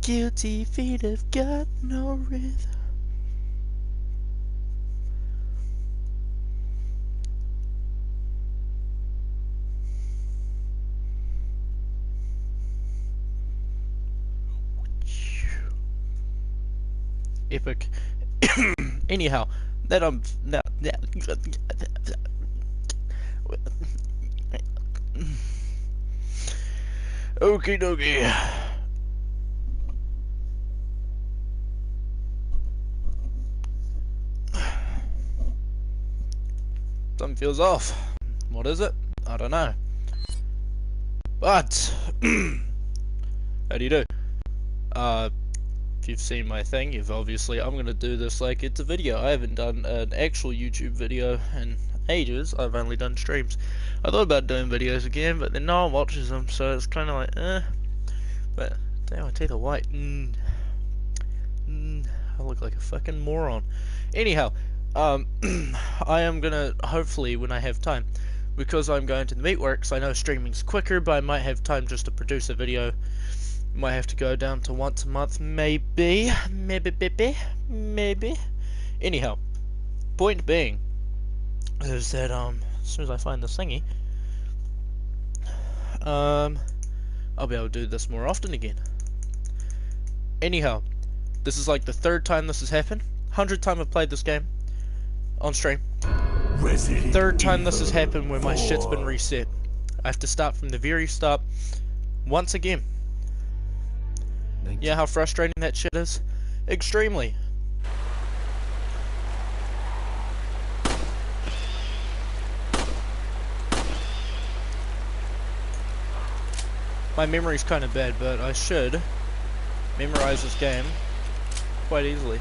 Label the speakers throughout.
Speaker 1: Guilty feet have got no rhythm. Epic. Anyhow, that okie dokie. Something feels off. What is it? I don't know. But how do you do? If you've seen my thing, I'm gonna do this like it's a video. I haven't done an actual YouTube video in ages. I've only done streams. I thought about doing videos again, but then no one watches them, so it's kind of like, But damn, my teeth are white. I look like a fucking moron. Anyhow, I am gonna, hopefully when I have time, because I'm going to the meatworks, I know streaming's quicker, but I might have time just to produce a video. Might have to go down to once a month, maybe. Anyhow, point being is that as soon as I find the thingy, I'll be able to do this more often again. Anyhow, this is like the 3rd time this has happened. 100th time I've played this game on stream. 3rd time this has happened where my shit's been reset. I have to start from the very start once again. Yeah, how frustrating that shit is? Extremely. My memory's kind of bad, but I should memorize this game quite easily.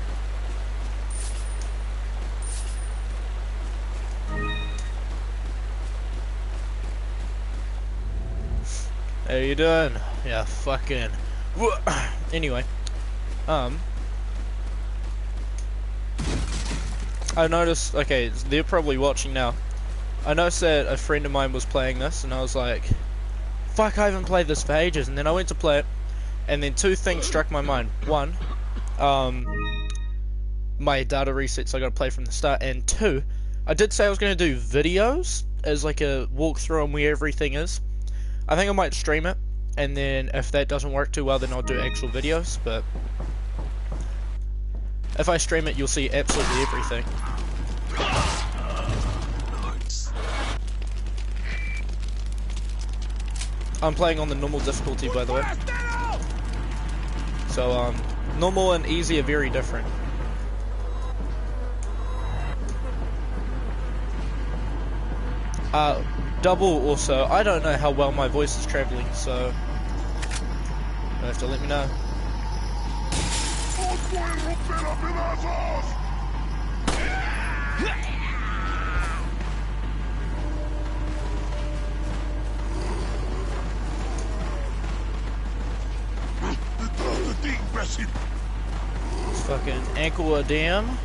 Speaker 1: How you doing? Yeah, fucking. Anyway, I noticed, okay, they're probably watching now. I noticed that a friend of mine was playing this, and I was like, fuck, I haven't played this for ages. And then I went to play it, and then 2 things struck my mind. 1, my data resets, so I gotta play from the start. And 2, I did say I was gonna do videos as like a walkthrough on where everything is. I think I might stream it. And then if that doesn't work too well, then I'll do actual videos, but if I stream it, you'll see absolutely everything. I'm playing on the normal difficulty, by the way. So, normal and easy are very different. Double also, I don't know how well my voice is travelling, so you'll have to let me know. This fucking ankle dam.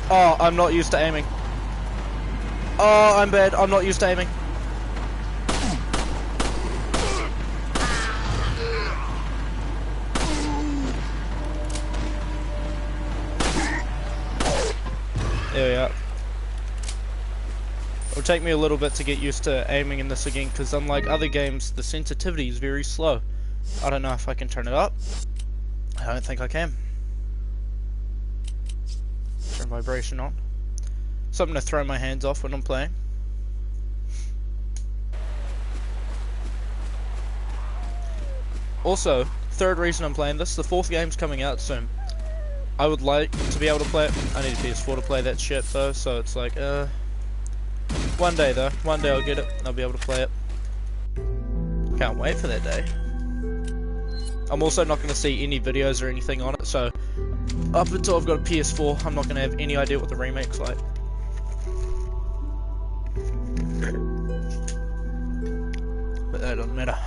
Speaker 1: Oh, I'm not used to aiming. Oh, I'm bad. I'm not used to aiming. There we are. It'll take me a little bit to get used to aiming in this again, because unlike other games, the sensitivity is very slow. I don't know if I can turn it up. I don't think I can. Turn vibration on. Something to throw my hands off when I'm playing. Also, 3rd reason I'm playing this, the 4th game's coming out soon. I would like to be able to play it. I need a PS4 to play that shit though, so it's like, one day though. One day I'll get it, and I'll be able to play it. Can't wait for that day. I'm also not going to see any videos or anything on it, so up until I've got a PS4, I'm not going to have any idea what the remake's like. But that doesn't matter.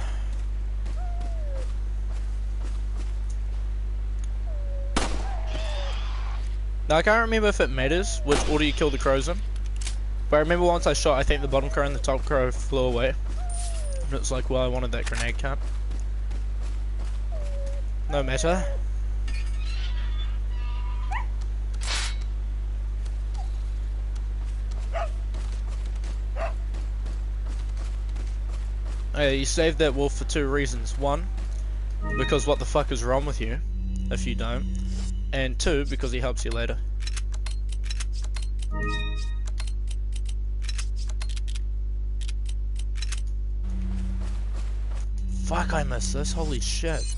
Speaker 1: Now I can't remember if it matters which order you kill the crows in, but I remember once I shot, I think the bottom crow and the top crow flew away. And it's like, well, I wanted that grenade cunt. No matter. You saved that wolf for 2 reasons. 1, because what the fuck is wrong with you if you don't, and 2, because he helps you later. Fuck, I missed this, holy shit.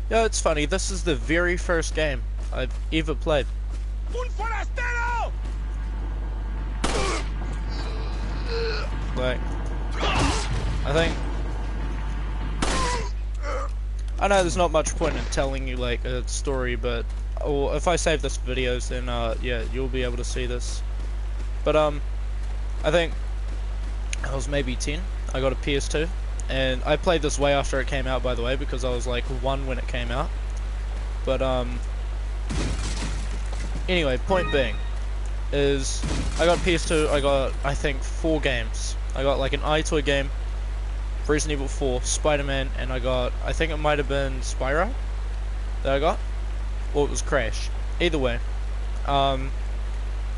Speaker 1: Yeah, it's funny, this is the very first game I've ever played. Like, I think, I know there's not much point in telling you like a story, but or if I save this videos, then yeah, you'll be able to see this. But I think I was maybe 10. I got a PS2, and I played this way after it came out, by the way, because I was like 1 when it came out. But anyway, point being is I got PS2. I got, I think, 4 games. I got like an iToy game, Resident Evil 4, Spider-Man, and I got, I think it might have been Spyro that I got, or it was Crash. Either way, I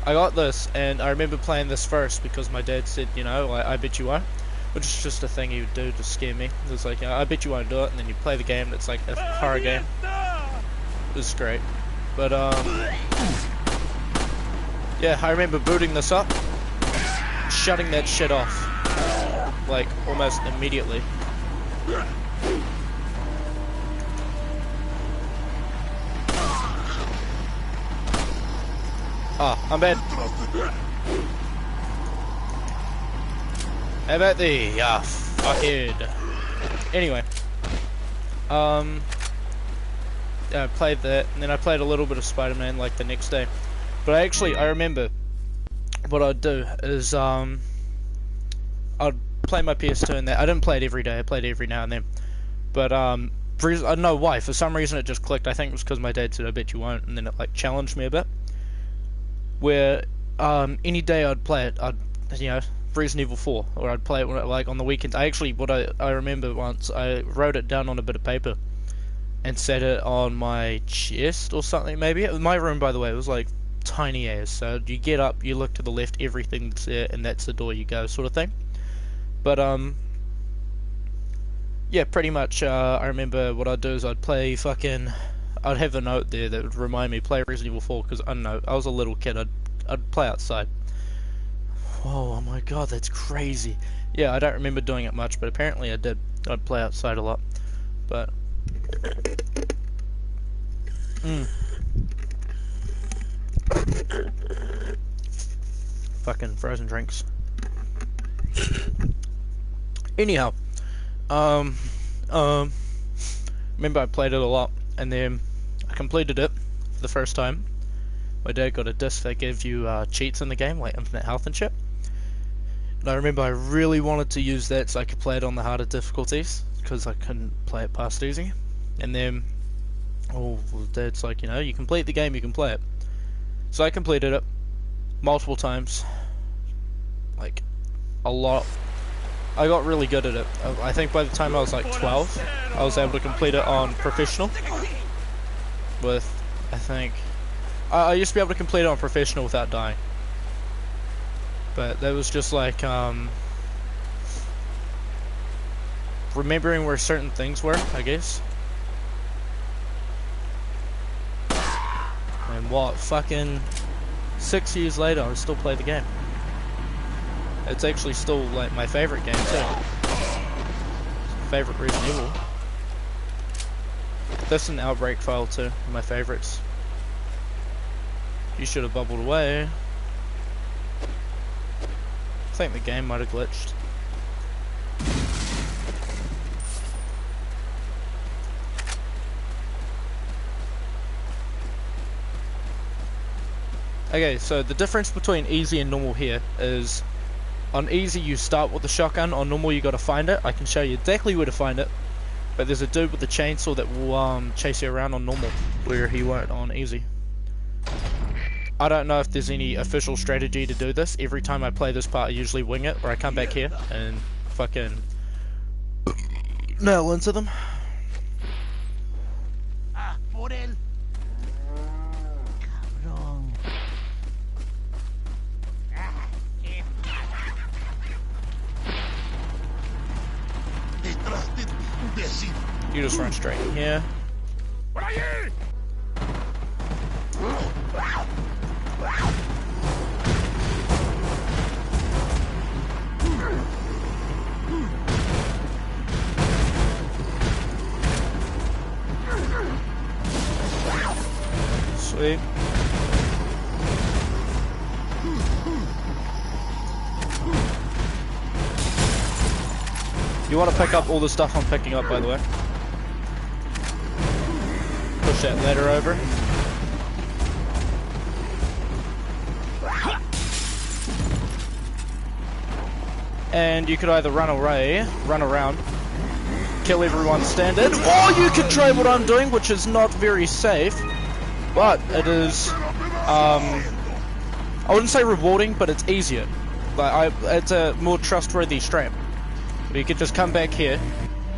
Speaker 1: got this, and I remember playing this first because my dad said, you know, I bet you won't, which is just a thing he would do to scare me. It was like, you know, I bet you won't do it, and then you play the game, and it's like a horror game. It was great, but yeah, I remember booting this up, shutting that shit off, like, almost immediately. Ah, I'm bad. How about thee? Ah, fuckhead. Anyway. I played that, and then I played a little bit of Spider-Man, like, the next day. But I remember what I'd do is, I'd play my PS2 and that. I didn't play it every day, I played it every now and then. But, I don't know why, for some reason it just clicked. I think it was because my dad said, I bet you won't, and then it, like, challenged me a bit. Where, any day I'd play it, you know, Resident Evil 4, or I'd play it, like, on the weekends. I remember once, I wrote it down on a bit of paper, and set it on my chest or something, maybe. My room, by the way, was, like, tiny as, so you get up, you look to the left, everything's there, and that's the door you go, sort of thing. But yeah, pretty much, I remember what I'd do is I'd play I'd have a note there that would remind me, play Resident Evil 4, because, I don't know, I was a little kid, I'd play outside. Whoa, oh my god, that's crazy. Yeah, I don't remember doing it much, but apparently I did. I'd play outside a lot, but fucking frozen drinks. Anyhow, remember I played it a lot, and then I completed it for the first time. My dad got a disc that gave you cheats in the game, like infinite health and shit. And I remember I really wanted to use that so I could play it on the harder difficulties, because I couldn't play it past easy. And then, well, Dad's like, you know, you complete the game, you can play it. So I completed it multiple times, like a lot. I got really good at it. I think by the time I was like 12, I was able to complete it on professional. With, I think, I used to be able to complete it on professional without dying. But that was just like, remembering where certain things were, I guess. And what, fucking 6 years later, I still play the game. It's actually still like my favorite game too. Favorite Resident Evil. This and Outbreak file too, my favorites. You should have bubbled away. I think the game might have glitched. Okay, so the difference between easy and normal here is, on easy you start with the shotgun, on normal you gotta find it. I can show you exactly where to find it, but there's a dude with a chainsaw that will chase you around on normal, where he won't on easy. I don't know if there's any official strategy to do this. Every time I play this part, I usually wing it, or I come back here and fucking nail into them.
Speaker 2: Ah, por él. Cabrón. Ah, qué detrás de ti, imbécil.
Speaker 1: You just run straight in here.
Speaker 2: Por allí.
Speaker 1: Sweet. You want to pick up all the stuff I'm picking up, by the way. Push that ladder over. And you could either run away, run around, kill everyone standard, or you could try what I'm doing, which is not very safe, but it is, I wouldn't say rewarding, but it's easier. Like, it's a more trustworthy strat. But you could just come back here,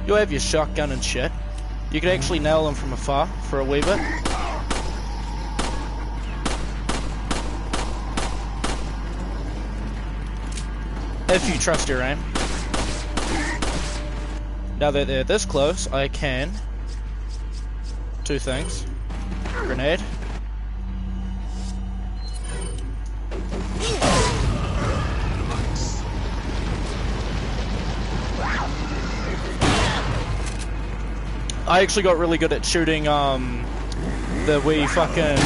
Speaker 1: you'll have your shotgun and shit. You could actually nail them from afar for a wee bit. If you trust your aim. Now that they're this close, I can... two things. Grenade. I actually got really good at shooting the wee fucking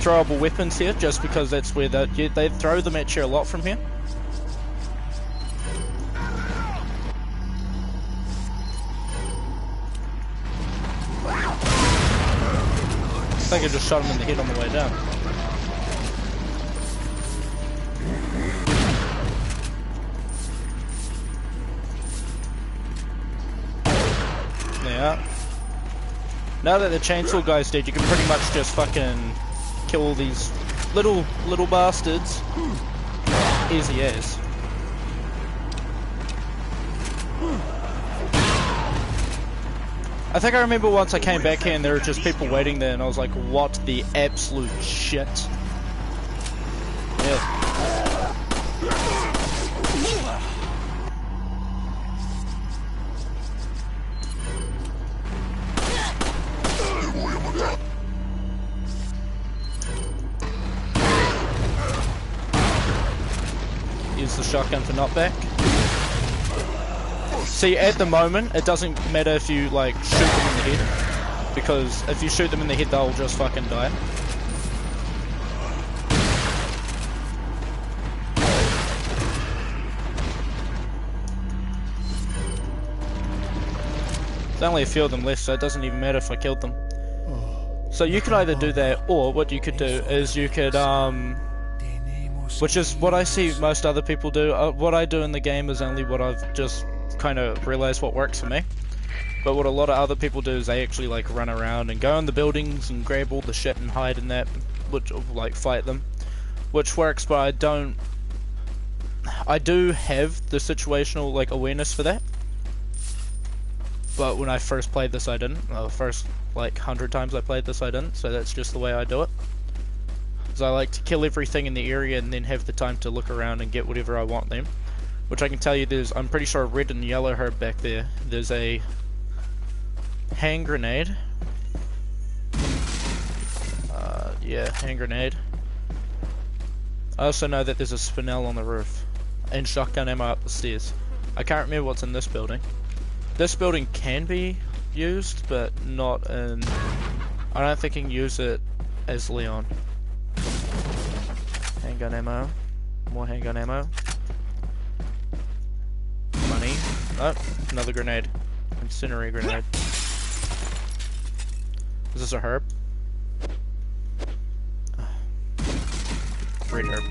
Speaker 1: throwable weapons here, just because that's where they throw them at you a lot from here. I think I just shot him in the head on the way down. Yeah. Now that the chainsaw guy's dead, you can pretty much just fucking kill all these little bastards. Easy as. I think I remember once I came back here and there were just people waiting there and I was like, what the absolute shit. Yeah. Use the shotgun for knockback. See, at the moment, it doesn't matter if you, like, shoot them in the head. Because if you shoot them in the head, they'll just fucking die. There's only a few of them left, so it doesn't even matter if I killed them. So you could either do that, or what you could do is you could, which is what I see most other people do. What I do in the game is only what I've just kind of realized what works for me. But what a lot of other people do is they actually like run around and go in the buildings and grab all the shit and hide in that, which like fight them, which works. But I do have the situational like awareness for that. But when I first played this, I didn't. The first like 100 times I played this, I didn't. So that's just the way I do it. Because I like to kill everything in the area and then have the time to look around and get whatever I want them. Which I can tell you, I'm pretty sure a red and yellow herb back there. There's a hand grenade. Yeah, hand grenade. I also know that there's a spinel on the roof. And shotgun ammo up the stairs. I can't remember what's in this building. This building can be used, but not in... I don't think you can use it as Leon. Handgun ammo. More handgun ammo. Money. Oh, another grenade. Incendiary grenade. Is this a herb? Red herb.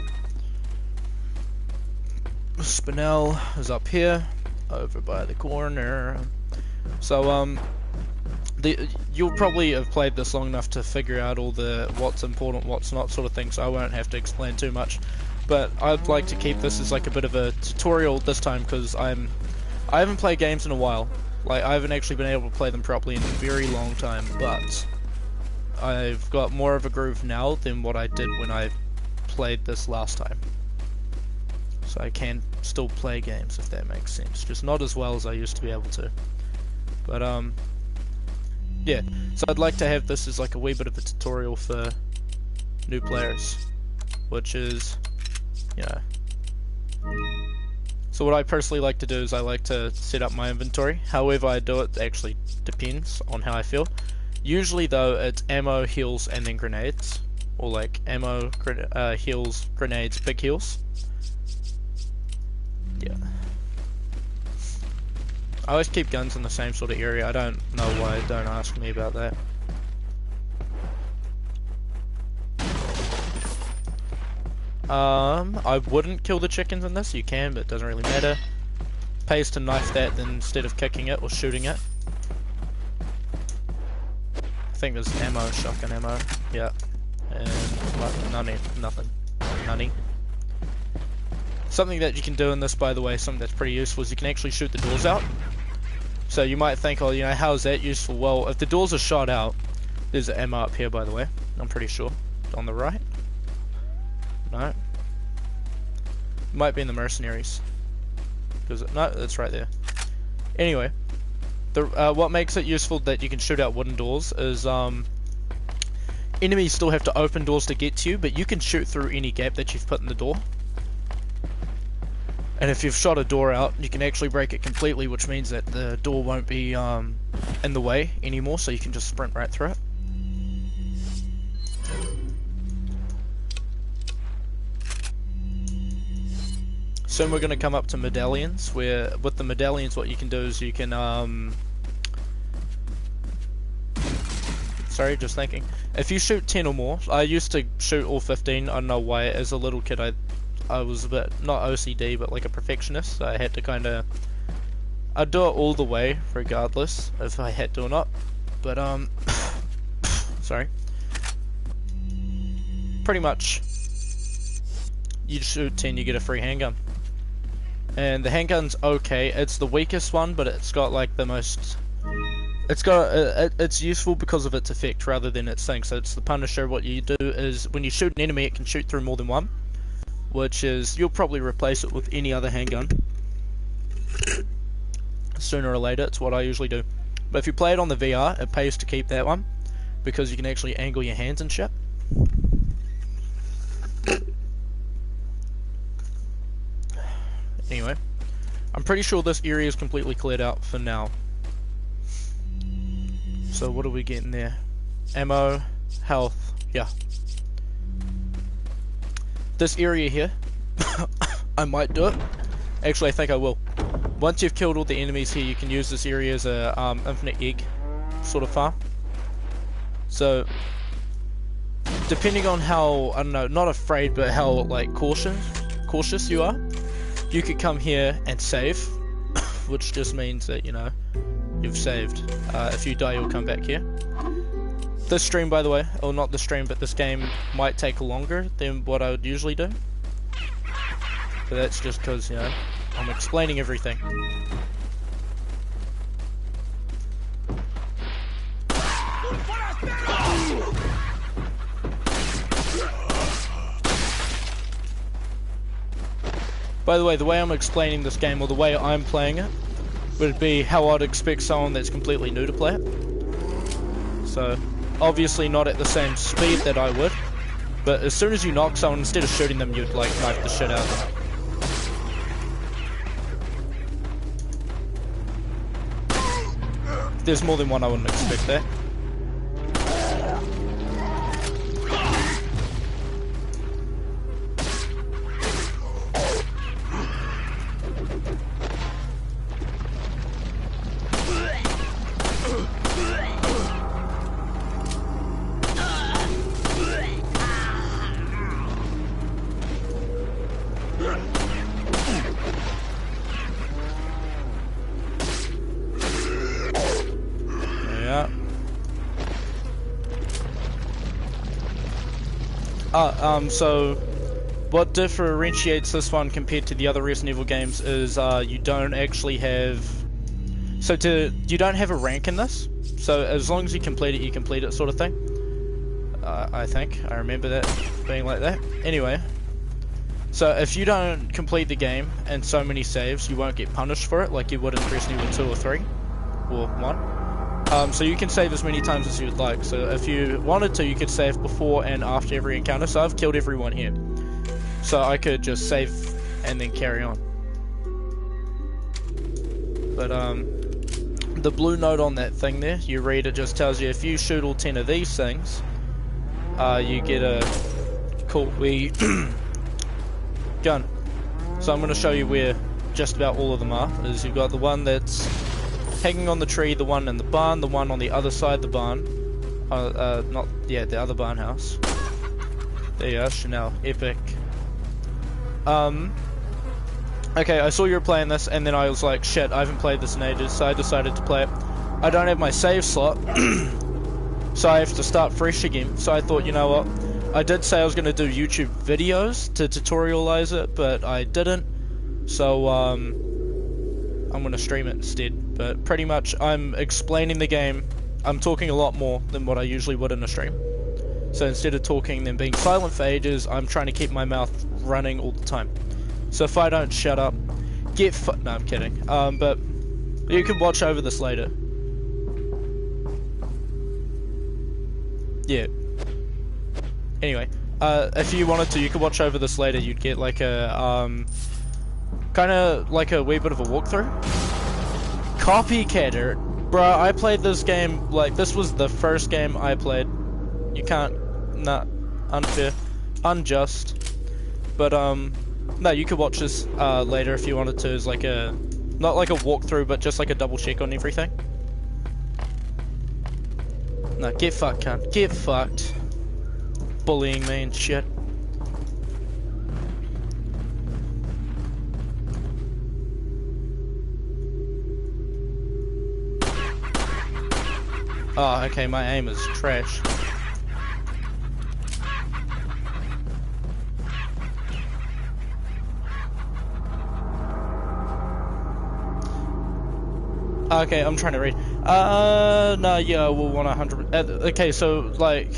Speaker 1: Spinel is up here, over by the corner. So, you'll probably have played this long enough to figure out all the what's important, what's not sort of thing, so I won't have to explain too much. But I'd like to keep this as like a bit of a tutorial this time, because I haven't played games in a while. Like, I haven't actually been able to play them properly in a very long time, but I've got more of a groove now than what I did when I played this last time. So I can still play games, if that makes sense. Just not as well as I used to be able to. But, yeah. So I'd like to have this as like a wee bit of a tutorial for new players, which is, you know. So what I personally like to do is I like to set up my inventory. However I do it actually depends on how I feel. Usually though, it's ammo, heals, and then grenades. Or like ammo, heals, grenades, big heals. Yeah. I always keep guns in the same sort of area. I don't know why, don't ask me about that. I wouldn't kill the chickens in this. You can, but it doesn't really matter. Pays to knife that then instead of kicking it or shooting it. I think there's ammo, shotgun ammo. Yeah. And nothing. None. Something that you can do in this, by the way, something that's pretty useful, is you can actually shoot the doors out. So you might think, oh, you know, how is that useful? Well, if the doors are shot out, there's ammo up here, by the way. I'm pretty sure. On the right. No. Might be in the mercenaries. No, that's right there. Anyway, what makes it useful that you can shoot out wooden doors is enemies still have to open doors to get to you, but you can shoot through any gap that you've put in the door. And if you've shot a door out, you can actually break it completely, which means that the door won't be in the way anymore, so you can just sprint right through it. Soon we're going to come up to medallions, where with the medallions what you can do is you can, sorry, just thinking. If you shoot 10 or more, I used to shoot all 15, I don't know why, as a little kid I was a bit, not OCD, but like a perfectionist, so I had to kind of, I'd do it all the way, regardless, if I had to or not, but, sorry. Pretty much, you shoot 10, you get a free handgun. And the handgun's okay, it's the weakest one, but it's got like the most, it's useful because of its effect rather than its thing. So it's the Punisher. What you do is when you shoot an enemy, it can shoot through more than one, which is, you'll probably replace it with any other handgun sooner or later. It's what I usually do. But if you play it on the VR, it pays to keep that one because you can actually angle your hands and shit. Anyway, I'm pretty sure this area is completely cleared out for now. So what are we getting there? Ammo, health, yeah. This area here, I might do it. Actually, I think I will. Once you've killed all the enemies here, you can use this area as a infinite egg sort of farm. So, depending on how, I don't know, not afraid, but how like cautious you are, you could come here and save, which just means that, you know, you've saved. If you die, you'll come back here. This stream, by the way, or not the stream, but this game might take longer than what I would usually do. But that's just because, you know, I'm explaining everything. By the way, the way I'm explaining this game, or the way I'm playing it, would be how I'd expect someone that's completely new to play it. So, obviously not at the same speed that I would, but as soon as you knock someone, instead of shooting them, you'd like knife the shit out of them. If there's more than one, I wouldn't expect that. Yeah. So what differentiates this one compared to the other Resident Evil games is you don't actually have... you don't have a rank in this. So as long as you complete it sort of thing. I think. I remember that being like that. Anyway. So if you don't complete the game and so many saves, you won't get punished for it like you would in Resident Evil 2 or 3. Or 1. So you can save as many times as you'd like. So if you wanted to, you could save before and after every encounter. So I've killed everyone here. So I could just save and then carry on. But the blue note on that thing there, you read, it just tells you if you shoot all 10 of these things, you get a cool wee gun. So I'm going to show you where just about all of them are. Is you've got the one that's hanging on the tree, the one in the barn, the one on the other side of the barn. The other barn house. There you are, Chanel, epic. Okay, I saw you were playing this, and then I was like, shit, I haven't played this in ages, so I decided to play it. I don't have my save slot, so I have to start fresh again. So I thought, you know what, I did say I was going to do YouTube videos to tutorialize it, but I didn't. So, I'm going to stream it instead. But pretty much, I'm explaining the game. I'm talking a lot more than what I usually would in a stream. So instead of talking and being silent for ages, I'm trying to keep my mouth running all the time. So if I don't shut up, no, I'm kidding. But you can watch over this later. Yeah. Anyway, if you wanted to, you could watch over this later. You'd get like a, kind of like a wee bit of a walkthrough. Copycatter. Bruh, I played this game, like, this was the first game I played. You can't, nah, unfair, unjust. But, no, you could watch this, later if you wanted to, as like a, not like a walkthrough, but just like a double check on everything. No, get fucked, cunt. Get fucked. Bullying me and shit. Oh, okay, my aim is trash. Okay, I'm trying to read. No, yeah, we'll want 100. Okay, so like,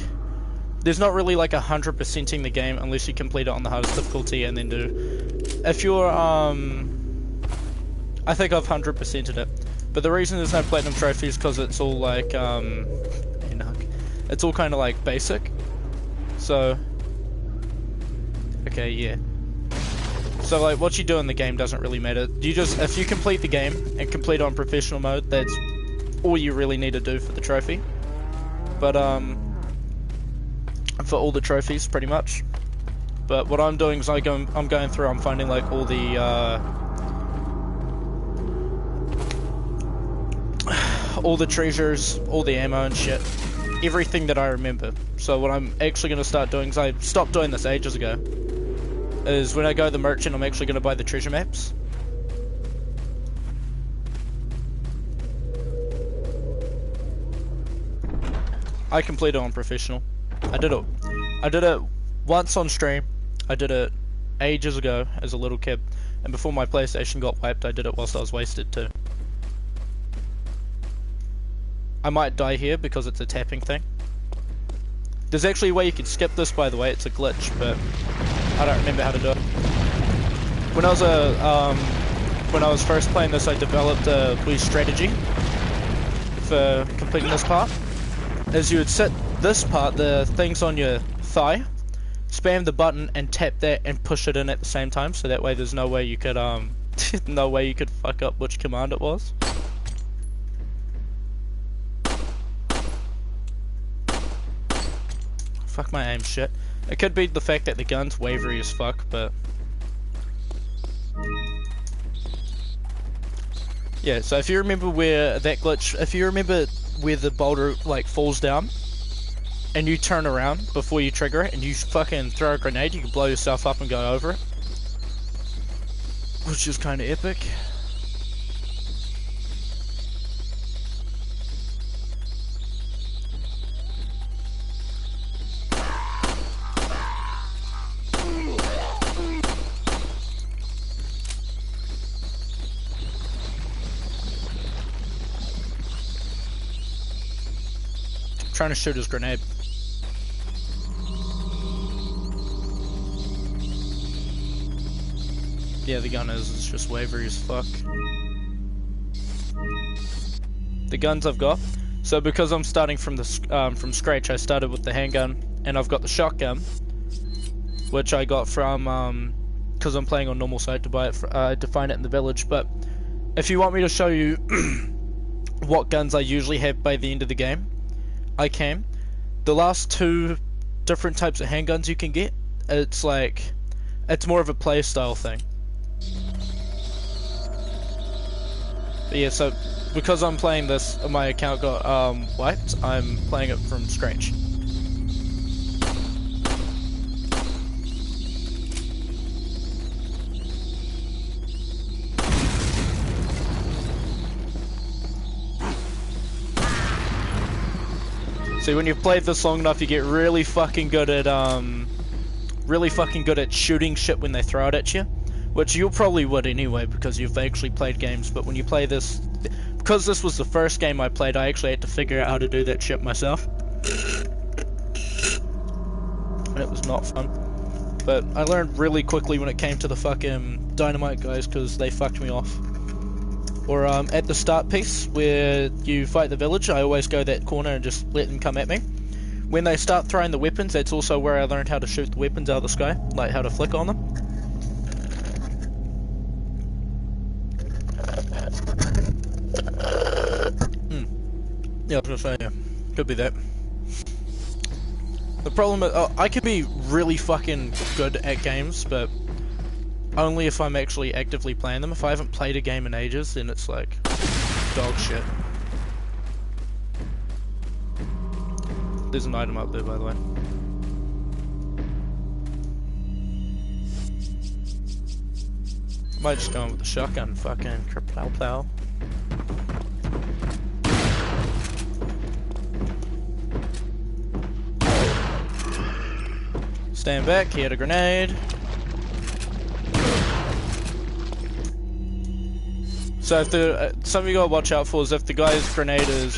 Speaker 1: there's not really like 100%ing the game unless you complete it on the hardest difficulty and then do. If you're I think I've 100%ed it, but the reason there's no platinum trophies is because it's all like it's all kind of like basic. So, okay, yeah. So like what you do in the game doesn't really matter. You just, if you complete the game and complete it on professional mode, that's all you really need to do for the trophy. But for all the trophies pretty much. But what I'm doing is I'm going through, I'm finding like all the treasures, all the ammo and shit. Everything that I remember. So what I'm actually going to start doing is, I stopped doing this ages ago, is when I go to the merchant, I'm actually going to buy the treasure maps. I completed it on professional. I did it once on stream. I did it ages ago as a little kid, and before my PlayStation got wiped, I did it whilst I was wasted too. I might die here because it's a tapping thing. There's actually a way you could skip this, by the way. It's a glitch, but I don't remember how to do it. When I was first playing this, I developed a wee strategy for completing this part. As you would set this part, the things on your thigh, spam the button and tap that and push it in at the same time, so that way there's no way you could no way you could fuck up which command it was. Fuck my aim shit. It could be the fact that the gun's wavery as fuck, but yeah, so if you remember where that glitch, if you remember where the boulder like falls down and you turn around before you trigger it and you fucking throw a grenade, you can blow yourself up and go over it, which is kind of epic. trying to shoot his grenade. Yeah, the gun is just wavery as fuck. The guns I've got. So because I'm starting from from scratch, I started with the handgun, and I've got the shotgun, which I got from because I'm playing on normal, so I had to buy it. To find it in the village. But if you want me to show you what guns I usually have by the end of the game, I can. The last two different types of handguns you can get, it's like, it's more of a play style thing. But yeah, so because I'm playing this, my account got wiped. I'm playing it from scratch. See, when you've played this long enough, you get really fucking good at shooting shit when they throw it at you. Which you probably would anyway, because you've actually played games, but when you play this... Because this was the first game I played, I actually had to figure out how to do that shit myself. And it was not fun. But I learned really quickly when it came to the fucking dynamite guys, because they fucked me off. Or at the start piece, where you fight the village, I always go that corner and just let them come at me. When they start throwing the weapons, that's also where I learned how to shoot the weapons out of the sky, like how to flick on them. Yeah, I was gonna say, yeah. Could be that. The problem is, I could be really fucking good at games, but only if I'm actually actively playing them. If I haven't played a game in ages, then it's like dog shit. There's an item up there, by the way. I might just go in with the shotgun, fucking kerplow plow. Stand back, he had a grenade. So if the something you gotta watch out for is if the guy's grenade is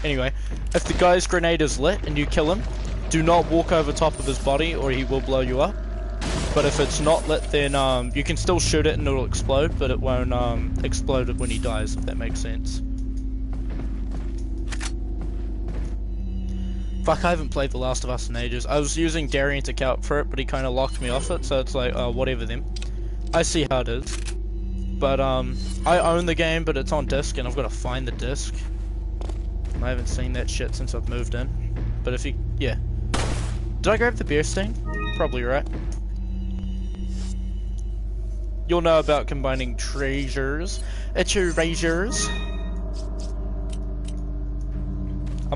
Speaker 1: anyway, if the guy's grenade is lit and you kill him, do not walk over top of his body or he will blow you up. But if it's not lit, then you can still shoot it and it'll explode, but it won't explode when he dies, if that makes sense. Fuck, I haven't played The Last of Us in ages. I was using Darian to count for it, but he kind of locked me off it, so it's like, whatever then. I see how it is. But, I own the game, but it's on disc, and I've got to find the disc. And I haven't seen that shit since I've moved in. But if you, yeah. Did I grab the beer stain? Probably right. You'll know about combining treasures. It's your treasures.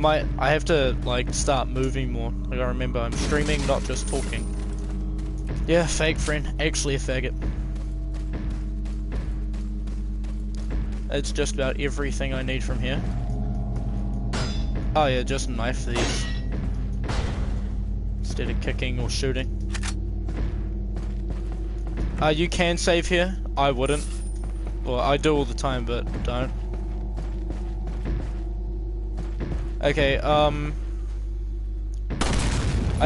Speaker 1: I have to, like, start moving more. Like, I remember I'm streaming, not just talking. Yeah, fake friend. Actually a faggot. It's just about everything I need from here. Oh yeah, just knife these. Instead of kicking or shooting. You can save here. I wouldn't. Well, I do all the time, but don't. Okay, I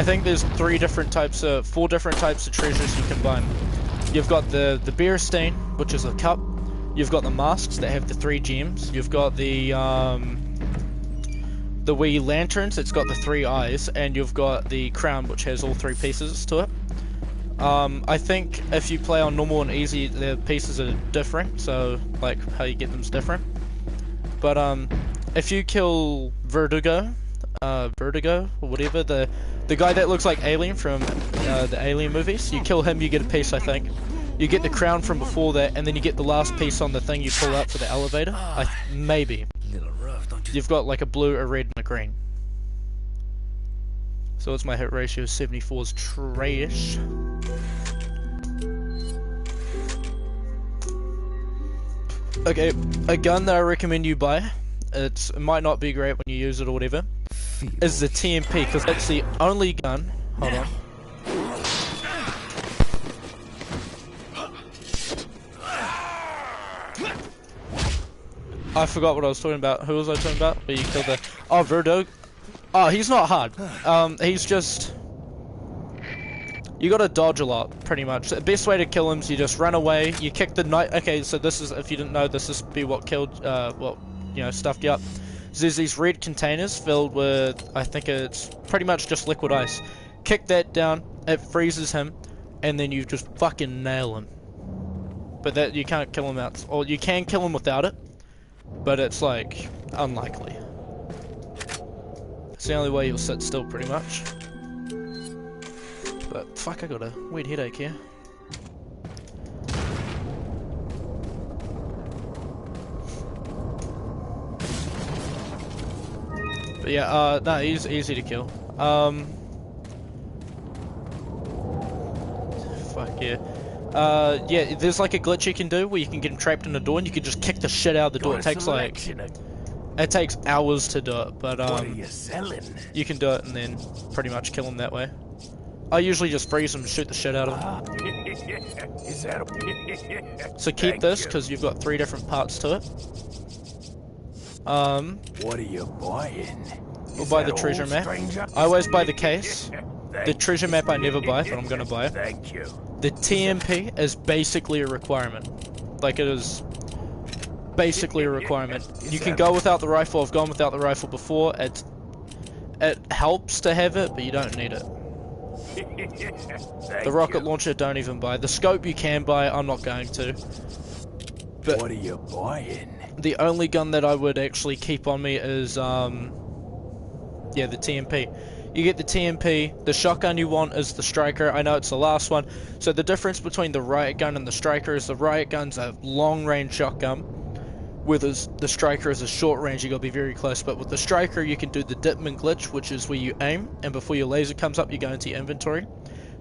Speaker 1: think there's four different types of treasures you can buy. You've got the beer stain, which is a cup. You've got the masks that have the 3 gems. You've got the wee lanterns, it's got the 3 eyes, and you've got the crown, which has all 3 pieces to it. I think if you play on normal and easy, the pieces are different, so like how you get them is different. But if you kill Vertigo, or whatever, the guy that looks like Alien from the Alien movies, you kill him, you get a piece, I think. You get the crown from before that, and then you get the last piece on the thing you pull out for the elevator. Maybe. You've got like a blue, a red, and a green. So what's my hit ratio? 74's trash. Okay, a gun that I recommend you buy, it might not be great when you use it or whatever, is the TMP, because that's the only gun, hold on. I forgot what I was talking about. Who was I talking about? Where you killed the... Oh, Verdug. Oh, he's not hard. He's just... You gotta dodge a lot, pretty much. The best way to kill him is you just run away, you kick the knight. Okay, so this is, if you didn't know, this is what killed, what, you know, stuffed you up. So there's these red containers filled with, I think it's pretty much just liquid ice. Kick that down, it freezes him, and then you just fucking nail him. But that, you can't kill him out, or you can kill him without it, but it's like, unlikely. It's the only way you'll sit still, pretty much. But fuck, I got a weird headache here. But yeah, no, he's easy to kill. Fuck yeah. Yeah, there's like a glitch you can do where you can get him trapped in a door and you can just kick the shit out of the door. It takes like... It takes hours to do it, but
Speaker 2: What are you selling?
Speaker 1: you can do it and then pretty much kill him that way. I usually just freeze him and shoot the shit out of him.
Speaker 2: Is that a...
Speaker 1: So keep this, because you've got 3 different parts to it.
Speaker 2: What are you buying?
Speaker 1: We'll buy the treasure map. I always buy the case. The treasure map I never buy, but I'm gonna buy it.
Speaker 2: Thank you.
Speaker 1: The TMP is basically a requirement. Like, it is basically a requirement. You can go without the rifle. I've gone without the rifle before. It helps to have it, but you don't need it. The rocket launcher, don't even buy. The scope you can buy, I'm not going to. But
Speaker 2: what are you buying?
Speaker 1: the only gun that I would actually keep on me is, yeah, the TMP. You get the TMP, the shotgun you want is the striker. I know it's the last one. So the difference between the riot gun and the striker is the riot gun's a long range shotgun, whereas the striker is a short range, you gotta be very close. But with the striker you can do the Dipman glitch, which is where you aim, and before your laser comes up you go into your inventory,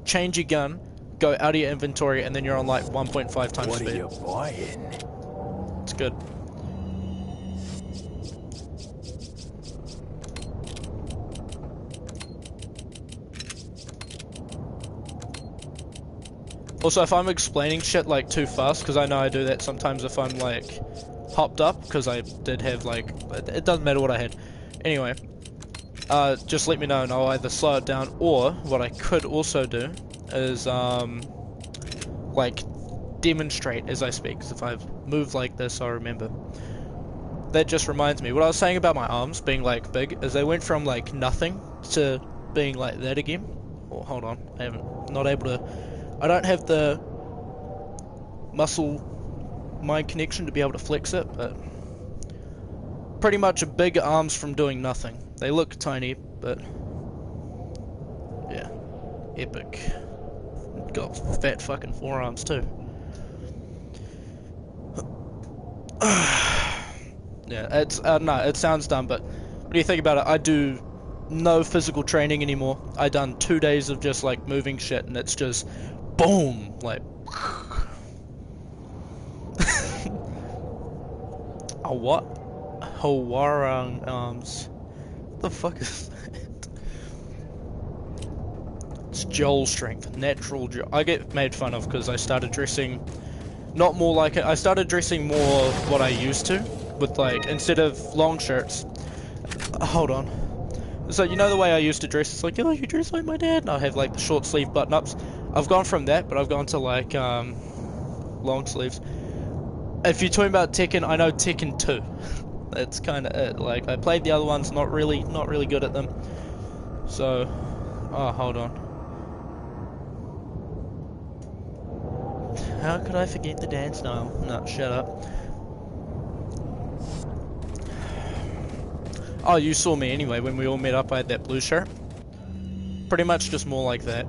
Speaker 1: change your gun, go out of your inventory, and then you're on like 1.5 times
Speaker 2: What
Speaker 1: speed.
Speaker 2: are you buying?
Speaker 1: It's good. Also, if I'm explaining shit like too fast, because I know I do that sometimes if I'm like hopped up, because I did have like, it doesn't matter what I had. Anyway, just let me know and I'll either slow it down, or what I could also do is like demonstrate as I speak. Because if I've moved like this, I'll remember. That just reminds me, what I was saying about my arms being like big is they went from like nothing to being like that again. Oh, hold on, not able to. I don't have the muscle mind connection to be able to flex it, but pretty much a big arms from doing nothing. They look tiny, but yeah, epic. Got fat fucking forearms too. Yeah, it's no, it sounds dumb, but what do you think about it? I do no physical training anymore. I done 2 days of just like moving shit, and it's just boom, like. A what? Hawarang arms. What the fuck is that? It's Joel strength, natural Joel. I get made fun of because I started dressing not more like it. I started dressing more what I used to, with like, instead of long shirts. Hold on. So you know the way I used to dress? It's like, oh, you dress like my dad. And I have like the short sleeve button ups. I've gone from that, but I've gone to like long sleeves. If you're talking about Tekken, I know Tekken 2. That's kind of it. Like, I played the other ones, not really good at them. So, oh, hold on. How could I forget the dance style? No, shut up. Oh, you saw me anyway when we all met up. I had that blue shirt. Pretty much just more like that.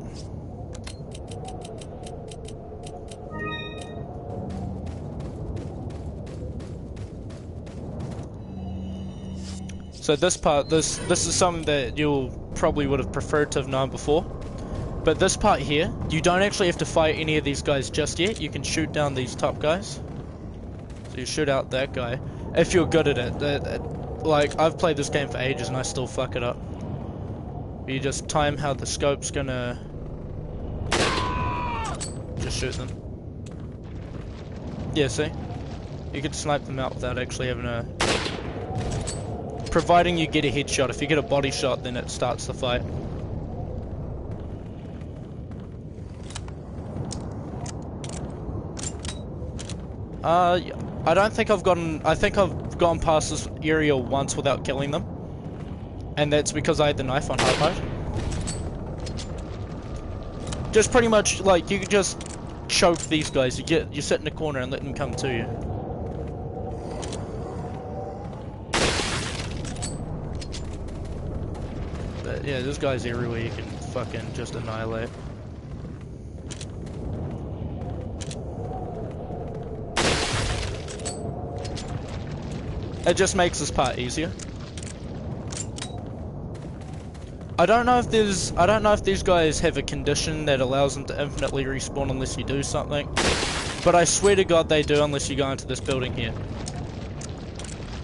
Speaker 1: So this part, this is something that you'll probably would have preferred to have known before. But this part here, you don't actually have to fight any of these guys just yet. You can shoot down these top guys. So you shoot out that guy. If you're good at it. Like, I've played this game for ages and I still fuck it up. You just time how the scope's gonna... just shoot them. Yeah, see? You can snipe them out without actually having to providing you get a headshot. If you get a body shot, then it starts the fight. I don't think I've gotten... I think I've gone past this area once without killing them. And that's because I had the knife on hard mode. Just pretty much, like, you can just choke these guys. You sit in the corner and let them come to you. But yeah, there's guys everywhere you can fucking just annihilate. It just makes this part easier. I don't know if these guys have a condition that allows them to infinitely respawn unless you do something. But I swear to God they do unless you go into this building here.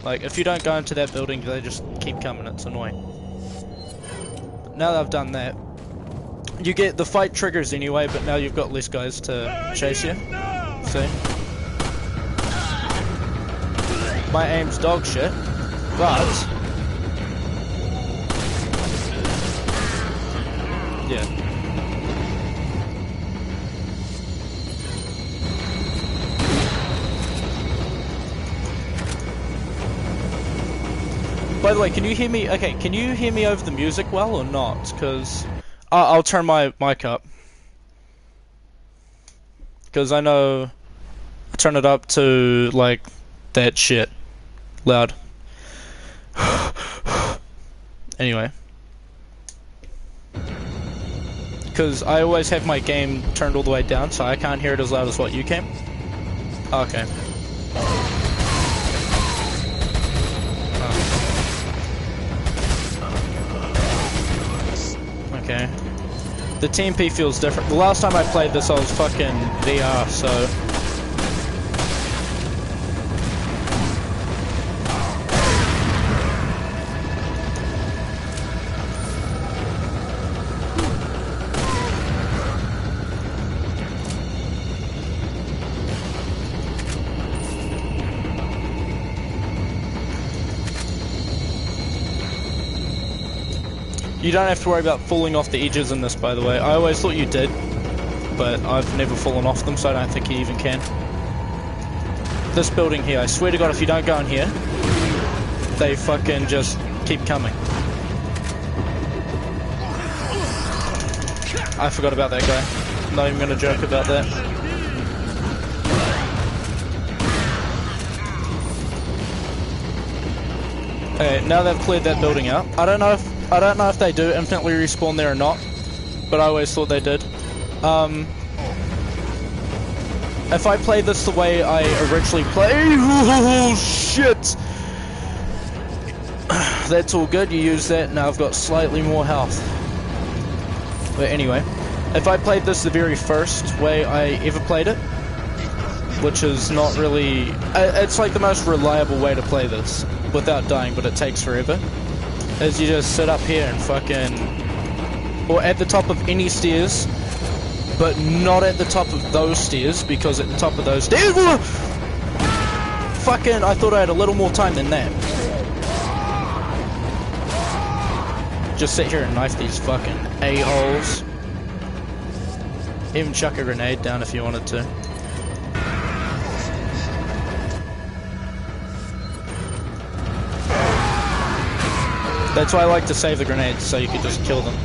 Speaker 1: Like, if you don't go into that building, they just keep coming, it's annoying. But now that I've done that, you get the fight triggers anyway, but now you've got less guys to chase you. See? My aim's dog shit, but... yeah. By the way, can you hear me? Okay, can you hear me over the music well or not? Because I'll turn my mic up. Because I know I turn it up to like that shit loud. Anyway. Because I always have my game turned all the way down, so I can't hear it as loud as what you can. Okay. Oh. Okay. The TMP feels different. The last time I played this, I was fucking VR, so... You don't have to worry about falling off the edges in this, by the way. I always thought you did, but I've never fallen off them, so I don't think you even can. This building here, I swear to God, if you don't go in here, they fucking just keep coming. I forgot about that guy. Not even gonna joke about that. Okay, now they've cleared that building out. I don't know if they do infinitely respawn there or not, but I always thought they did. If I play this the way I originally played, oh shit! That's all good. You use that. Now I've got slightly more health. But anyway, if I played this the very first way I ever played it, which is not really, it's like the most reliable way to play this without dying, but it takes forever. Is you just sit up here and fucking... or at the top of any stairs, but not at the top of those stairs, because at the top of those stairs... fucking, I thought I had a little more time than that. Just sit here and knife these fucking a-holes. Even chuck a grenade down if you wanted to. That's why I like to save the grenades, so you can just kill them.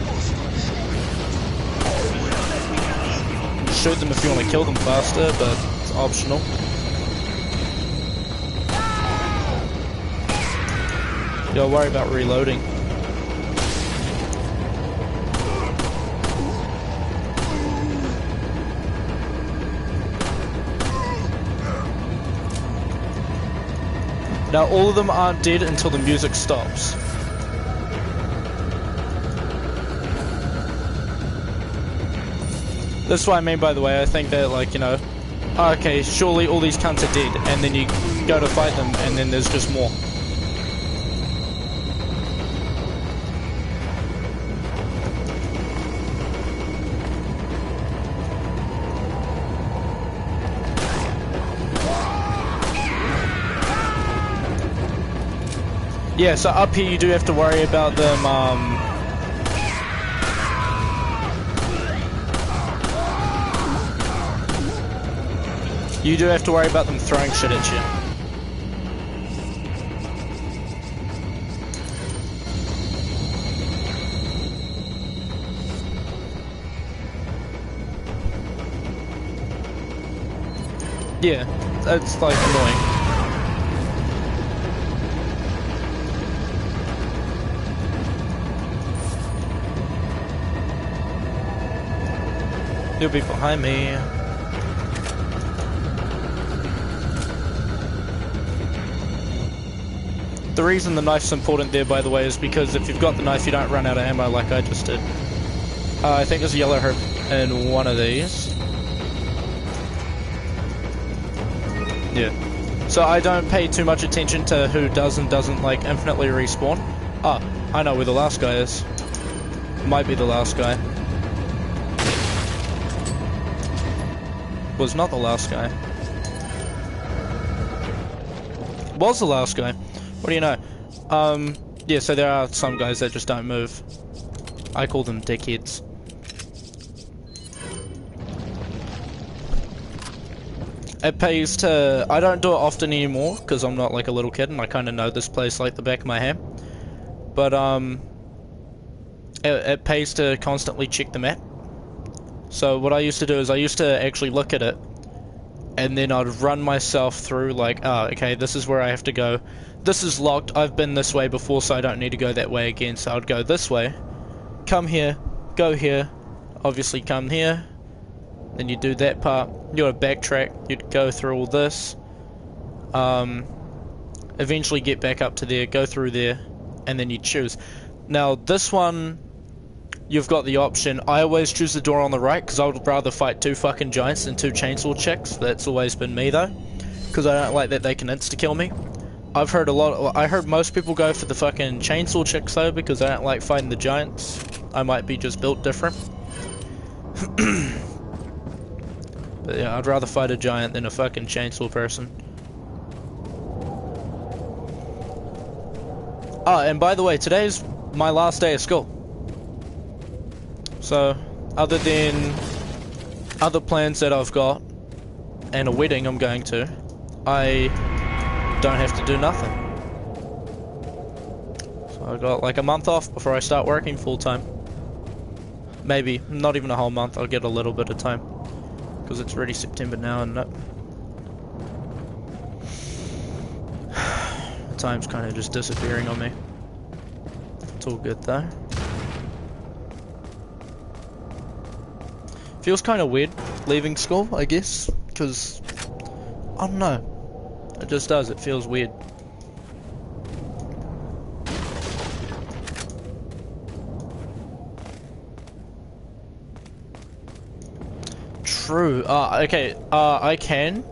Speaker 1: Shoot them if you want to kill them faster, but it's optional. Don't worry about reloading. Now all of them aren't dead until the music stops. That's what I mean, by the way. I think that, like, you know, okay, surely all these cunts are dead, and then you go to fight them, and then there's just more. Yeah, so up here you do have to worry about them, you do have to worry about them throwing shit at you. Yeah, that's like annoying. You'll be behind me. The reason the knife's important there, by the way, is because if you've got the knife, you don't run out of ammo like I just did. I think there's a yellow herb in one of these. Yeah. So I don't pay too much attention to who does and doesn't, like, infinitely respawn. Ah, I know where the last guy is. Might be the last guy. Was not the last guy. Was the last guy. What do you know? Yeah, so there are some guys that just don't move. I call them dickheads. It pays to... I don't do it often anymore, because I'm not like a little kid and I kind of know this place like the back of my hand. But, it pays to constantly check the map. So what I used to do is I used to actually look at it, and then I'd run myself through like, oh, okay, this is where I have to go. This is locked, I've been this way before, so I don't need to go that way again, so I'd go this way. Come here, go here, obviously come here. Then you do that part, you gotta backtrack, you'd go through all this. Eventually get back up to there, go through there, and then you choose. Now this one, you've got the option. I always choose the door on the right because I would rather fight 2 fucking giants than 2 chainsaw chicks. That's always been me though, because I don't like that they can insta-kill me. I've heard I heard most people go for the fucking chainsaw chicks though because I don't like fighting the giants. I might be just built different. But yeah, I'd rather fight a giant than a fucking chainsaw person. Oh, and by the way, today's my last day of school. So, other than other plans that I've got, and a wedding I'm going to, I don't have to do nothing. So I got like a month off before I start working full time. Maybe, not even a whole month, I'll get a little bit of time. Because it's already September now and time's kind of just disappearing on me. It's all good though. Feels kind of weird leaving school, I guess, because I don't know. It just does. It feels weird. True. Okay. I can,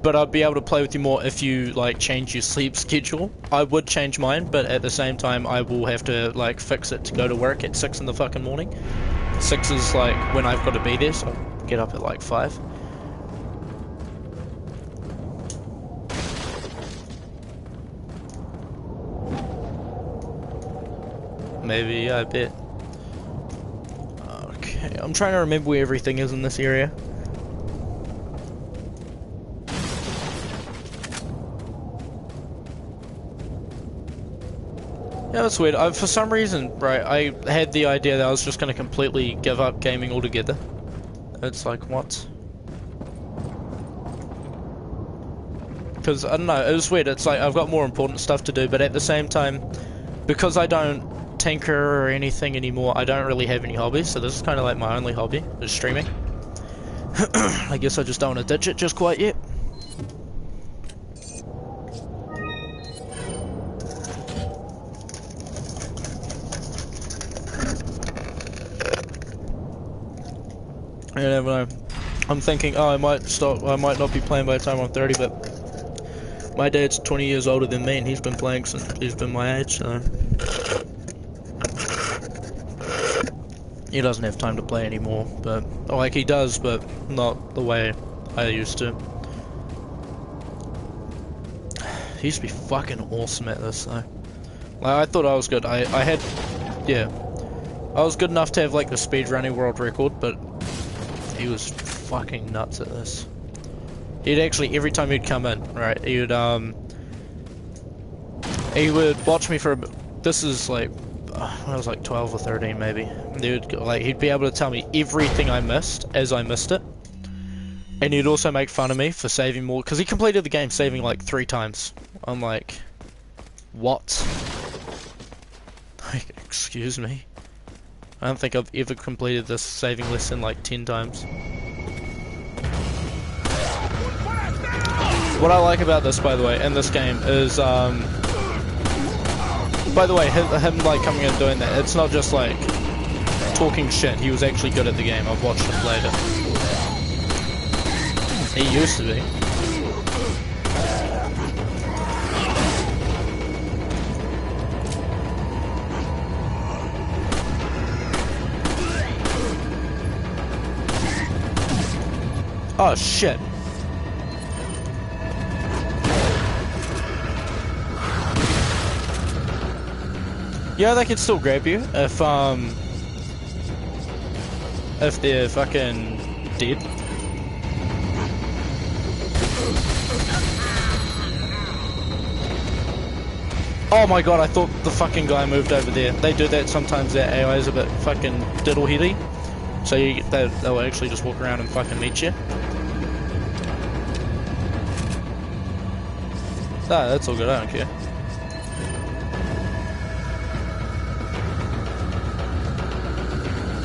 Speaker 1: but I'd be able to play with you more if you like change your sleep schedule. I would change mine, but at the same time, I will have to like fix it to go to work at 6 in the fucking morning. 6 is like when I've got to be there, so I'll get up at like 5. Maybe, I bet. Okay, I'm trying to remember where everything is in this area. Yeah, that's weird. For some reason, right, I had the idea that I was just going to completely give up gaming altogether. It's like, what? Because, I don't know, it was weird. It's like, I've got more important stuff to do, but at the same time, because I don't tinker or anything anymore, I don't really have any hobbies, so this is kind of like my only hobby, is streaming. I guess I just don't want to ditch it just quite yet. I never know. I'm thinking, oh, I might stop. I might not be playing by the time I'm 30, but my dad's 20 years older than me, and he's been playing since he's been my age, so he doesn't have time to play anymore. But like he does, but not the way I used to. He used to be fucking awesome at this, though. Like, I thought I was good. I had, yeah, I was good enough to have like the speedrunning world record, but he was fucking nuts at this. He'd actually, every time he'd come in, right, he would watch me for a bit. This is like, when I was like 12 or 13 maybe. He'd be able to tell me everything I missed as I missed it. And he'd also make fun of me for saving more, because he completed the game saving like 3 times. I'm like, what? Like, excuse me? I don't think I've ever completed this saving less than like 10 times. What I like about this, by the way, in this game is, by the way, him like coming in and doing that, it's not just like talking shit. He was actually good at the game. I've watched him play it. He used to be. Oh shit. Yeah, they can still grab you if they're fucking dead. Oh my god, I thought the fucking guy moved over there. They do that sometimes, their AI is a bit fucking diddle-heady. So they'll actually just walk around and fucking meet you. Nah, that's all good, I don't care.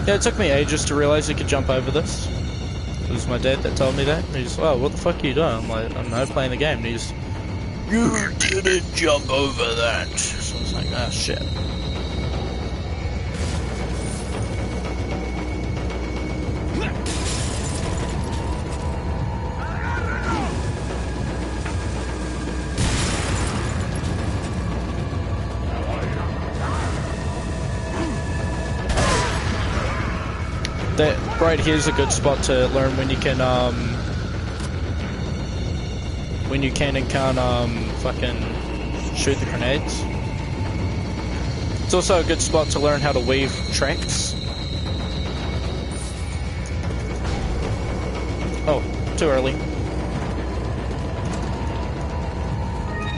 Speaker 1: Yeah, it took me ages to realize you could jump over this. It was my dad that told me that. He's, oh, what the fuck are you doing? I'm like, I don't know, playing the game. And he's, you didn't jump over that. So I was like, ah, shit. That right here's a good spot to learn when you can and can't fucking shoot the grenades. It's also a good spot to learn how to weave tracks. Oh, too early.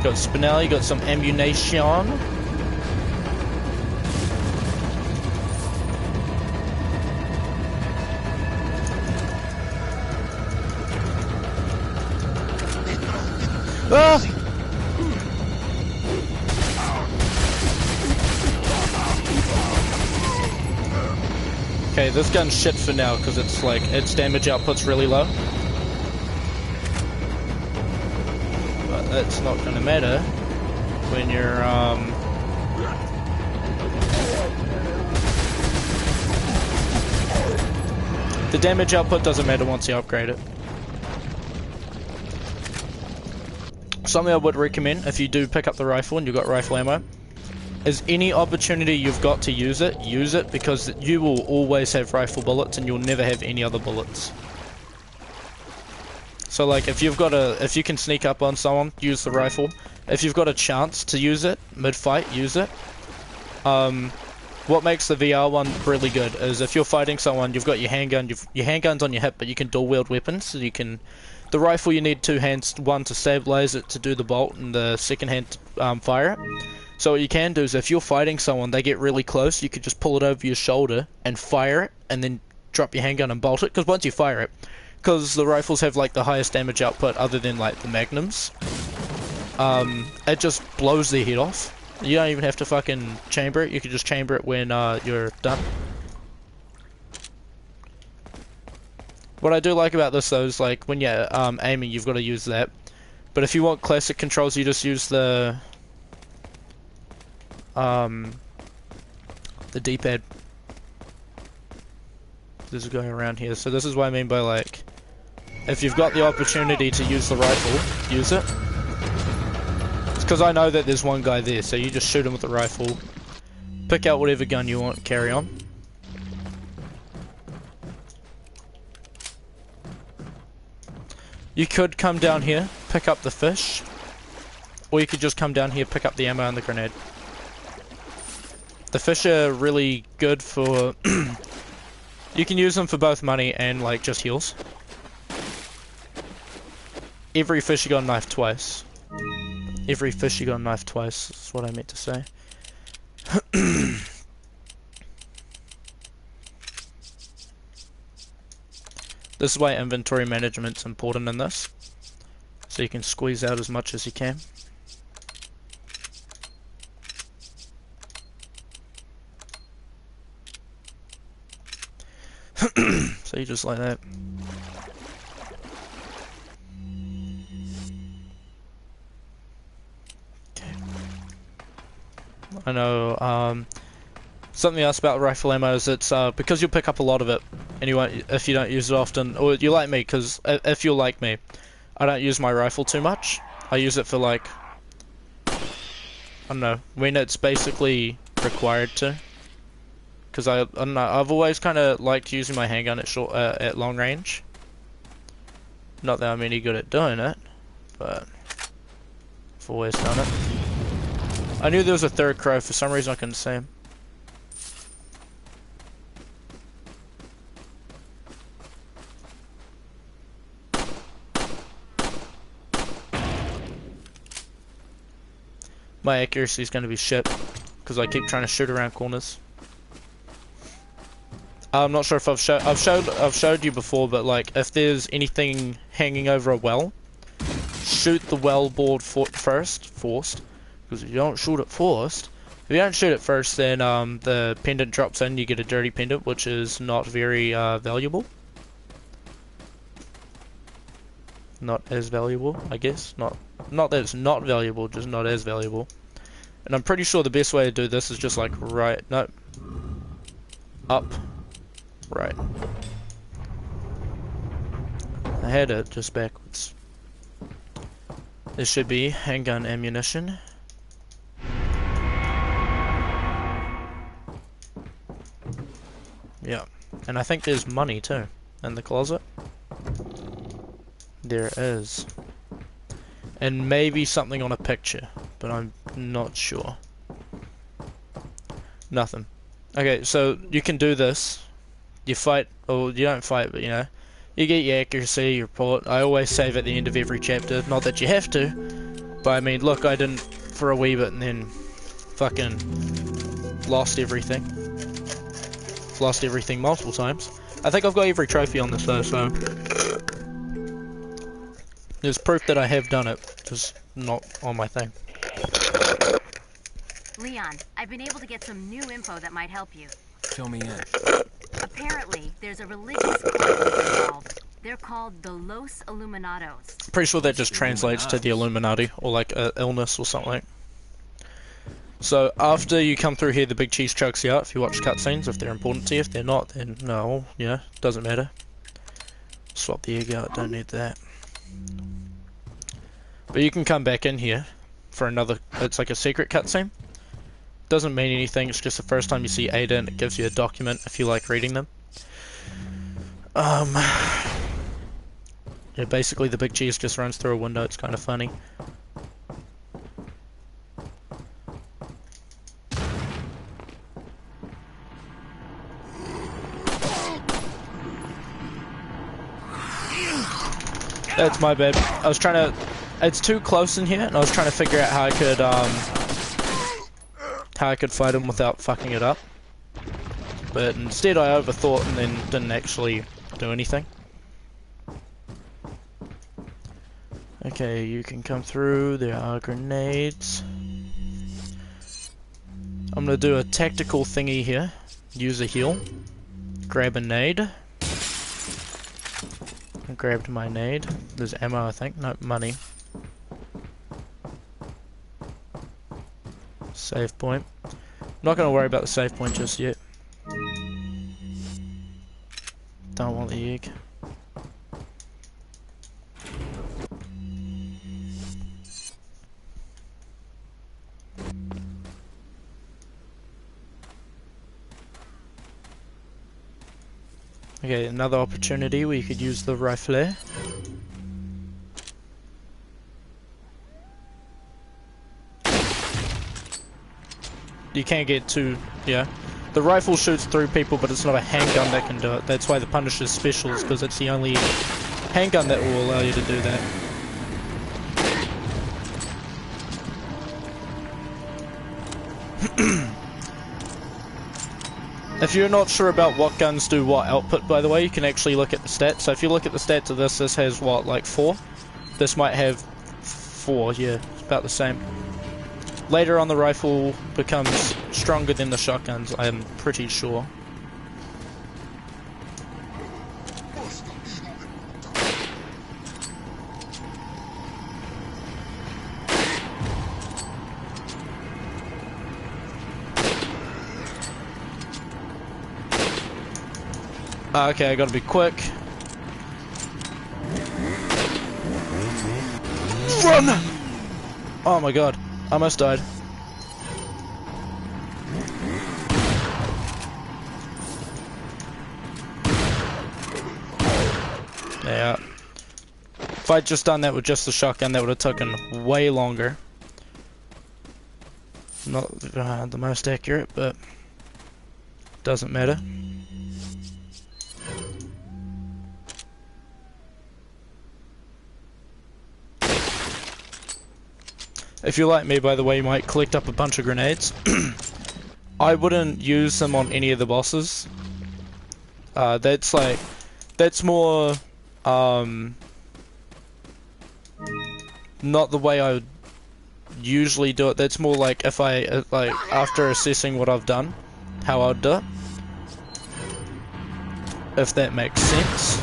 Speaker 1: Got Spinelli, got some ammunition. Ah! Okay, this gun's shit for now because it's like its damage output's really low. But that's not gonna matter when you're the damage output doesn't matter once you upgrade it. Something I would recommend if you do pick up the rifle and you've got rifle ammo is any opportunity you've got to use it because you will always have rifle bullets and you'll never have any other bullets. So like if you can sneak up on someone, use the rifle. If you've got a chance to use it mid-fight, use it. What makes the VR one really good is if you're fighting someone, you've got your handgun, your handgun's on your hip, but you can dual wield weapons, so you can. The rifle you need 2 hands, one to stabilize it to do the bolt, and the second hand to fire it. So what you can do is if you're fighting someone, they get really close, you could just pull it over your shoulder and fire it, and then drop your handgun and bolt it. Because once you fire it, because the rifles have like the highest damage output other than like the magnums, it just blows their head off. You don't even have to fucking chamber it. You can just chamber it when you're done. What I do like about this though is like when you're aiming, you've got to use that. But if you want classic controls, you just use the D-pad. There's a guy around here, so this is what I mean by like, if you've got the opportunity to use the rifle, use it. It's because I know that there's one guy there, so you just shoot him with the rifle, pick out whatever gun you want, carry on. You could come down here, pick up the fish, or you could just come down here, pick up the ammo and the grenade. The fish are really good for... You can use them for both money and like just heals. Every fish you got knifed twice. Every fish you got knifed twice is what I meant to say. This is why inventory management's important in this. So you can squeeze out as much as you can. So you just like that. Okay. I know, something else about rifle ammo is it's, because you'll pick up a lot of it, and you won't, if you don't use it often, or you like me, because if you're like me, I don't use my rifle too much. I use it for like, I don't know, when it's basically required to. Because I don't know, I've always kind of liked using my handgun at long range. Not that I'm any good at doing it, but I've always done it. I knew there was a third crow, for some reason I couldn't see him. My accuracy is going to be shit, because I keep trying to shoot around corners. I'm not sure if I've showed you before, but like if there's anything hanging over a well, shoot the well board forced, because if you don't shoot it forced, if you don't shoot it first, then the pendant drops in. You get a dirty pendant, which is not very valuable. Not as valuable, I guess. Not that it's not valuable, just not as valuable. And I'm pretty sure the best way to do this is just like up. Right. I had it just backwards. This should be handgun ammunition. Yeah. And I think there's money too in the closet. There is. And maybe something on a picture, but I'm not sure. Nothing. Okay, so you can do this. You fight, or you don't fight, but you know, you get your accuracy, your report. I always save at the end of every chapter. Not that you have to, but I mean, look, I didn't for a wee bit and then fucking lost everything. Lost everything multiple times. I think I've got every trophy on this though, so there's proof that I have done it, just not on my thing.
Speaker 3: Leon, I've been able to get some new info that might help you.
Speaker 4: Fill me in.
Speaker 3: Apparently, there's a religious cult involved. They're called the Los Illuminados.
Speaker 1: Pretty sure that just translates to the Illuminati, or like illness or something. So after you come through here, the big cheese chokes you out if you watch cutscenes, if they're important to you. If they're not, then no, yeah, doesn't matter. Swap the egg out, don't need that. But you can come back in here for another, it's like a secret cutscene. Doesn't mean anything, it's just the first time you see Ada and it gives you a document if you like reading them. Yeah, basically the big cheese just runs through a window, it's kind of funny. That's my bad. I was trying to, it's too close in here and I was trying to figure out how I could fight him without fucking it up. But instead I overthought and then didn't actually do anything. Okay, you can come through, there are grenades. I'm gonna do a tactical thingy here. Use a heal. Grab a nade. I grabbed my nade. There's ammo I think, no, money. Save point. I'm not going to worry about the save point just yet. Don't want the egg. Okay, another opportunity where you could use the rifle. You can't get too, yeah. The rifle shoots through people, but it's not a handgun that can do it. That's why the Punisher's special is because it's the only handgun that will allow you to do that. If you're not sure about what guns do what output, by the way, you can actually look at the stats. So if you look at the stats of this has what, like 4? This might have 4, yeah, it's about the same. Later on the rifle becomes stronger than the shotguns, I am pretty sure. Okay, I gotta be quick. Run! Oh my god, I almost died. Yeah. If I'd just done that with just the shotgun, that would have taken way longer. Not the most accurate, but doesn't matter. If you're like me, by the way, you might collect up a bunch of grenades. I wouldn't use them on any of the bosses. That's more, not the way I would usually do it. That's more like if I, like, after assessing what I've done, how I'd do it. If that makes sense.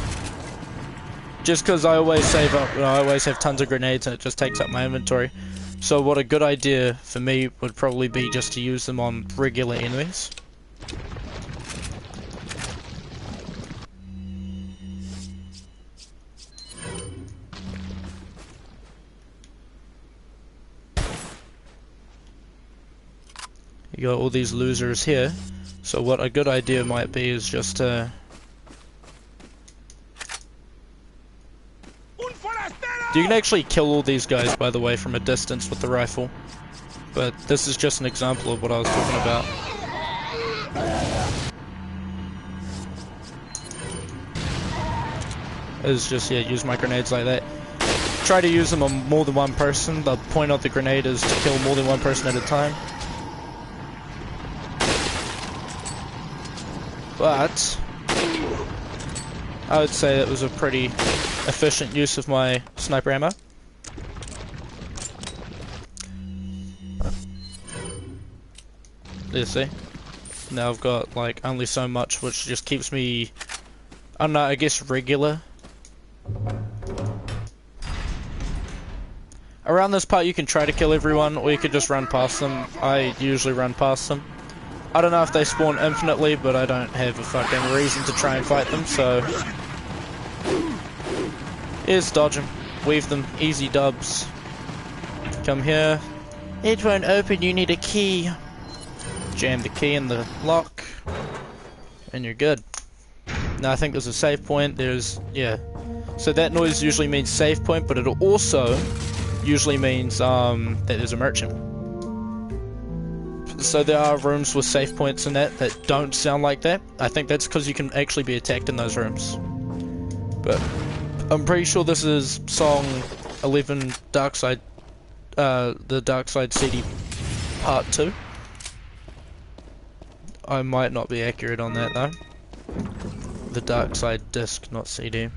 Speaker 1: Just because I always save up, I always have tons of grenades and it just takes up my inventory. So what a good idea for me would probably be just to use them on regular enemies. You got all these losers here, so what a good idea might be is just to... You can actually kill all these guys, by the way, from a distance with the rifle. But this is just an example of what I was talking about. Is just, yeah, use my grenades like that. Try to use them on more than one person. The point of the grenade is to kill more than one person at a time. But I would say that was a pretty efficient use of my sniper ammo. You see? Now I've got like only so much, which just keeps me, I don't know, I guess regular. Around this part you can try to kill everyone, or you could just run past them. I usually run past them. I don't know if they spawn infinitely, but I don't have a fucking reason to try and fight them, so... Here's dodge them, weave them, easy dubs. Come here. It won't open, you need a key. Jam the key in the lock, and you're good. Now I think there's a save point, yeah. So that noise usually means save point, but it also usually means that there's a merchant. So there are rooms with save points in that don't sound like that. I think that's because you can actually be attacked in those rooms. But I'm pretty sure this is song 11 Darkside, the Darkside CD part 2. I might not be accurate on that though. The Darkside disc, not CD.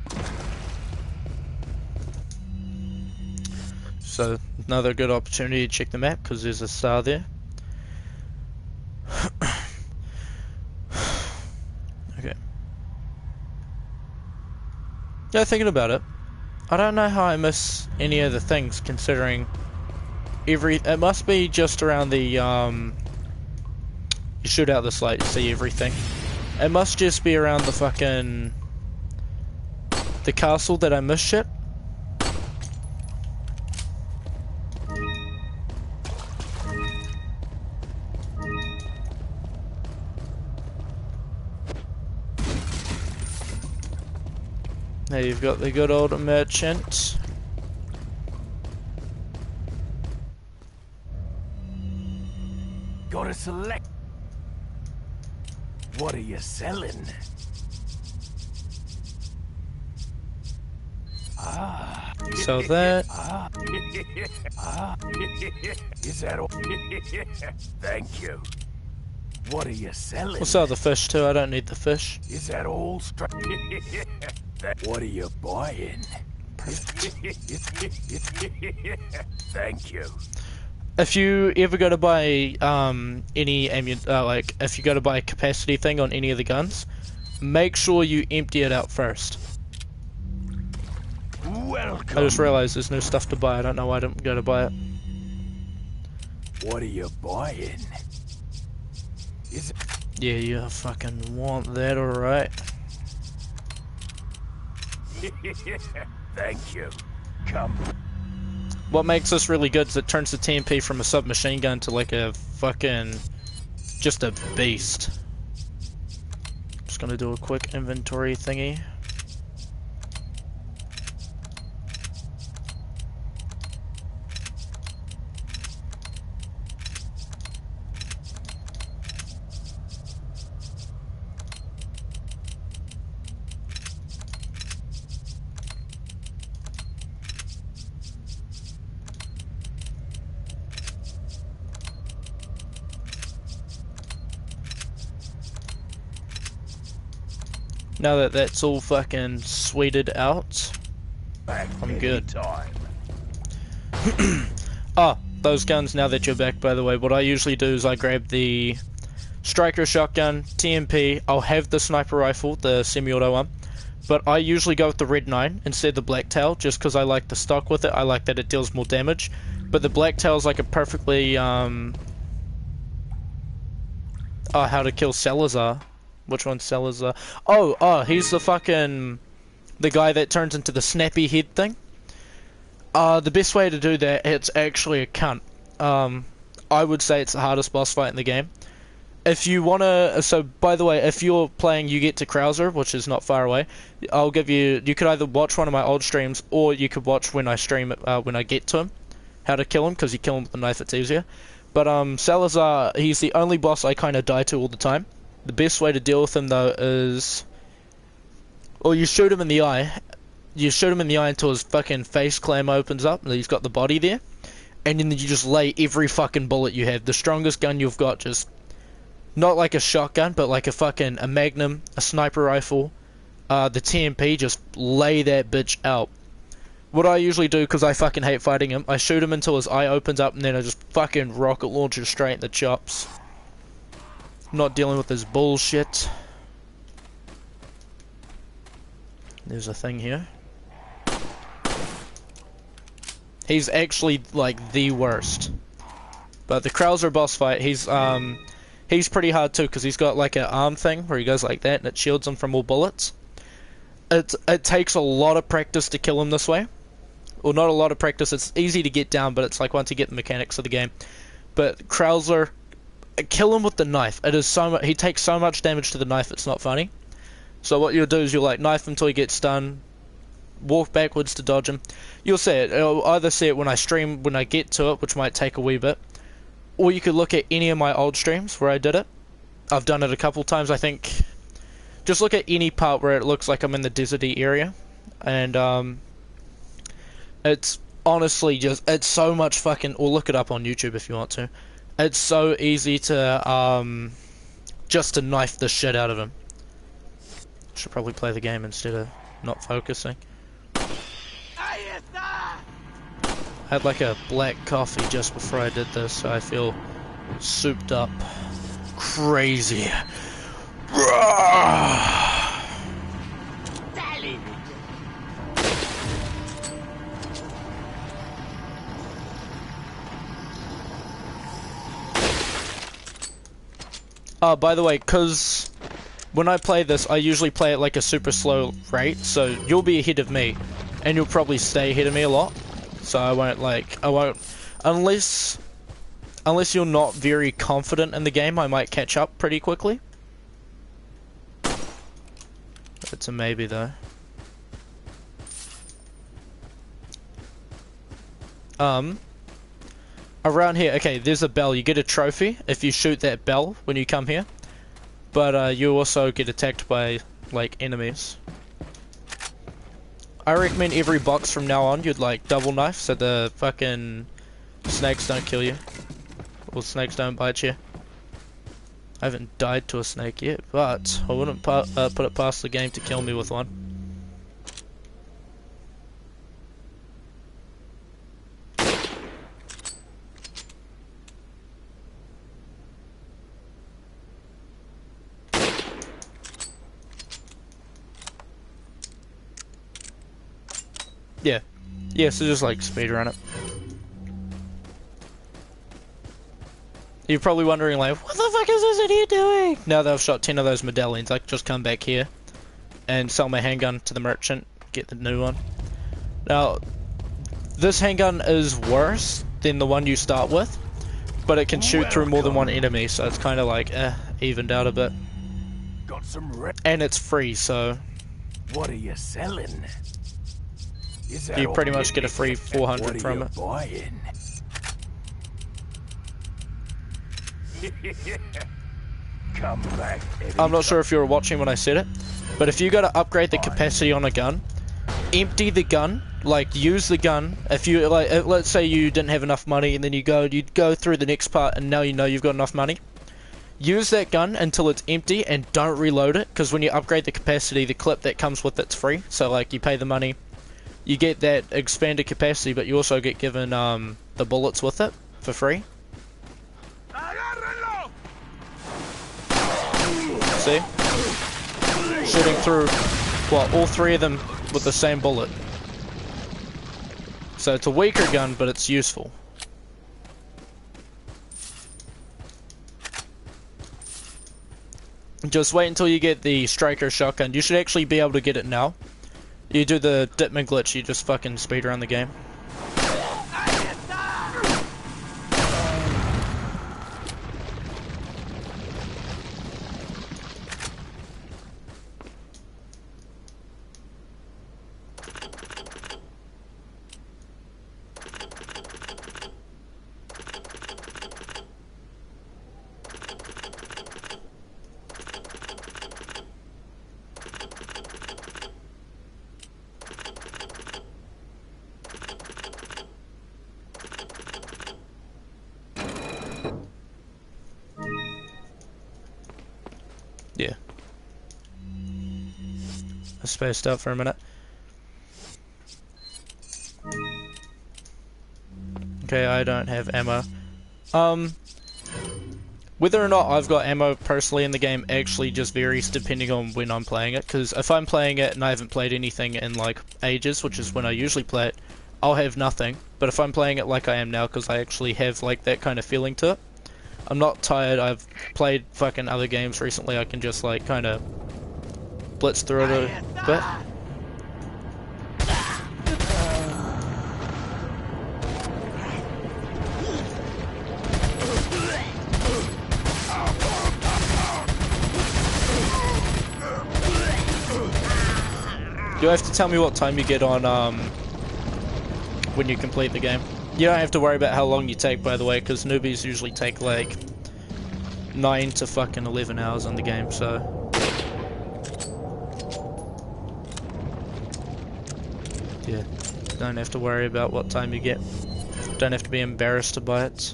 Speaker 1: So another good opportunity to check the map because there's a star there. Okay. Yeah, thinking about it, I don't know how I miss any of the things considering it must be just around the you shoot out this light, you see everything. It must just be around the fucking the castle that I missed shit. Now you've got the good old merchant.
Speaker 2: Gotta select. What are you selling? Ah.
Speaker 1: So that.
Speaker 2: Ah. Ah. Is that all? Thank you. What are you selling?
Speaker 1: We'll sell the fish too. I don't need the fish.
Speaker 2: Is that all? What are you buying? Thank you.
Speaker 1: If you ever go to buy any like if you go to buy a capacity thing on any of the guns, make sure you empty it out first.
Speaker 2: Welcome.
Speaker 1: I just realized there's no stuff to buy. I don't know why I didn't go to buy it.
Speaker 2: What are you buying? Is
Speaker 1: Yeah, you fucking want that, alright.
Speaker 2: Thank you. Come.
Speaker 1: What makes this really good is it turns the TMP from a submachine gun to like a fucking... just a beast. Just gonna do a quick inventory thingy. Now that that's all fucking sweeted out, I'm good.
Speaker 2: Time.
Speaker 1: Ah, those guns, now that you're back, by the way, what I usually do is I grab the striker shotgun, TMP, I'll have the sniper rifle, the semi-auto one, but I usually go with the red 9 instead of the black tail, just because I like the stock with it. I like that it deals more damage, but the black tail is like a perfectly, oh, how to kill Salazar. Which one's Salazar? Oh, he's the fucking... the guy that turns into the snappy head thing. The best way to do that, it's actually a cunt. I would say it's the hardest boss fight in the game. If you wanna... so, by the way, if you're playing You Get to Krauser, which is not far away, I'll give you... you could either watch one of my old streams, or you could watch when I stream it, when I get to him. How to kill him, because you kill him with a knife, it's easier. But, Salazar, he's the only boss I kind of die to all the time. The best way to deal with him, though, is... well, you shoot him in the eye. You shoot him in the eye until his fucking face clam opens up, and he's got the body there. And then you just lay every fucking bullet you have. The strongest gun you've got, just... not like a shotgun, but like a Magnum, a sniper rifle, the TMP, just lay that bitch out. What I usually do, because I fucking hate fighting him, I shoot him until his eye opens up, and then I just fucking rocket launch him straight in the chops. Not dealing with this bullshit. There's a thing here. He's actually like the worst. But the Krauser boss fight, he's pretty hard too, because he's got like an arm thing where he goes like that and it shields him from all bullets. It takes a lot of practice to kill him this way. Well, not a lot of practice, it's easy to get down, but it's like once you get the mechanics of the game. But Krauser, kill him with the knife. It is so much, he takes so much damage to the knife, it's not funny. So what you'll do is you'll like knife him until he gets stunned, walk backwards to dodge him. You'll see it. I'll either see it when I stream, when I get to it, which might take a wee bit, or you could look at any of my old streams where I did it. I've done it a couple times, I think. Just look at any part where it looks like I'm in the deserty area, and it's honestly just, it's so much fucking, or look it up on YouTube if you want to. It's so easy to just to knife the shit out of him. Should probably play the game instead of not focusing. I had like a black coffee just before I did this, so I feel souped up. Crazy. By the way, because when I play this, I usually play it like a super slow rate, so you'll be ahead of me, and you'll probably stay ahead of me a lot. So I won't, unless you're not very confident in the game, I might catch up pretty quickly. It's a maybe though. Around here, okay, there's a bell. You get a trophy if you shoot that bell when you come here. But you also get attacked by, like, enemies. I recommend every box from now on you'd, like, double knife so the fucking snakes don't kill you. Or snakes don't bite you. I haven't died to a snake yet, but I wouldn't put it past the game to kill me with one. Yeah, so just like speedrun it. You're probably wondering like, what the fuck is this idiot doing? Now that I've shot 10 of those medallions, I can just come back here and sell my handgun to the merchant, get the new one. Now, this handgun is worse than the one you start with, but it can shoot through more than one enemy, so it's kind of like, evened out a bit.
Speaker 2: Got some
Speaker 1: and it's free, so
Speaker 2: what are you selling?
Speaker 1: you pretty much get a free 400 from it.
Speaker 2: Buying? Come back.
Speaker 1: I'm not sure if you were watching when I said it, but if you got to upgrade the capacity on a gun, empty the gun, like use the gun. If you like, let's say you didn't have enough money, and then you'd go through the next part, and now you know you've got enough money. Use that gun until it's empty, and don't reload it, because when you upgrade the capacity, the clip that comes with it's free. So like you pay the money, you get that expanded capacity, but you also get given the bullets with it for free. See? Shooting through, well, all three of them with the same bullet. So it's a weaker gun, but it's useful. Just wait until you get the striker shotgun. You should actually be able to get it now. You do the Ditman glitch, you just fucking speed around the game. Yeah. I spaced out for a minute. Okay, I don't have ammo. Whether or not I've got ammo personally in the game actually just varies depending on when I'm playing it, because if I'm playing it and I haven't played anything in like ages, which is when I usually play it, I'll have nothing. But if I'm playing it like I am now, because I actually have like that kind of feeling to it, I'm not tired. I've played fucking other games recently. I can just like kind of blitz through it a bit. You have to tell me what time you get on when you complete the game. You don't have to worry about how long you take, by the way, because newbies usually take like 9 to fucking 11 hours on the game, so. Yeah, don't have to worry about what time you get. Don't have to be embarrassed by it.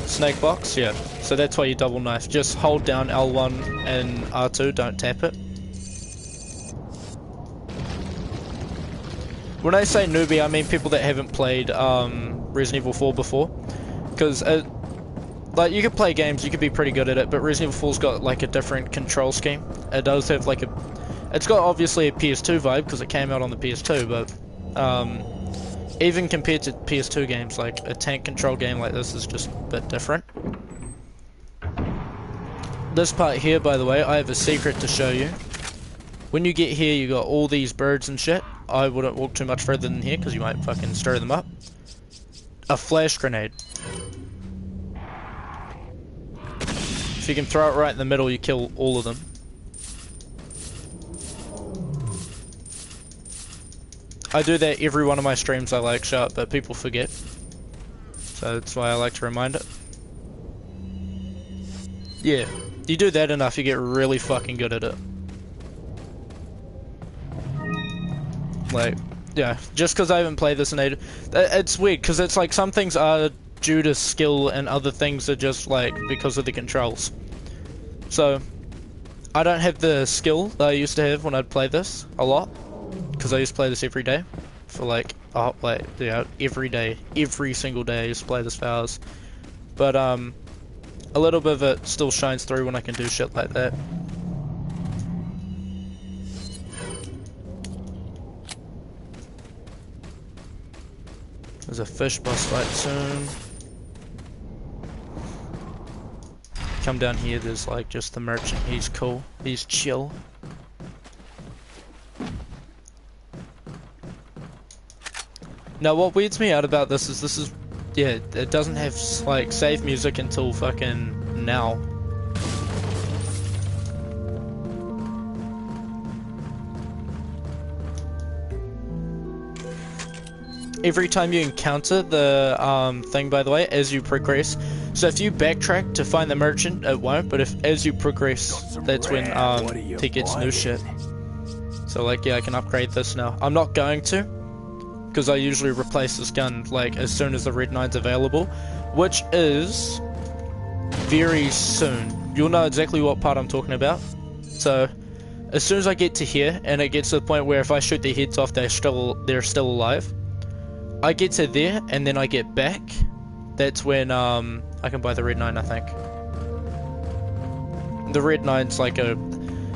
Speaker 1: Snake box, yeah. So that's why you double knife. Just hold down L1 and R2, don't tap it. When I say newbie, I mean people that haven't played Resident Evil 4 before. Because, like, you could play games, you could be pretty good at it, but Resident Evil 4's got, like, a different control scheme. It does have, like, it's got, obviously, a PS2 vibe, because it came out on the PS2, but, even compared to PS2 games, like, a tank control game like this is just a bit different. This part here, by the way, I have a secret to show you. When you get here, you got all these birds and shit. I wouldn't walk too much further than here, because you might fucking stir them up. A flash grenade. If you can throw it right in the middle, you kill all of them. I do that every one of my streams. I like show it, but people forget. So that's why I like to remind it. Yeah, you do that enough, you get really fucking good at it. Like, yeah, just because I haven't played this in ages. It's weird, because it's like some things are due to skill and other things are just like because of the controls. So, I don't have the skill that I used to have when I'd play this a lot, because I used to play this every day. For like, oh, like, yeah, every day, every single day I used to play this for hours. But, a little bit of it still shines through when I can do shit like that. There's a fish boss fight soon. Come down here, there's like just the merchant. He's cool. He's chill. Now what weirds me out about this is, yeah, it doesn't have like save music until fucking now. Every time you encounter the thing, by the way, as you progress, so if you backtrack to find the merchant, it won't, but if as you progress, that's when he gets new shit. So like, yeah, I can upgrade this now. I'm not going to, because I usually replace this gun like as soon as the Red 9's available, which is very soon. You'll know exactly what part I'm talking about. So as soon as I get to here and it gets to the point where if I shoot their heads off, they're still alive. I get to there and then I get back. That's when I can buy the Red 9, I think. The Red 9's like a...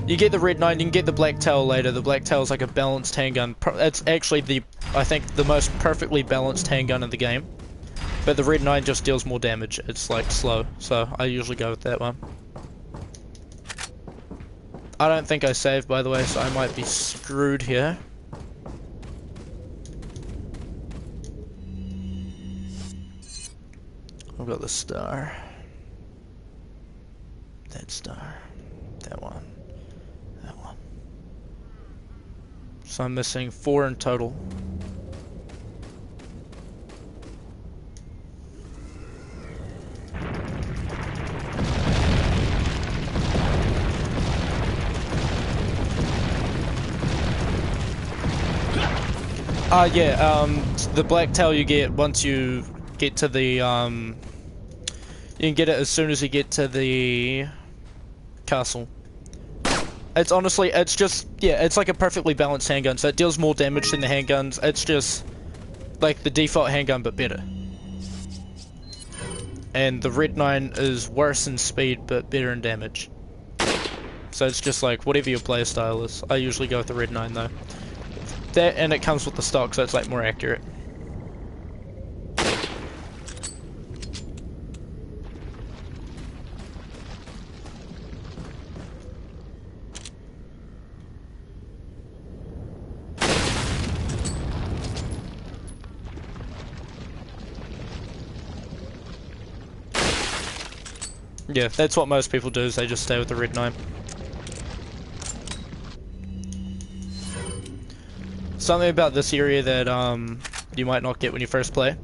Speaker 1: You get the Red 9, you can get the Black Tail later. The Black Tail is like a balanced handgun. It's actually I think the most perfectly balanced handgun in the game. But the Red 9 just deals more damage. It's like slow, so I usually go with that one. I don't think I saved, by the way, so I might be screwed here. I've got the star. That star. That one. That one. So I'm missing 4 in total. The Black Tail you get once you get to the, you can get it as soon as you get to the castle. It's honestly, it's just, yeah, it's like a perfectly balanced handgun, so it deals more damage than the handguns. It's just like the default handgun, but better. And the Red 9 is worse in speed, but better in damage. So it's just like, whatever your playstyle is. I usually go with the Red 9 though. That, and it comes with the stock, so it's like more accurate. Yeah, that's what most people do, is they just stay with the Red 9. Something about this area that you might not get when you first play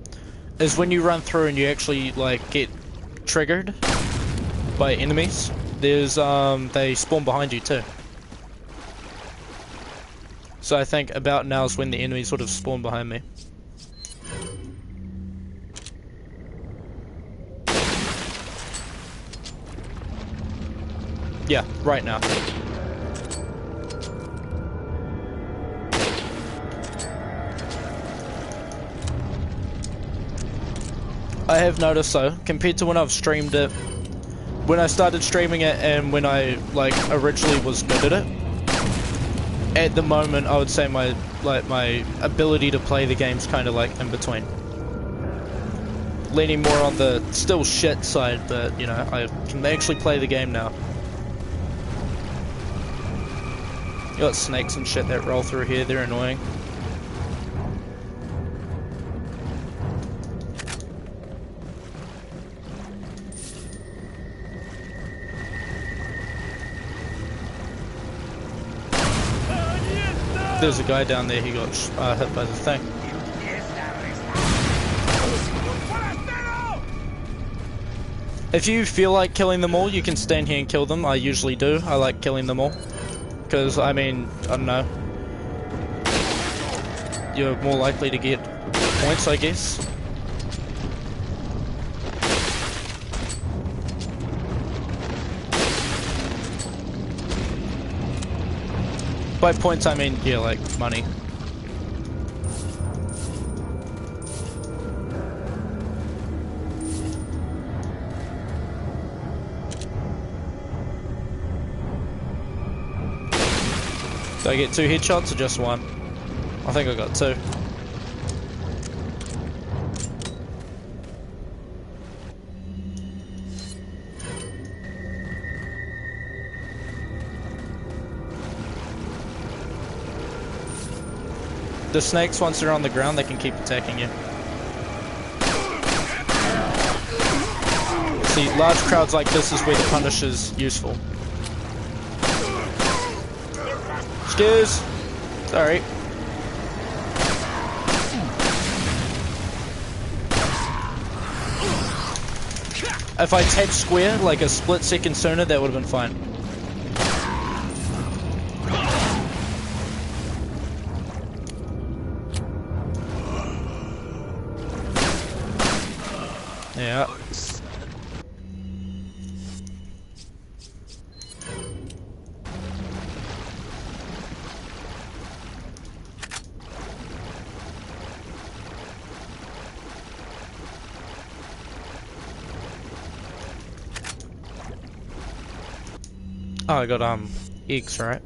Speaker 1: is when you run through and you actually like get triggered by enemies, there's they spawn behind you too. So I think about now is when the enemies sort of spawn behind me. Yeah, right now. I have noticed though, compared to when I've streamed it, when I started streaming it and when I like originally was good at it, at the moment I would say my ability to play the game's kind of like in between. Leaning more on the still shit side, but you know, I can actually play the game now. You got snakes and shit that roll through here, they're annoying. There's a guy down there, he got hit by the thing. If you feel like killing them all, you can stand here and kill them. I usually do. I like killing them all. Because, I mean, I don't know. You're more likely to get points, I guess. By points, I mean, yeah, like, money. Did I get 2 headshots or just 1? I think I got 2. The snakes, once they're on the ground, they can keep attacking you. See, large crowds like this is where the Punisher's useful. Excuse! Sorry. If I tapped square, like a split second sooner, that would have been fine. Yeah. Oh, I got eggs, right?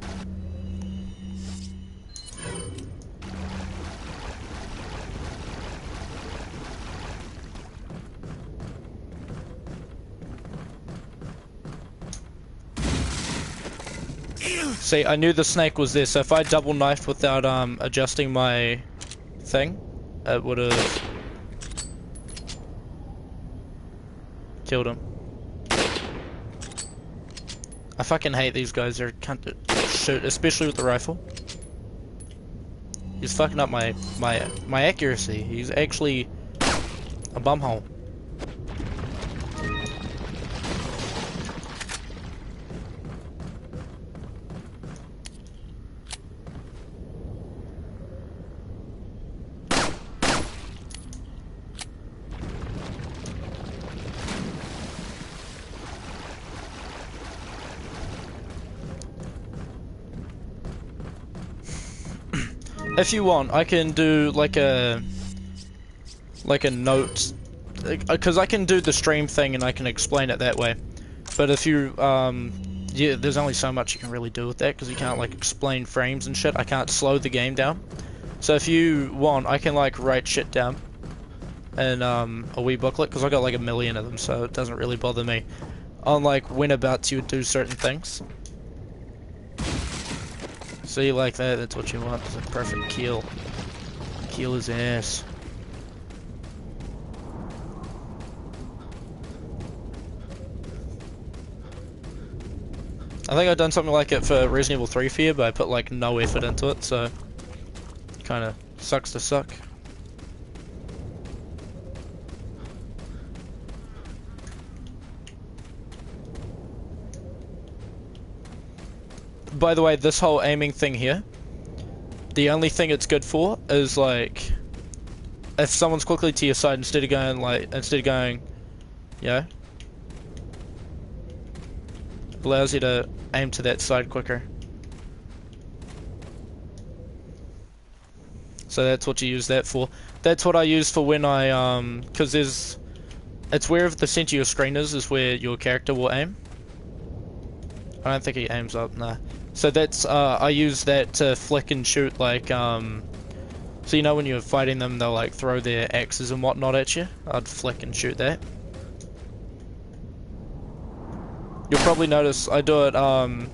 Speaker 1: See, I knew the snake was there, so if I double knifed without adjusting my thing, it would have killed him. I fucking hate these guys, they're cunt to shoot, especially with the rifle. He's fucking up my accuracy. He's actually a bumhole. If you want, I can do like a note, because I can do the stream thing and I can explain it that way. But if you, yeah, there's only so much you can really do with that, because you can't like explain frames and shit. I can't slow the game down. So if you want, I can like write shit down in a wee booklet, because I got like 1 million of them, so it doesn't really bother me. On like whenabouts you would do certain things. See, like that, that's what you want. It's a perfect kill. Kill his ass. I think I've done something like it for Resident Evil 3 Fear, but I put like no effort into it, so kinda sucks to suck. By the way, this whole aiming thing here, the only thing it's good for is like, if someone's quickly to your side, instead of going, yeah, allows you to aim to that side quicker. So that's what you use that for. That's what I use for when I, cause it's wherever the center of your screen is where your character will aim. I don't think he aims up, nah. So that's, I use that to flick and shoot, like, so you know when you're fighting them, they'll like throw their axes and whatnot at you? I'd flick and shoot that. You'll probably notice I do it, I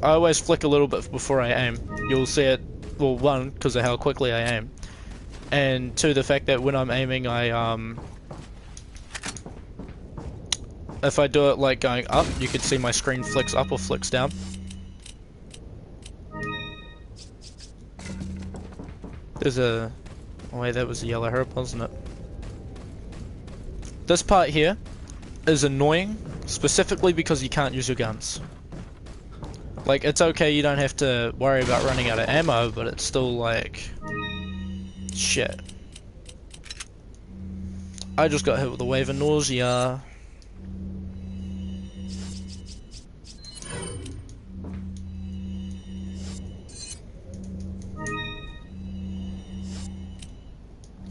Speaker 1: always flick a little bit before I aim. You'll see it, well, 1, because of how quickly I aim. And 2, the fact that when I'm aiming, if I do it like going up, you can see my screen flicks up or flicks down. There's a... Oh wait, that was a yellow herb, wasn't it? This part here is annoying, specifically because you can't use your guns. Like, it's okay, you don't have to worry about running out of ammo, but it's still like... Shit. I just got hit with a wave of nausea.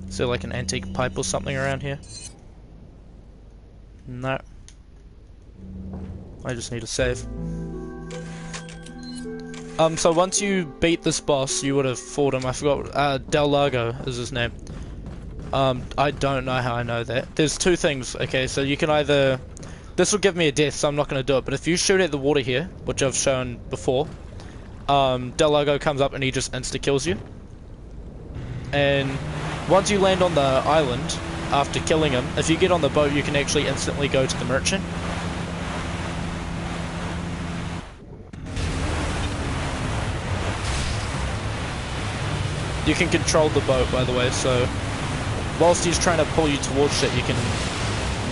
Speaker 1: Is there like an antique pipe or something around here? No. I just need a save. So once you beat this boss, you would have fought him. I forgot. Del Lago is his name. I don't know how I know that. There's two things. Okay, so you can either... This will give me a death, so I'm not going to do it. But if you shoot at the water here, which I've shown before, Del Lago comes up and he just insta-kills you. And once you land on the island, after killing him, if you get on the boat, you can actually instantly go to the merchant. You can control the boat, by the way, so whilst he's trying to pull you towards it, you can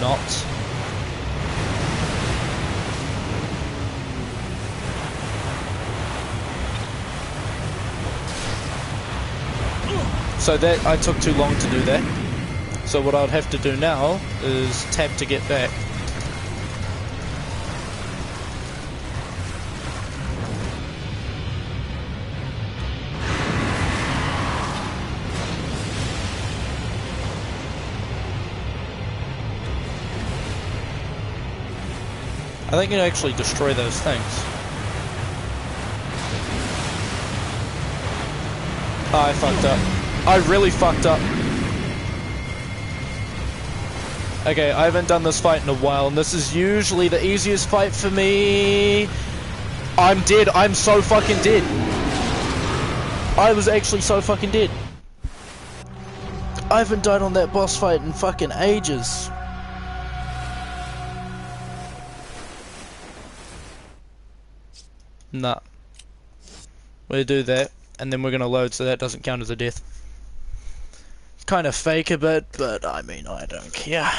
Speaker 1: not. So that, I took too long to do that. So what I would have to do now is tap to get back. I think you can actually destroy those things. Oh, I fucked up. I really fucked up. Okay, I haven't done this fight in a while, and this is usually the easiest fight for me. I'm dead. I'm so fucking dead. I was actually so fucking dead. I haven't died on that boss fight in fucking ages. Nah. We'll do that, and then we're gonna load so that doesn't count as a death. It's kind of fake a bit, but I mean, I don't care.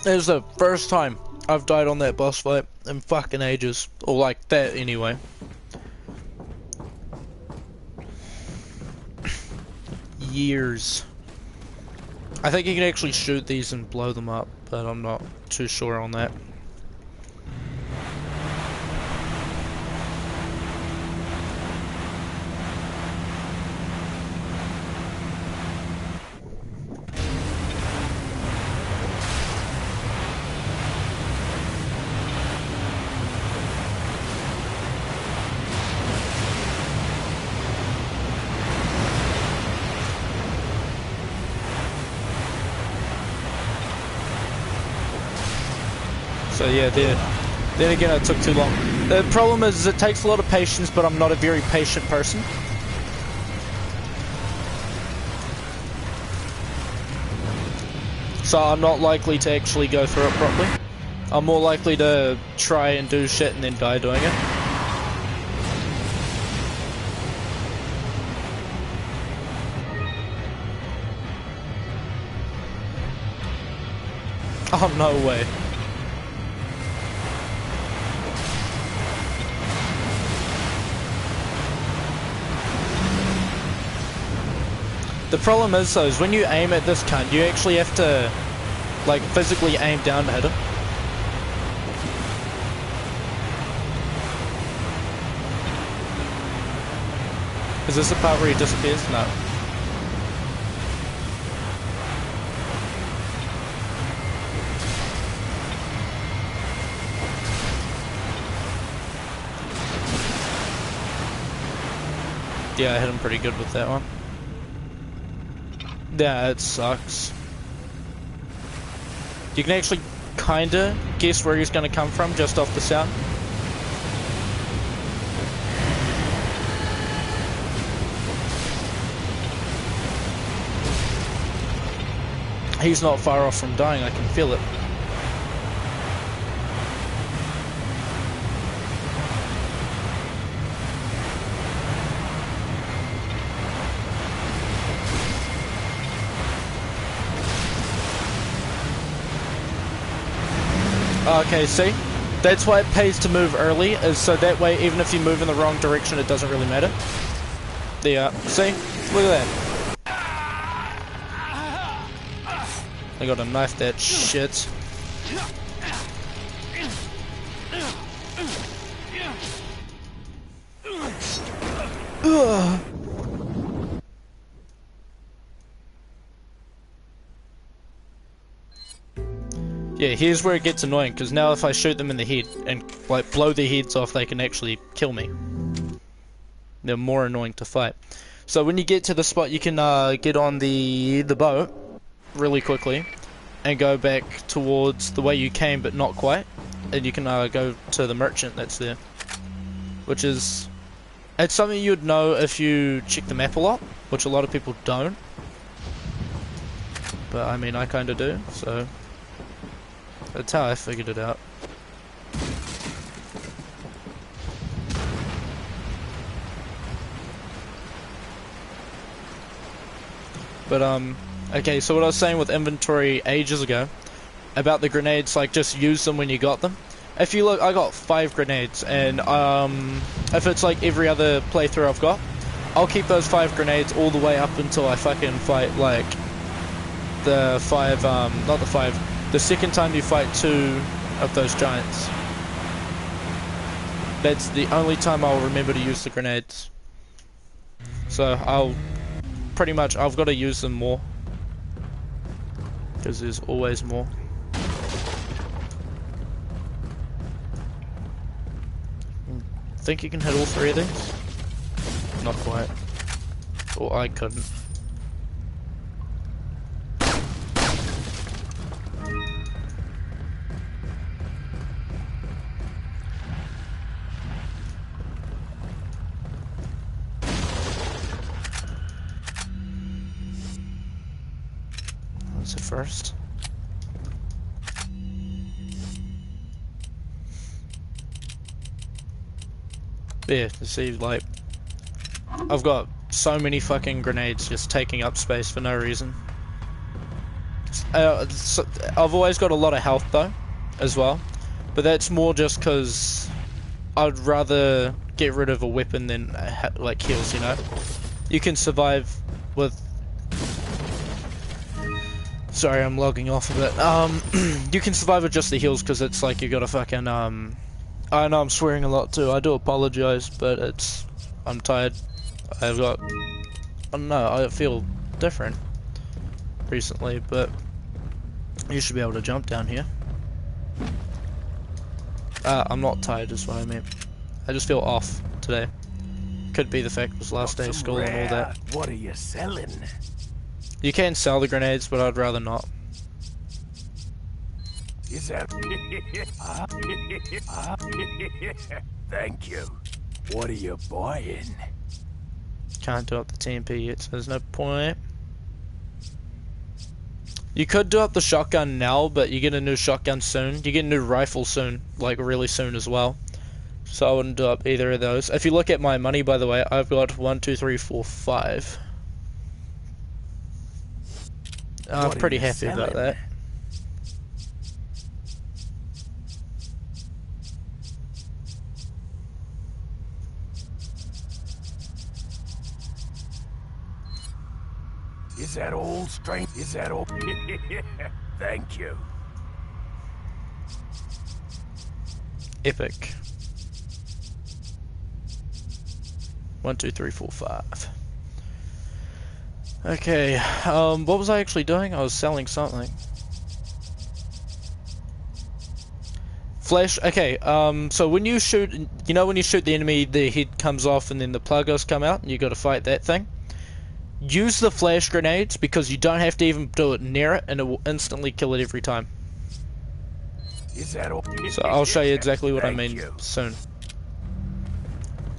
Speaker 1: It was the first time I've died on that boss fight in fucking ages. Or like that, anyway. Years. I think you can actually shoot these and blow them up, but I'm not too sure on that. So yeah, then again, it took too long. The problem is it takes a lot of patience, but I'm not a very patient person. So I'm not likely to actually go through it properly. I'm more likely to try and do shit and then die doing it. Oh, no way. The problem is, though, is when you aim at this cunt, you actually have to, like, physically aim down to hit him. Is this the part where he disappears? No. Yeah, I hit him pretty good with that one. Yeah, it sucks. You can actually kinda guess where he's gonna come from just off the sound. He's not far off from dying, I can feel it. Okay, see? That's why it pays to move early, is so that way even if you move in the wrong direction it doesn't really matter. There you are. See? Look at that. I gotta knife that shit. Ugh. Yeah, here's where it gets annoying, because now if I shoot them in the head and like blow their heads off, they can actually kill me. They're more annoying to fight. So when you get to the spot, you can get on the boat really quickly and go back towards the way you came, but not quite. And you can go to the merchant that's there, which is it's something you'd know if you check the map a lot, which a lot of people don't. But I mean, I kind of do, so. That's how I figured it out. But okay, so what I was saying with inventory ages ago about the grenades, like just use them when you got them. If you look, I got 5 grenades, and if it's like every other playthrough I've got, I'll keep those 5 grenades all the way up until I fucking fight like the 5, not the 5. The second time you fight 2 of those giants. That's the only time I'll remember to use the grenades. So I'll pretty much, I've got to use them more, because there's always more. Think you can hit all 3 of these? Not quite. Or I couldn't. What's it first? Yeah, you see, like, I've got so many fucking grenades just taking up space for no reason. So, I've always got a lot of health though, as well, but that's more just because I'd rather get rid of a weapon than like heals, you know? You can survive with... Sorry, I'm logging off a bit. You can survive with just the heals because it's like you gotta fucking, I know I'm swearing a lot too, I do apologize, but it's... I'm tired. I've got... I don't know, I feel different recently, but you should be able to jump down here. I'm not tired is what I meant. I just feel off today. Could be the fact it was last day of school and all that.
Speaker 2: What are you selling?
Speaker 1: You can sell the grenades, but I'd rather not.
Speaker 2: Is that... Thank you. What are you buying?
Speaker 1: Can't do up the TMP yet, so there's no point. You could do up the shotgun now, but you get a new shotgun soon. You get a new rifle soon, like really soon as well. So I wouldn't do up either of those. If you look at my money, by the way, I've got 1, 2, 3, 4, 5. I'm pretty happy about that.
Speaker 2: Is that all, strength? Is that all? Thank you.
Speaker 1: Epic. 1, 2, 3, 4, 5. Okay, what was I actually doing? I was selling something. Flash, okay, so when you shoot, you know when you shoot the enemy, the head comes off and then the pluggers come out and you gotta fight that thing? Use the flash grenades because you don't have to even do it near it and it will instantly kill it every time.
Speaker 2: Is that all?
Speaker 1: So I'll show you exactly what I mean soon.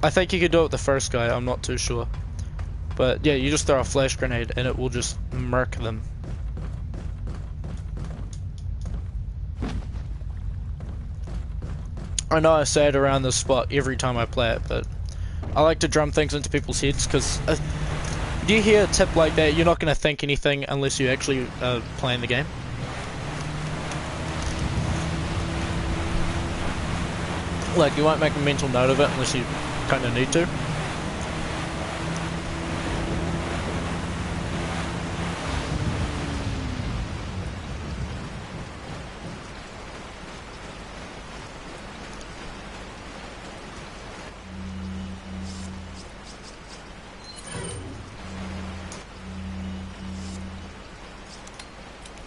Speaker 1: I think you could do it with the first guy, I'm not too sure. But yeah, you just throw a flash grenade and it will just murk them. I know I say it around this spot every time I play it, but I like to drum things into people's heads, because do you hear a tip like that? You're not going to think anything unless you actually playing the game. Like, you won't make a mental note of it unless you kind of need to.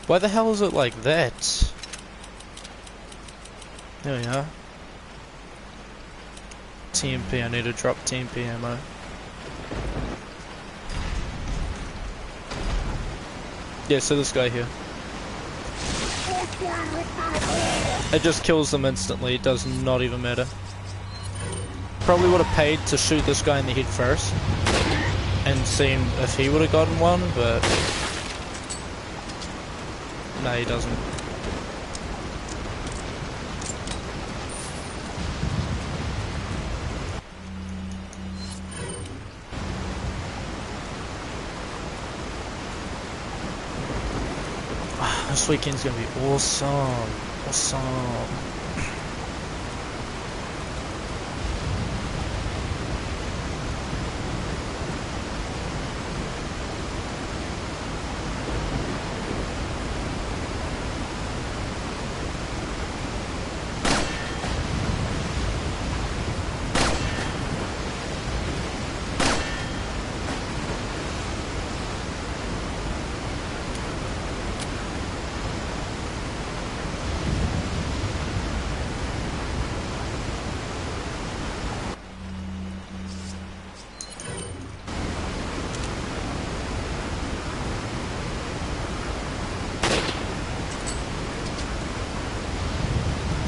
Speaker 1: Why the hell is it like that? There we are. TMP, I need to drop TMP ammo. Yeah, so this guy here. It just kills them instantly, it does not even matter. Probably would have paid to shoot this guy in the head first and seen if he would have gotten one, but no, he doesn't. This weekend's gonna be awesome. Awesome.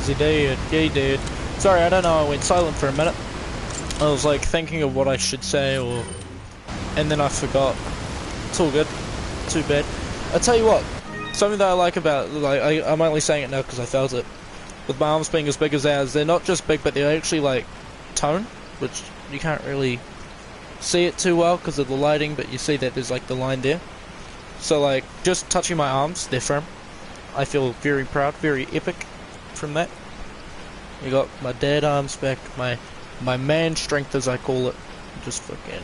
Speaker 1: He did, yeah he did. Sorry, I don't know, I went silent for a minute. I was like thinking of what I should say, or... and then I forgot. It's all good. Too bad. I tell you what, something that I like about, like, I'm only saying it now because I felt it. With my arms being as big as ours, they're not just big, but they're actually like tone, which you can't really see it too well because of the lighting, but you see that there's like the line there. So like, just touching my arms, they're firm. I feel very proud, very epic from that. You got my dead arms back, my man strength as I call it. Just fucking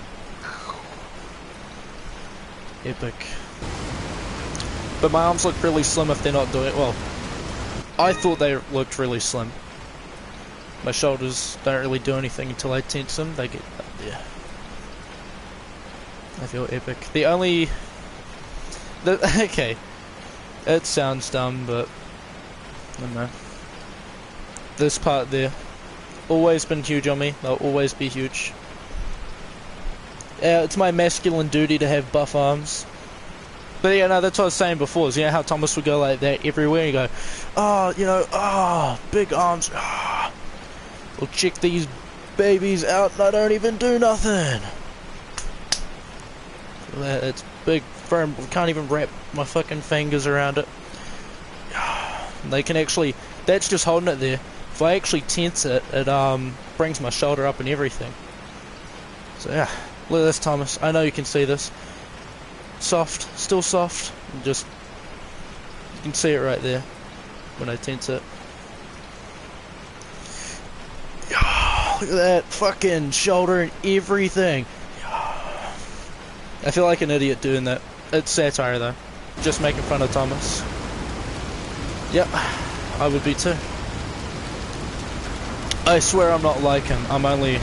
Speaker 1: epic. But my arms look really slim if they're not doing it well. I thought they looked really slim. My shoulders don't really do anything until I tense them. They get up there. I feel epic. Okay, it sounds dumb, but I don't know. This part there, always been huge on me. They'll always be huge. It's my masculine duty to have buff arms. But yeah, no, that's what I was saying before. Is, you know how Thomas would go like that everywhere? You go, oh, you know, oh, big arms. Oh. Well, check these babies out, and I don't even do nothing. It's big, firm. Can't even wrap my fucking fingers around it. They can actually. That's just holding it there. If I actually tense it, it brings my shoulder up and everything. So yeah, look at this, Thomas. I know you can see this. Soft, still soft. Just you can see it right there when I tense it. Look at that fucking shoulder and everything. I feel like an idiot doing that. It's satire though. Just making fun of Thomas. Yep, I would be too. I swear I'm not like him. I'm only...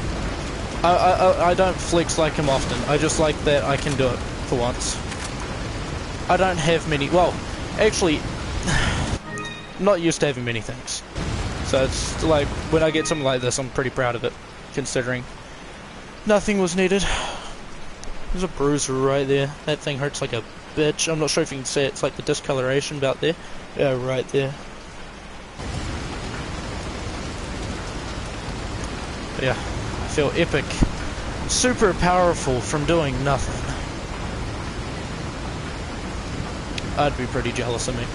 Speaker 1: I don't flex like him often. I just like that I can do it for once. I don't have many... Well, actually, I'm not used to having many things. So it's like, when I get something like this, I'm pretty proud of it, considering nothing was needed. There's a bruise right there. That thing hurts like a bitch. I'm not sure if you can see it. It's like the discoloration about there. Yeah, right there. But yeah, I feel epic. Super powerful from doing nothing. I'd be pretty jealous of me.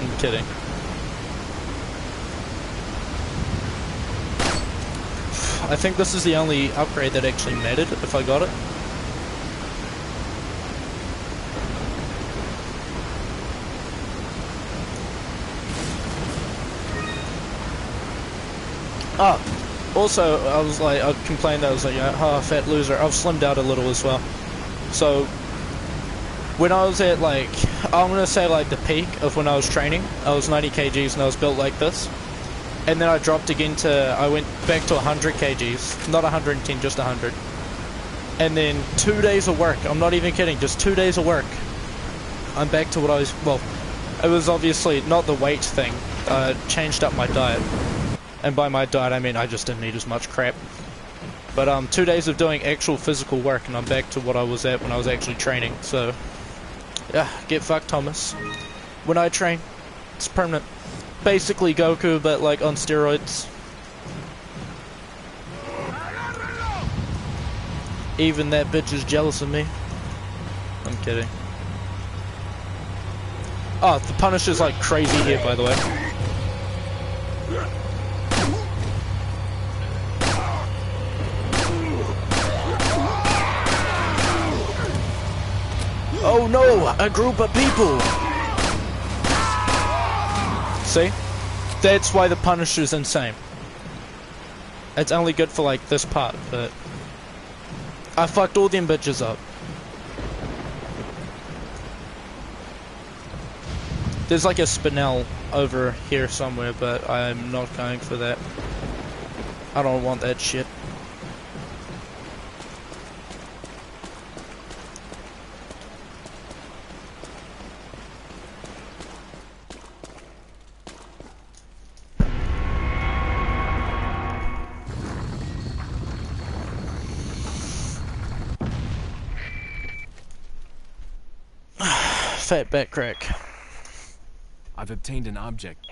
Speaker 1: I'm kidding. I think this is the only upgrade that actually mattered if I got it. Also, I complained that I was like, fat loser. I've slimmed out a little as well. So, when I was at like, I'm gonna say like the peak of when I was training, I was 90 kgs and I was built like this. And then I dropped again I went back to 100 kgs, not 110, just 100. And then 2 days of work, I'm not even kidding, just 2 days of work, I'm back to what I was, well, it was obviously not the weight thing, changed up my diet. And by my diet I mean I just didn't eat as much crap. But 2 days of doing actual physical work and I'm back to what I was at when I was actually training, so... yeah, get fucked, Thomas. When I train, it's permanent. Basically Goku, but like on steroids. Even that bitch is jealous of me. I'm kidding. Oh, the Punisher's like crazy here, by the way. Oh no, a group of people! See? That's why the Punisher's insane. It's only good for like this part, but... I fucked all them bitches up. There's like a Spinel over here somewhere, but I'm not going for that. I don't want that shit. Fat back crack.
Speaker 2: I've obtained an object.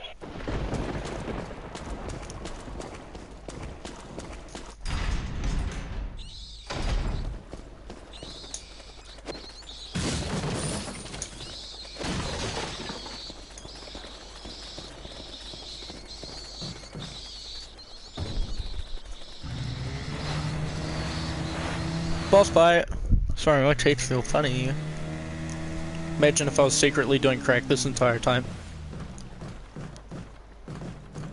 Speaker 1: Boss fight. Sorry, my teeth feel funny. Imagine if I was secretly doing crack this entire time.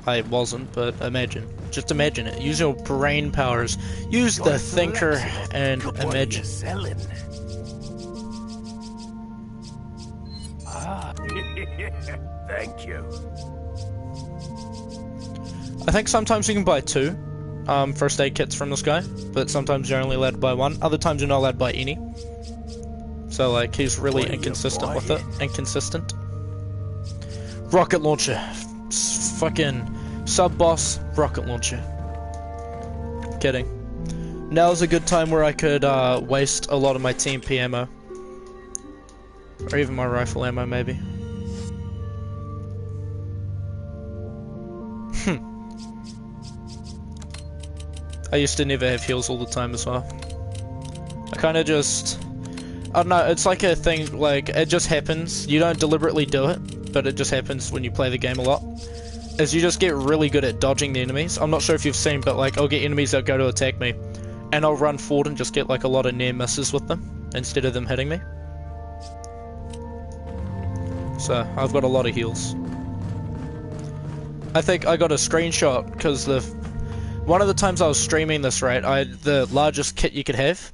Speaker 1: I wasn't, but imagine. Just imagine it. Use your brain powers. Use the thinker and imagine.
Speaker 2: Ah, thank you.
Speaker 1: I think sometimes you can buy 2 first aid kits from this guy, but sometimes you're only allowed to buy 1. Other times you're not allowed to buy any. So like he's really inconsistent with it. Inconsistent. Rocket launcher. Fucking sub-boss rocket launcher. Kidding. Now's a good time where I could waste a lot of my TMP ammo. Or even my rifle ammo maybe. I used to never have heals all the time as well. I kinda just... I don't know, it's like a thing, like, it just happens. You don't deliberately do it, but it just happens when you play the game a lot. Is you just get really good at dodging the enemies. I'm not sure if you've seen, but like, I'll get enemies that go to attack me, and I'll run forward and just get like a lot of near misses with them, instead of them hitting me. So, I've got a lot of heals. I think I got a screenshot, because one of the times I was streaming this, right, I had the largest kit you could have.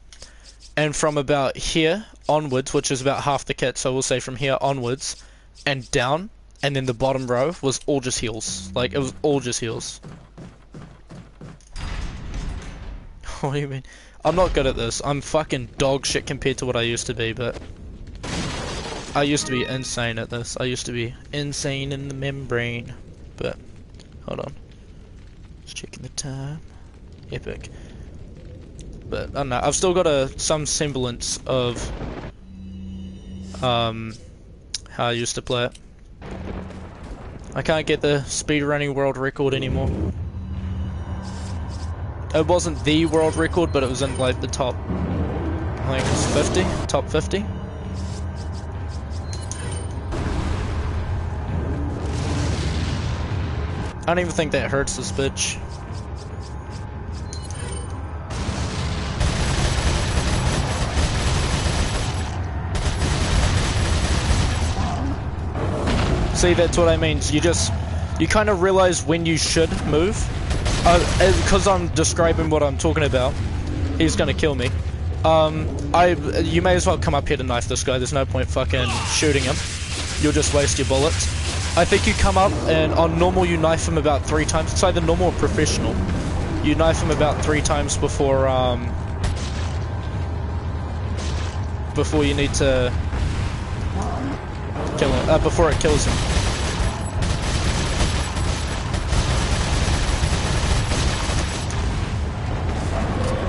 Speaker 1: And from about here onwards, which is about half the kit, so we'll say from here onwards and down, and then the bottom row was all just heals. Like, it was all just heals. What do you mean? I'm not good at this. I'm fucking dog shit compared to what I used to be, but... I used to be insane at this. I used to be insane in the membrane. But, hold on. Just checking the time. Epic. But, I don't know, I've still got some semblance of, how I used to play it. I can't get the speedrunning world record anymore. It wasn't the world record, but it was in, like, the top, I think it was 50, top 50. I don't even think that hurts this bitch. See, that's what I mean. You kind of realize when you should move. Because I'm describing what I'm talking about, he's gonna kill me. You may as well come up here to knife this guy. There's no point fucking shooting him. You'll just waste your bullets. I think you come up and on normal you knife him about 3 times. It's either normal or professional. You knife him about 3 times before you need to kill him. Before it kills him.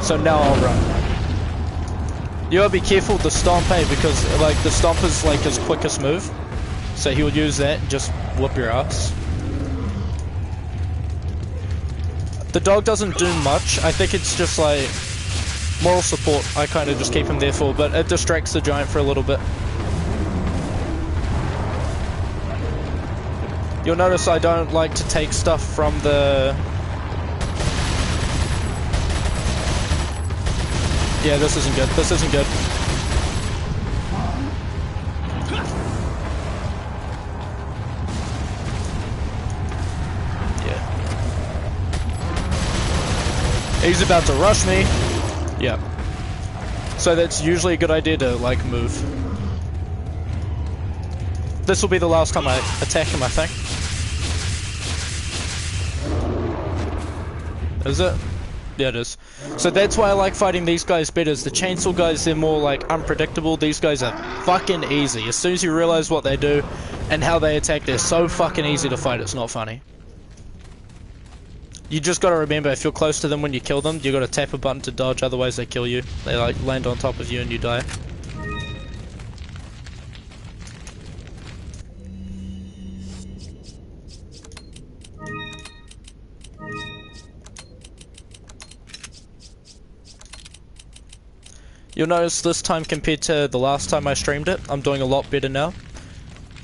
Speaker 1: So now I'll run. You gotta be careful with the stomp, eh? Because like the stomp is like his quickest move. So he would use that and just whoop your ass. The dog doesn't do much. I think it's just like moral support. I kind of just keep him there for, but it distracts the giant for a little bit. You'll notice I don't like to take stuff from the... Yeah, this isn't good. This isn't good. He's about to rush me. Yeah. So that's usually a good idea to, like, move. This will be the last time I attack him, I think. Is it? Yeah, it is. So that's why I like fighting these guys better. Is the chainsaw guys, they're more, like, unpredictable. These guys are fucking easy. As soon as you realize what they do and how they attack, they're so fucking easy to fight, it's not funny. You just gotta remember, if you're close to them when you kill them, you gotta tap a button to dodge, otherwise they kill you. They like land on top of you and you die. You'll notice this time compared to the last time I streamed it, I'm doing a lot better now.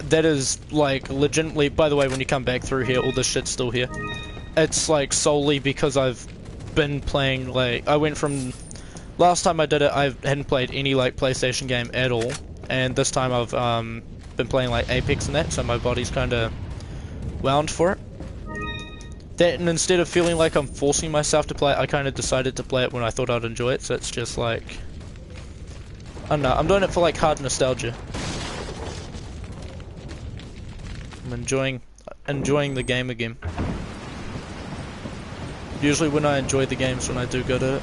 Speaker 1: That is like legitimately, by the way, when you come back through here, all this shit's still here. It's like solely because I've been playing, like, I went from, last time I did it I hadn't played any like PlayStation game at all, and this time I've been playing like Apex and that, so my body's kinda wound for it. That, and instead of feeling like I'm forcing myself to play it, I kinda decided to play it when I thought I'd enjoy it, so it's just like, I don't know, I'm doing it for like hard nostalgia. I'm enjoying the game again. Usually when I enjoy the games when I do good at it.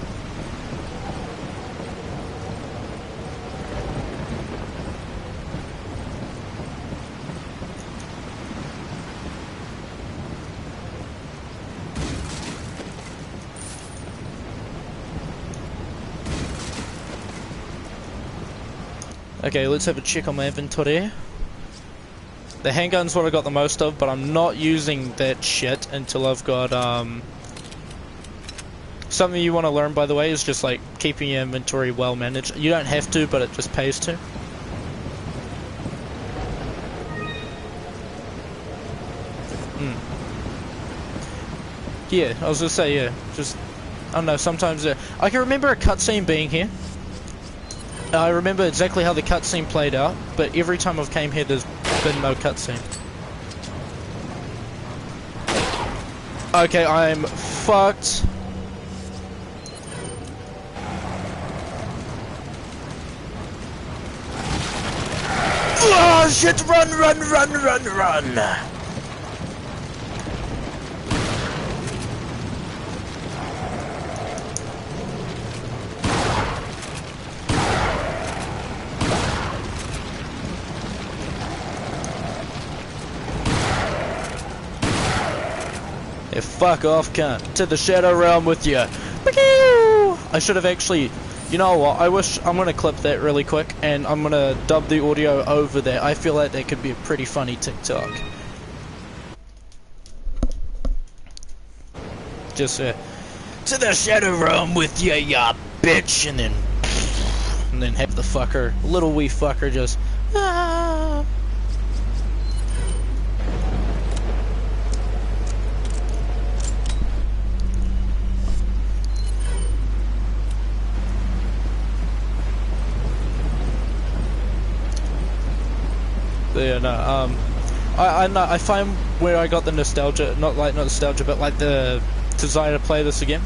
Speaker 1: Okay, let's have a check on my inventory. The handgun's what I got the most of, but I'm not using that shit until I've got, something you want to learn, by the way, is just like keeping your inventory well managed. You don't have to, but it just pays to. Yeah, I was gonna say, yeah, just, I don't know, sometimes, I can remember a cutscene being here. I remember exactly how the cutscene played out, but every time I've came here, there's been no cutscene. Okay, I'm fucked. Oh shit, run, run, run, run, run! Yeah, fuck off, cunt. To the Shadow Realm with you. I should have actually... You know what, I'm gonna clip that really quick, and I'm gonna dub the audio over there. I feel like that could be a pretty funny TikTok. Just, to the Shadow Realm with ya, ya bitch, and then have the fucker, little wee fucker just, ah. Yeah, no, I know, I find where I got the nostalgia, not nostalgia, but like the desire to play this again,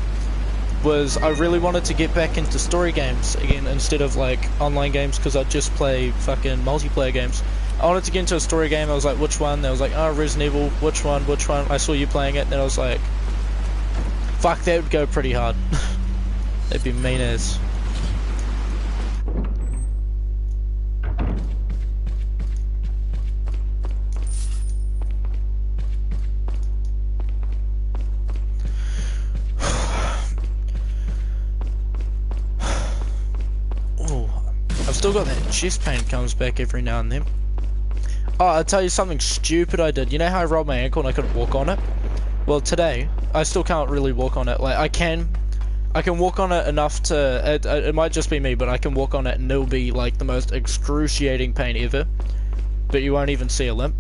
Speaker 1: was I really wanted to get back into story games again instead of like online games, because I'd just play fucking multiplayer games. I wanted to get into a story game. I was like, which one? I was like, oh, Resident Evil, which one? I saw you playing it, and I was like, fuck, that would go pretty hard. That'd be mean as. I've still got that chest pain comes back every now and then. Oh, I'll tell you something stupid I did. You know how I rolled my ankle and I couldn't walk on it? Well, today, I still can't really walk on it. Like, I can walk on it enough to, it might just be me, but I can walk on it and it'll be like the most excruciating pain ever. But you won't even see a limp,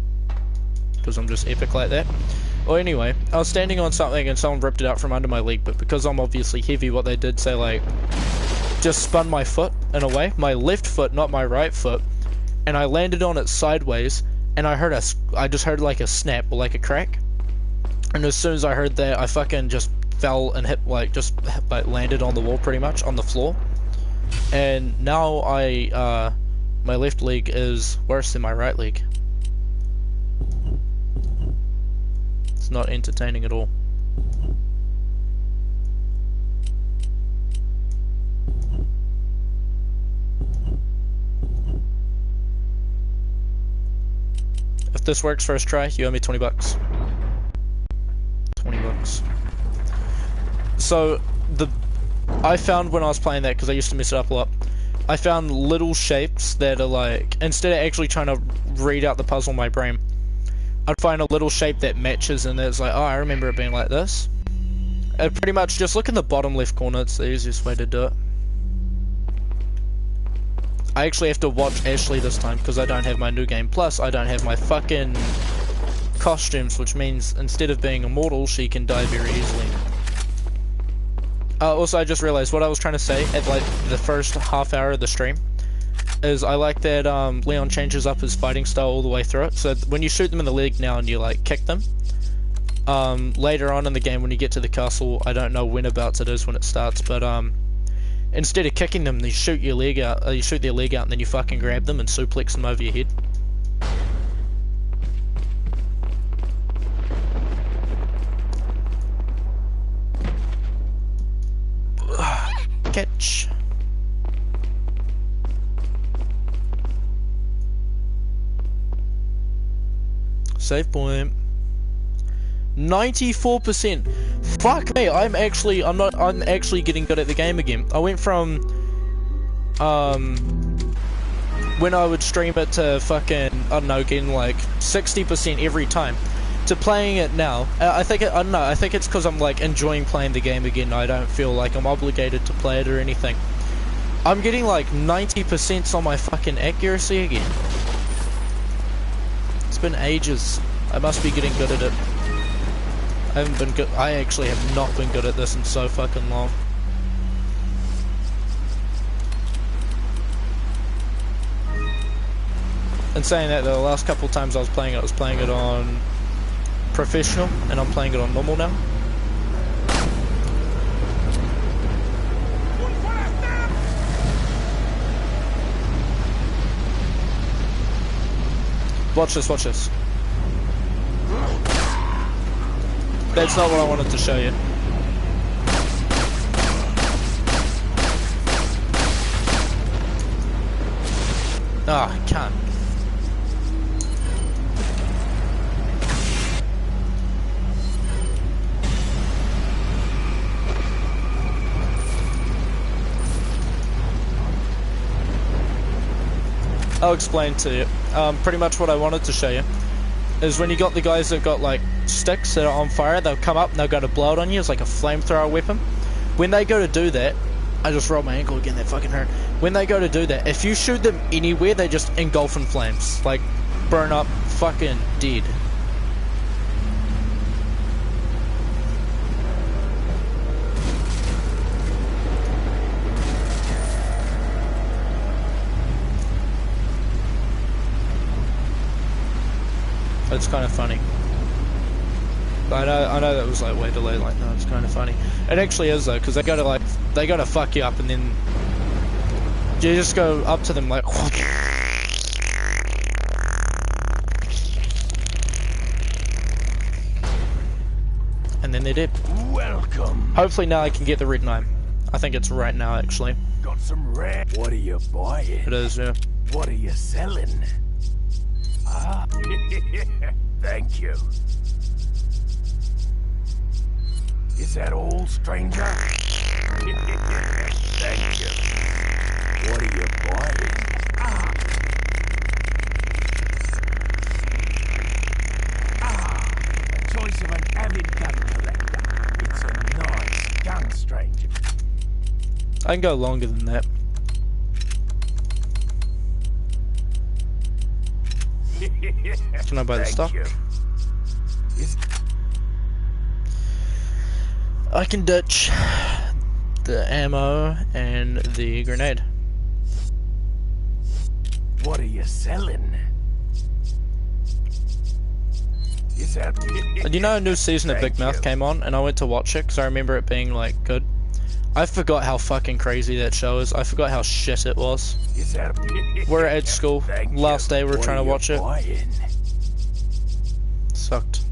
Speaker 1: because I'm just epic like that. Well, anyway, I was standing on something and someone ripped it out from under my leg, but because I'm obviously heavy, what they did say, like, just spun my foot in a way, my left foot, not my right foot, and I landed on it sideways, and I just heard like a snap or like a crack, and as soon as I heard that, I fucking just fell and hit, like, just like landed on the wall, pretty much on the floor, and now my left leg is worse than my right leg. It's not entertaining at all. If this works first try, you owe me 20 bucks. 20 bucks. So, I found when I was playing that, because I used to mess it up a lot, I found little shapes that are like, instead of actually trying to read out the puzzle in my brain, I'd find a little shape that matches, and it's like, oh, I remember it being like this. And pretty much just look in the bottom left corner, it's the easiest way to do it. I actually have to watch Ashley this time because I don't have my new game. Plus, I don't have my fucking costumes, which means instead of being immortal, she can die very easily. Also, I just realized what I was trying to say at like the first half hour of the stream is I like that Leon changes up his fighting style all the way through it. So when you shoot them in the leg now and you like kick them, later on in the game when you get to the castle, I don't know whenabouts it is when it starts, but instead of kicking them, you shoot your leg out. You shoot their leg out, and then you fucking grab them and suplex them over your head. Catch. Save point. 94%. Fuck me, I'm actually getting good at the game again. I went from when I would stream it to fucking, I don't know, getting like 60% every time, to playing it now. I think it's because I'm like enjoying playing the game again. I don't feel like I'm obligated to play it or anything. I'm getting like 90% on my fucking accuracy again. It's been ages. I must be getting good at it. I haven't been good. I actually have not been good at this in so fucking long. And saying that, the last couple times I was playing it on professional, and I'm playing it on normal now. Watch this, watch this. That's not what I wanted to show you. Ah, I can't. I'll explain to you. Pretty much what I wanted to show you is when you got the guys that got like sticks that are on fire, they'll come up and they'll go to blow it on you. It's like a flamethrower weapon. When they go to do that, I just rolled my ankle again, that fucking hurt. When they go to do that, if you shoot them anywhere, they just engulf in flames. Like, burn up, fucking dead. It's kind of funny. But I know that was like way delayed. Like, no, it's kind of funny. It actually is though, because they gotta fuck you up, and then you just go up to them like, and then they're dead.
Speaker 2: Welcome.
Speaker 1: Hopefully now I can get the red 9. I think it's right now actually.
Speaker 2: Got some rare. What are you buying?
Speaker 1: It is, yeah.
Speaker 2: What are you selling? Ah, thank you. Is that all, stranger? Thank you. What are you buying? Choice of an avid gun collector. It's a nice gun, stranger.
Speaker 1: I can go longer than that. Can I buy the stuff? I can ditch the ammo and the grenade.
Speaker 2: What are you selling? Is that?
Speaker 1: And you know, a new season of Big Mouth came on, and I went to watch it because I remember it being like good. I forgot how fucking crazy that show is. I forgot how shit it was.
Speaker 2: Is that?
Speaker 1: We're at school. Last day we were trying to watch it. Sucked.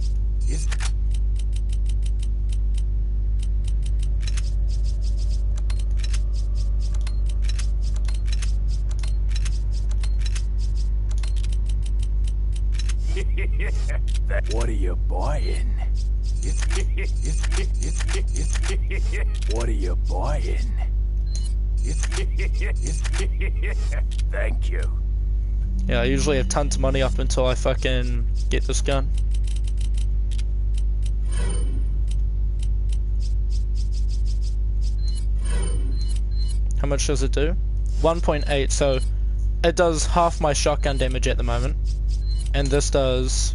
Speaker 2: What are you buying? What are you buying? Thank you.
Speaker 1: Yeah, I usually have tons of money up until I fucking get this gun. How much does it do? 1.8, so it does half my shotgun damage at the moment. And this does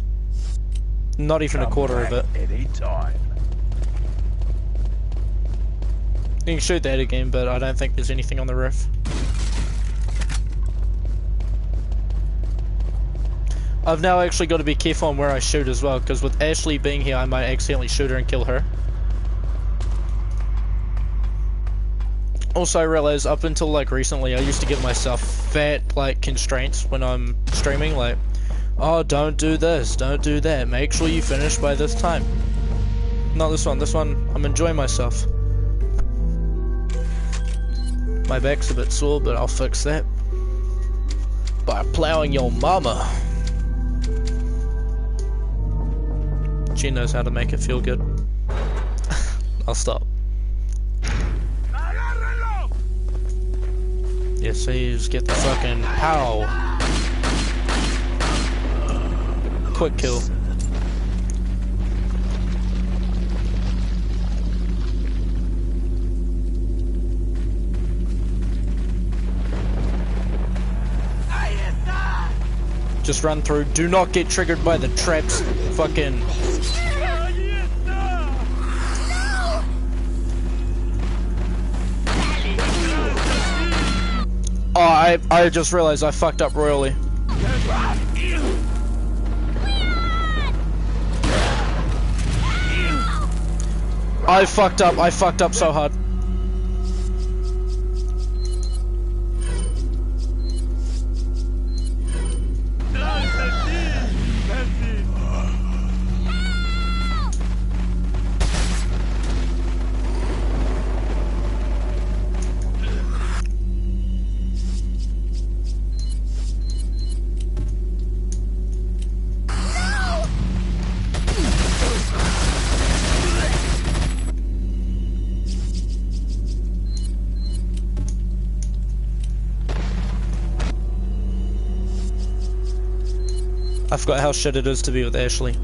Speaker 1: not even a quarter of it.
Speaker 2: Anytime.
Speaker 1: You can shoot that again, but I don't think there's anything on the roof. I've now actually got to be careful on where I shoot as well, because with Ashley being here, I might accidentally shoot her and kill her. Also, I realized up until like recently, I used to give myself fat like constraints when I'm streaming, like, oh, don't do this, don't do that, make sure you finish by this time. Not this one, I'm enjoying myself. My back's a bit sore, but I'll fix that by plowing your mama. She knows how to make it feel good. I'll stop. Yes, so you just get the fucking pow. Quick kill. Just run through. Do not get triggered by the traps. Fucking. Oh, I just realized I fucked up royally. I fucked up so hard. I forgot how shit it is to be with Ashley.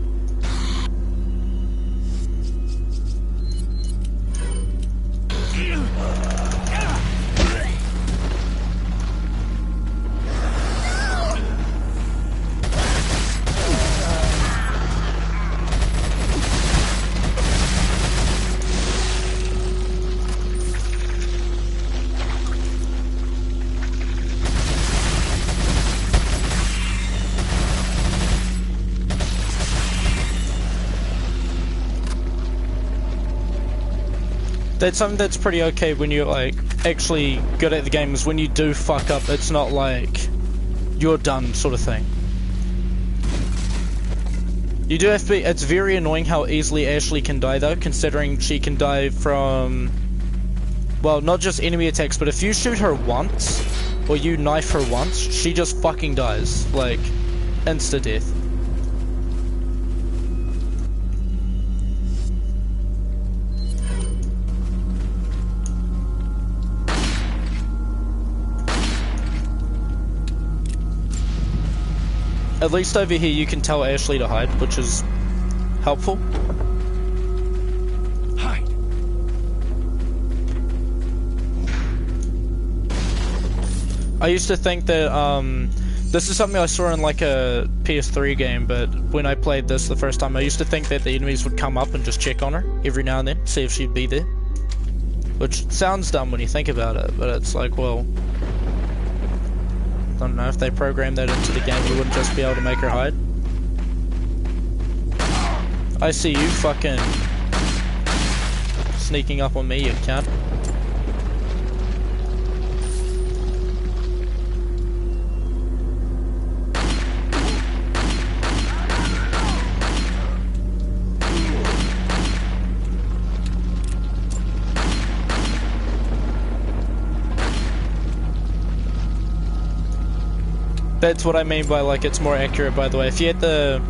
Speaker 1: That's something that's pretty okay when you're like actually good at the game, is when you do fuck up, it's not like you're done sort of thing. You do have to be, it's very annoying how easily Ashley can die though, considering she can die from, well, not just enemy attacks, but if you shoot her once, or you knife her once, she just fucking dies, like, insta-death. At least over here you can tell Ashley to hide, which is helpful.
Speaker 2: Hide.
Speaker 1: I used to think that, this is something I saw in like a PS3 game, but when I played this the first time, I used to think that the enemies would come up and just check on her every now and then, see if she'd be there. Which sounds dumb when you think about it, but it's like, well, I don't know, if they programmed that into the game, you wouldn't just be able to make her hide. I see you fucking sneaking up on me, you cunt. That's what I mean by, like, it's more accurate, by the way. If you had the...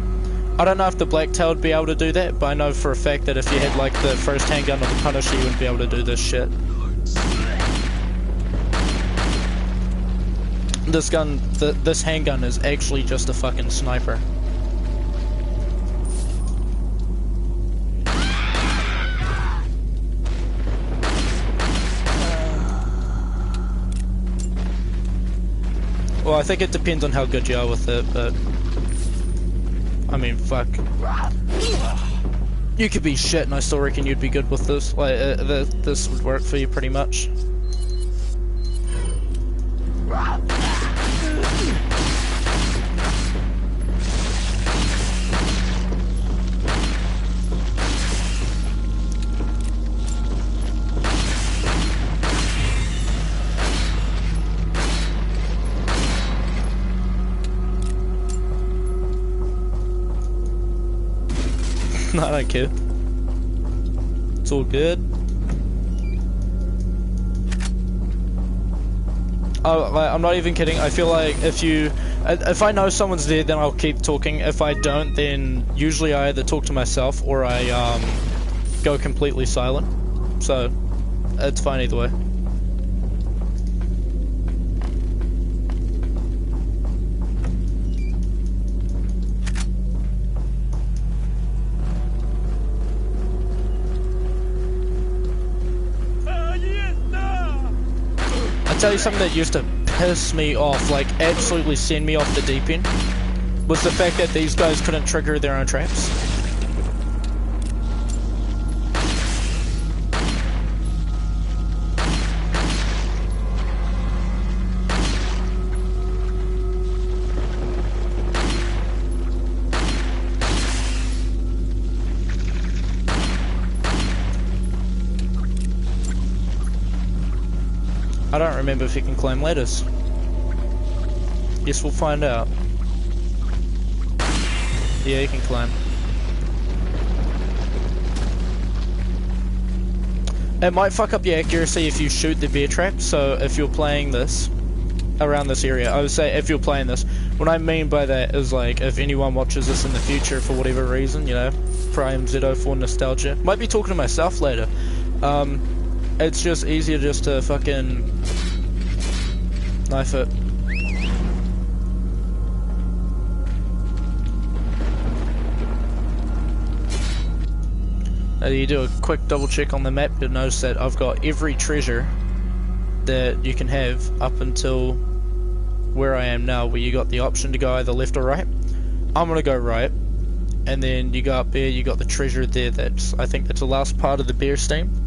Speaker 1: I don't know if the Blacktail would be able to do that, but I know for a fact that if you had, like, the first handgun or the Punisher, you wouldn't be able to do this shit. This gun, this handgun is actually just a fucking sniper. Well, I think it depends on how good you are with it, but... I mean, fuck. You could be shit and I still reckon you'd be good with this. Like, this would work for you pretty much. No, I don't care. It's all good. Oh, like, I'm not even kidding. I feel like if I know someone's there, then I'll keep talking. If I don't, then usually I either talk to myself or I go completely silent. So it's fine either way. Tell you something that used to piss me off, like absolutely send me off the deep end, was the fact that these guys couldn't trigger their own traps. I don't remember if he can climb ladders. Guess we'll find out. Yeah, he can climb. It might fuck up your accuracy if you shoot the bear trap, so if you're playing this around this area, I would say if you're playing this, what I mean by that is like if anyone watches this in the future for whatever reason, you know, Prime Zero for nostalgia. Might be talking to myself later. It's just easier just to fucking knife it. Now you do a quick double check on the map, you'll notice that I've got every treasure that you can have up until where I am now, where you got the option to go either left or right. I'm gonna go right, and then you go up there, you got the treasure there. That's, I think that's the last part of the bear steam.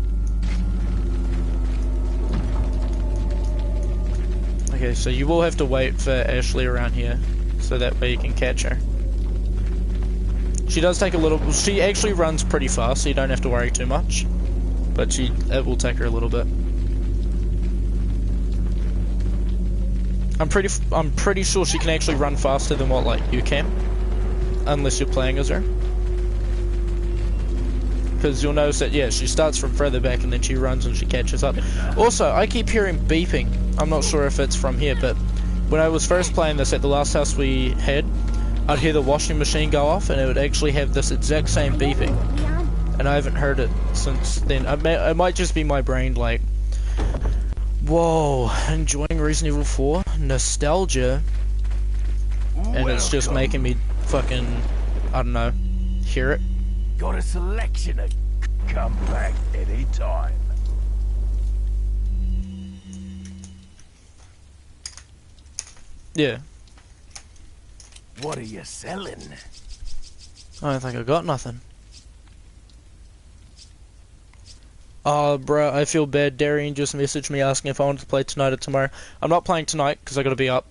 Speaker 1: Okay, so you will have to wait for Ashley around here, so that way you can catch her. She does take a little... She actually runs pretty fast, so you don't have to worry too much. but it will take her a little bit. I'm pretty sure she can actually run faster than what, like, you can, unless you're playing as her. Because you'll notice that, yeah, she starts from further back and then she runs and she catches up. Also, I keep hearing beeping. I'm not sure if it's from here, but when I was first playing this at the last house we had, I'd hear the washing machine go off and it would actually have this exact same beeping. And I haven't heard it since then. It might just be my brain, like, whoa, enjoying Resident Evil 4? Nostalgia? And it's just making me fucking, I don't know, hear it.
Speaker 2: Got a selection of... Come back anytime.
Speaker 1: Yeah.
Speaker 2: What are you selling?
Speaker 1: I don't think I got nothing. Oh, bro, I feel bad. Darian just messaged me asking if I wanted to play tonight or tomorrow. I'm not playing tonight because I gotta be up.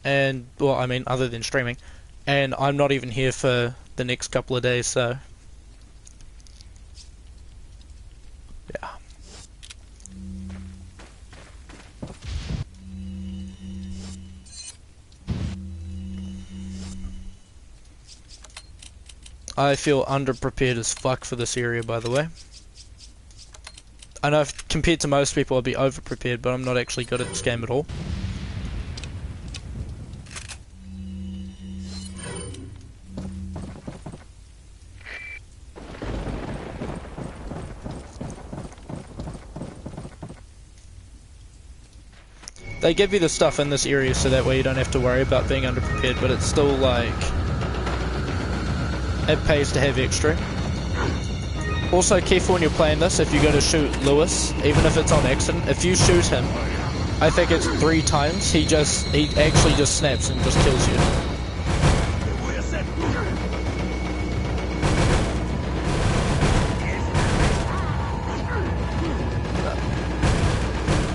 Speaker 1: And, well, I mean, other than streaming. And I'm not even here for the next couple of days, so... yeah. I feel underprepared as fuck for this area, by the way. I know compared to most people I'd be overprepared, but I'm not actually good at this game at all. They give you the stuff in this area so that way you don't have to worry about being underprepared, but it's still like... it pays to have extra. Also, careful when you're playing this, if you go to shoot Lewis, even if it's on accident, if you shoot him, I think it's 3 times, he actually just snaps and just kills you.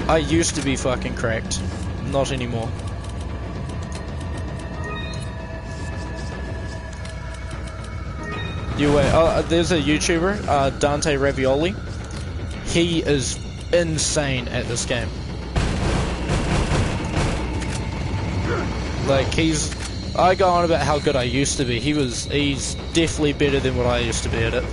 Speaker 1: I used to be fucking cracked, not anymore. You wait, there's a YouTuber, Dante Ravioli. He is insane at this game. Like, I go on about how good I used to be. He's definitely better than what I used to be at it.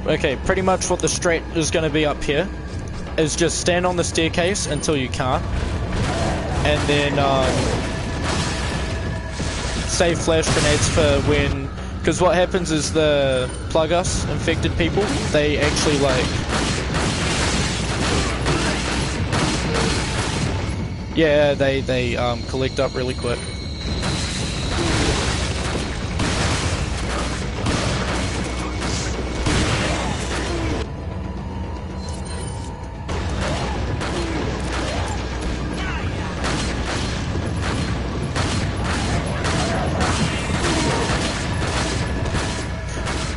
Speaker 1: Okay, pretty much what the strat is going to be up here is just stand on the staircase until you can't, and then save flash grenades for when, because what happens is the Plug Us infected people, they actually like, yeah, they collect up really quick.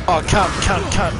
Speaker 1: Oh, cunt.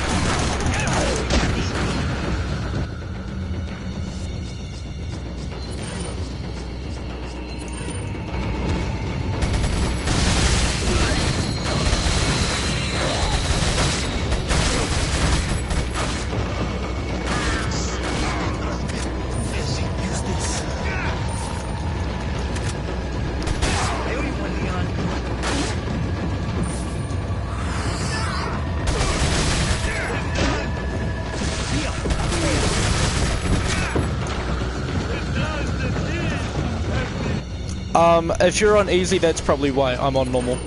Speaker 1: If you're on easy, that's probably why. I'm on normal.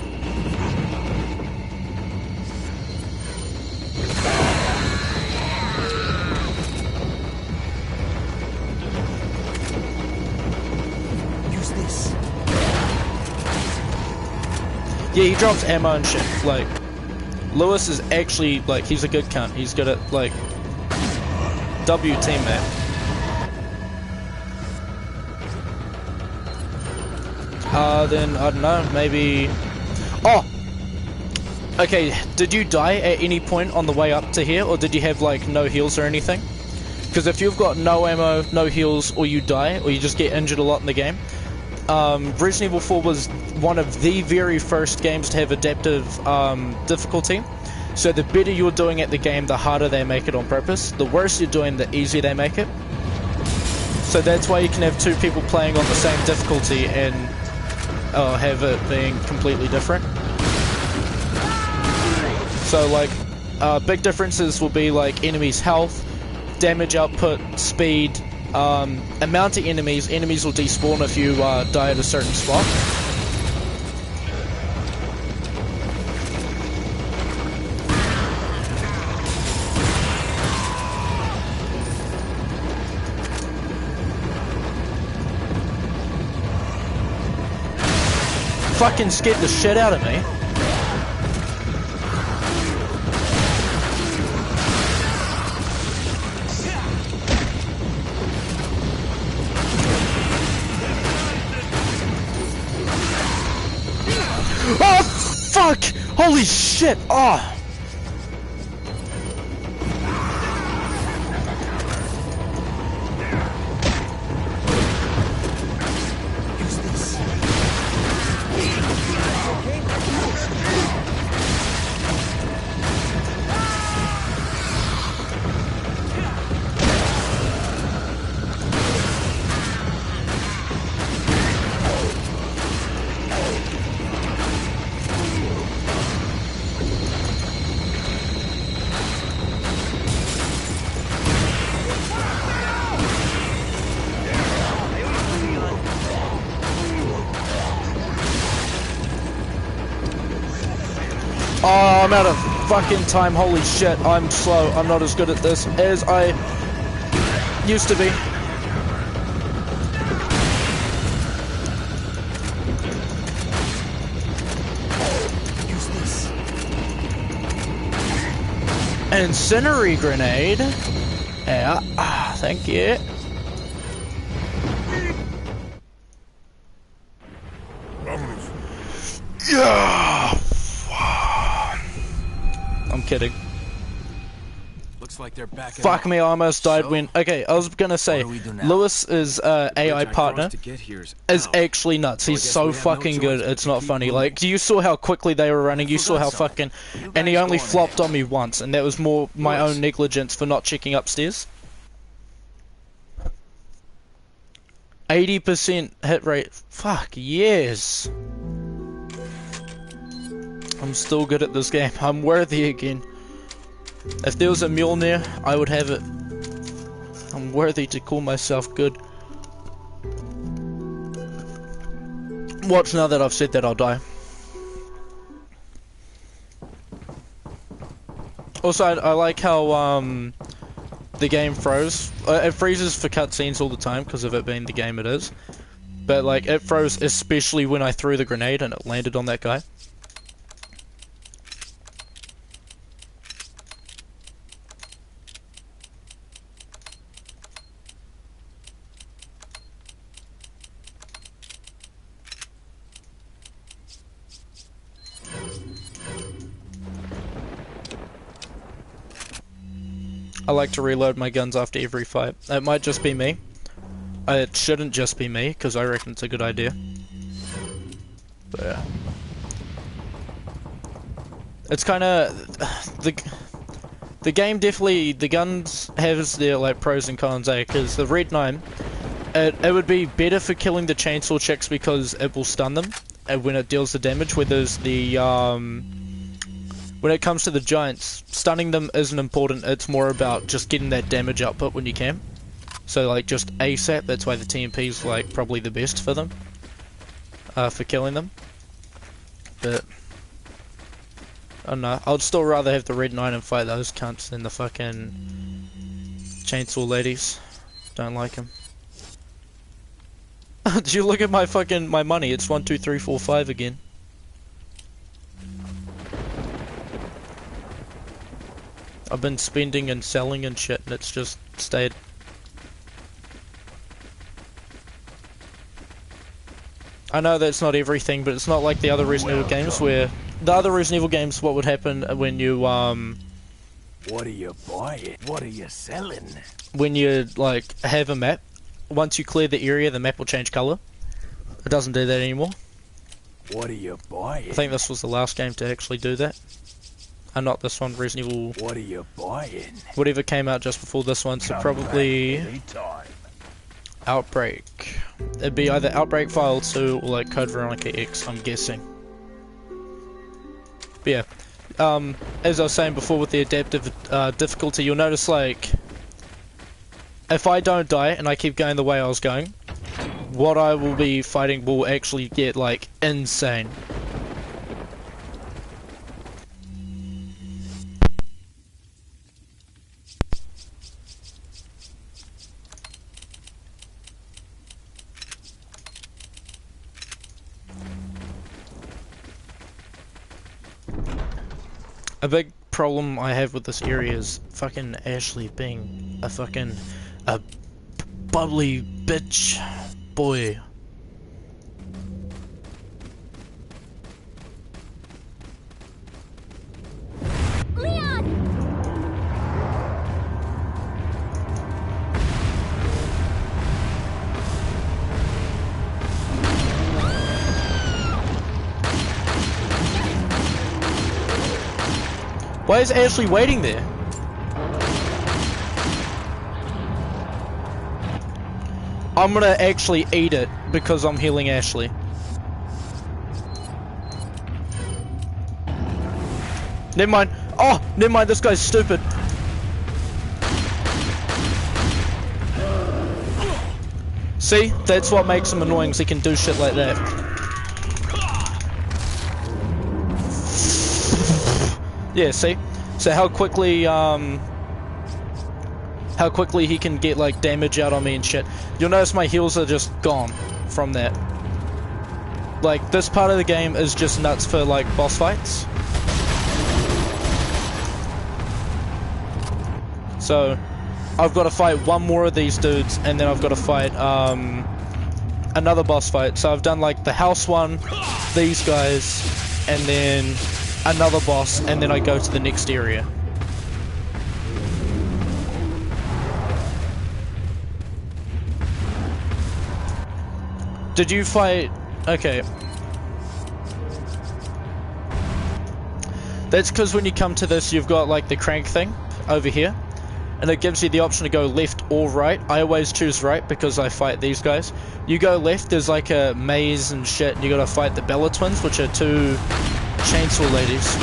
Speaker 2: Use this.
Speaker 1: Yeah, he drops ammo and shit. Like, Lewis is actually, like, he's a good cunt. He's good at, like, W teammate. Then, I don't know, maybe... Oh! Okay, did you die at any point on the way up to here, or did you have, like, no heals or anything? Because if you've got no ammo, no heals, or you die, or you just get injured a lot in the game, Resident Evil 4 was one of the very first games to have adaptive difficulty. So the better you're doing at the game, the harder they make it on purpose. The worse you're doing, the easier they make it. So that's why you can have two people playing on the same difficulty and have it being completely different. So like, big differences will be like enemies' health, damage output, speed, amount of enemies. Enemies will despawn if you die at a certain spot. Fucking scared the shit out of me. Oh, fuck! Holy shit! Oh! Oh, I'm out of fucking time. Holy shit, I'm slow. I'm not as good at this as I used to be.
Speaker 2: Use this.
Speaker 1: Incendiary grenade. Yeah, thank you. Yeah. I'm kidding.
Speaker 2: Looks like they're back.
Speaker 1: Fuck me, I almost died when... Okay, I was gonna say,
Speaker 2: What do we do now?
Speaker 1: Lewis' AI partner is actually nuts. He's
Speaker 2: guess
Speaker 1: so
Speaker 2: we have no
Speaker 1: fucking
Speaker 2: choice
Speaker 1: good,
Speaker 2: but
Speaker 1: it's
Speaker 2: to
Speaker 1: not
Speaker 2: keep
Speaker 1: funny.
Speaker 2: moving.
Speaker 1: Like, you saw how quickly they were running, you saw how
Speaker 2: forgot
Speaker 1: fucking...
Speaker 2: You
Speaker 1: And he
Speaker 2: guys
Speaker 1: only
Speaker 2: go on
Speaker 1: flopped
Speaker 2: ahead.
Speaker 1: on me once, and that was more my
Speaker 2: Lewis.
Speaker 1: own negligence for not checking upstairs. 80% hit rate. Fuck, yes. I'm still good at this game. I'm worthy again. If there was a Mjolnir, I would have it. I'm worthy to call myself good. Watch, now that I've said that, I'll die. Also, I like how the game froze. It freezes for cutscenes all the time because of it being the game it is. But like, it froze especially when I threw the grenade and it landed on that guy. I like to reload my guns after every fight. It might just be me. It shouldn't just be me, because I reckon it's a good idea. But yeah. It's kinda... The game definitely... The guns has their like pros and cons, eh? Because the Red 9... It would be better for killing the chainsaw chicks because it will stun them when it deals the damage, whereas the when it comes to the giants, stunning them isn't important, it's more about just getting that damage output when you can. So like just ASAP, that's why the TMP is like probably the best for them. For killing them. But I don't know, I'd still rather have the Red 9 and fight those cunts than the fucking chainsaw ladies. Don't like them. Did you look at my fucking, my money? It's 1, 2, 3, 4, 5 again. I've been spending and selling and shit, and it's just stayed. I know that's not everything, but it's not like the other Resident Evil games where... The other Resident Evil games, what would happen when you,
Speaker 2: What are you buying? What are you selling?
Speaker 1: when you, like, have a map, once you clear the area, the map will change colour. It doesn't do that anymore.
Speaker 2: What are you buying?
Speaker 1: I think this was the last game to actually do that. Not this one, Resident Evil...
Speaker 2: What are you buying?
Speaker 1: Whatever came out just before this one, so probably...
Speaker 2: Anytime.
Speaker 1: Outbreak. It'd be either Outbreak File 2 or like Code Veronica X, I'm guessing. But yeah, as I was saying before with the adaptive difficulty, you'll notice like, if I don't die and I keep going the way I was going, what I will be fighting will actually get like insane. A big problem I have with this area is fucking Ashley being a fucking bubbly bitch boy.
Speaker 3: Leon!
Speaker 1: Why is Ashley waiting there? I'm gonna actually eat it because I'm healing Ashley. Never mind. Oh, never mind, this guy's stupid. See? That's what makes him annoying, so he can do shit like that. Yeah, see? So how quickly he can get like damage out on me and shit. You'll notice my heals are just gone from that. Like, this part of the game is just nuts for like boss fights. So I've got to fight one more of these dudes and then I've got to fight another boss fight. So I've done like the house one, these guys, and then another boss, and then I go to the next area. Did you fight... Okay. That's because when you come to this, you've got like the crank thing over here, and it gives you the option to go left or right. I always choose right because I fight these guys. You go left, there's like a maze and shit, and you gotta fight the Bella Twins, which are two chainsaw ladies.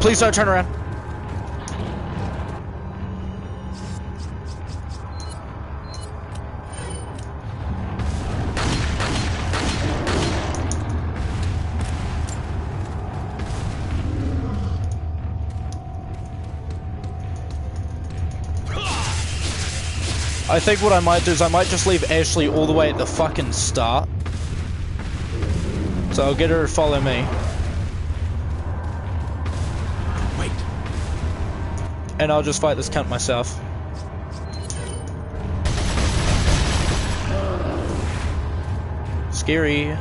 Speaker 1: Please don't turn around. I think what I might do is I might just leave Ashley all the way at the fucking start. So I'll get her to follow me.
Speaker 2: Wait.
Speaker 1: And I'll just fight this cunt myself. Scary.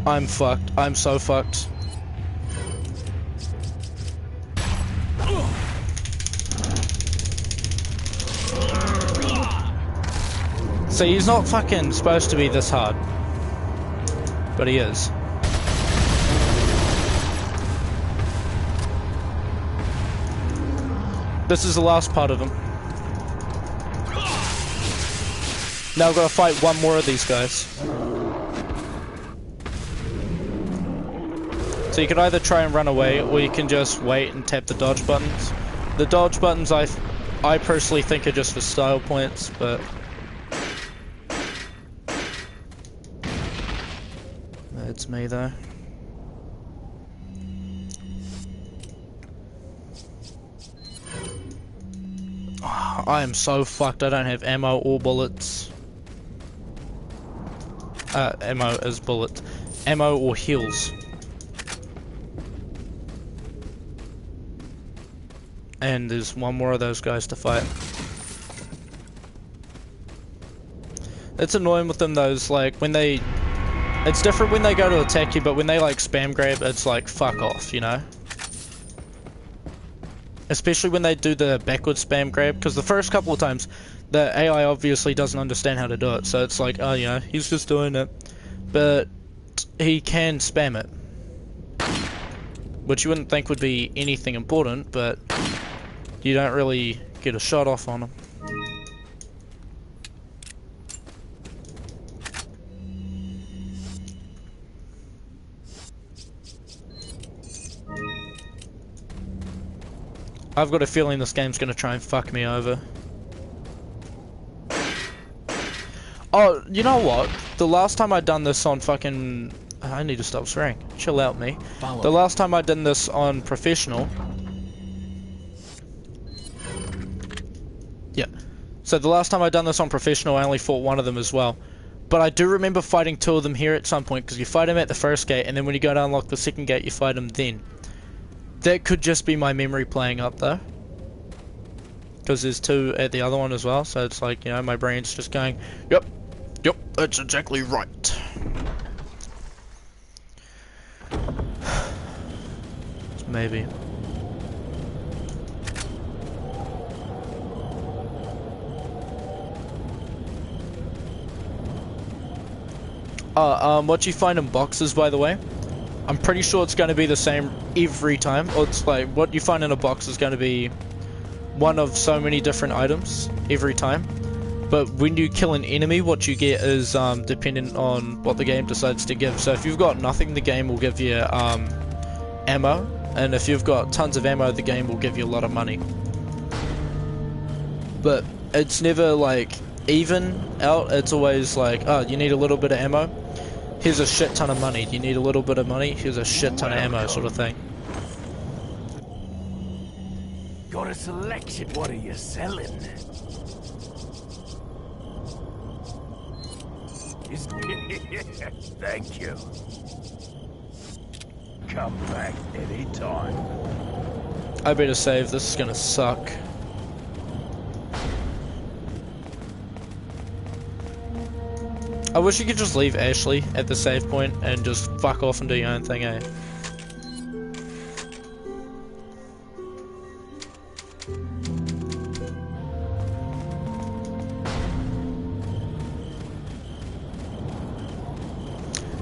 Speaker 1: I'm fucked. I'm so fucked. See, he's not fucking supposed to be this hard. But he is. This is the last part of them. Now I've got to fight one more of these guys. So you can either try and run away, or you can just wait and tap the dodge buttons. The dodge buttons I personally think are just for style points, but... It's me though. I am so fucked, I don't have ammo or bullets. Ammo is bullets. Ammo or heals. And there's one more of those guys to fight. It's annoying with them though, like when they... It's different when they go to attack you, but when they like spam grab, it's like fuck off, you know? Especially when they do the backward spam grab, because the first couple of times, the AI obviously doesn't understand how to do it, so it's like, oh yeah, he's just doing it. But he can spam it. Which you wouldn't think would be anything important, but you don't really get a shot off on him. I've got a feeling this game's gonna try and fuck me over. Oh, you know what? The last time I done this on fucking... I need to stop swearing. Chill out, me. The last time I did this on professional... Yeah. So the last time I done this on professional, I only fought one of them as well. But I do remember fighting two of them here at some point, because you fight them at the first gate, and then when you go to unlock the second gate, you fight them then. That could just be my memory playing up though, because there's two at the other one as well, so it's like, you know, my brain's just going, yep, that's exactly right. Maybe. What you find in boxes, by the way, I'm pretty sure it's going to be the same every time. Or it's like, what you find in a box is going to be one of so many different items every time. But when you kill an enemy, what you get is dependent on what the game decides to give. So if you've got nothing, the game will give you ammo. And if you've got tons of ammo, the game will give you a lot of money. But it's never like even out, it's always like, oh, you need a little bit of ammo. Here's a shit ton of money. You need a little bit of money? Here's a shit ton of ammo, sort of thing.
Speaker 2: Got a selection. What are you selling? Thank you. Come back anytime.
Speaker 1: I better save. This is gonna suck. I wish you could just leave Ashley at the save point and just fuck off and do your own thing, eh?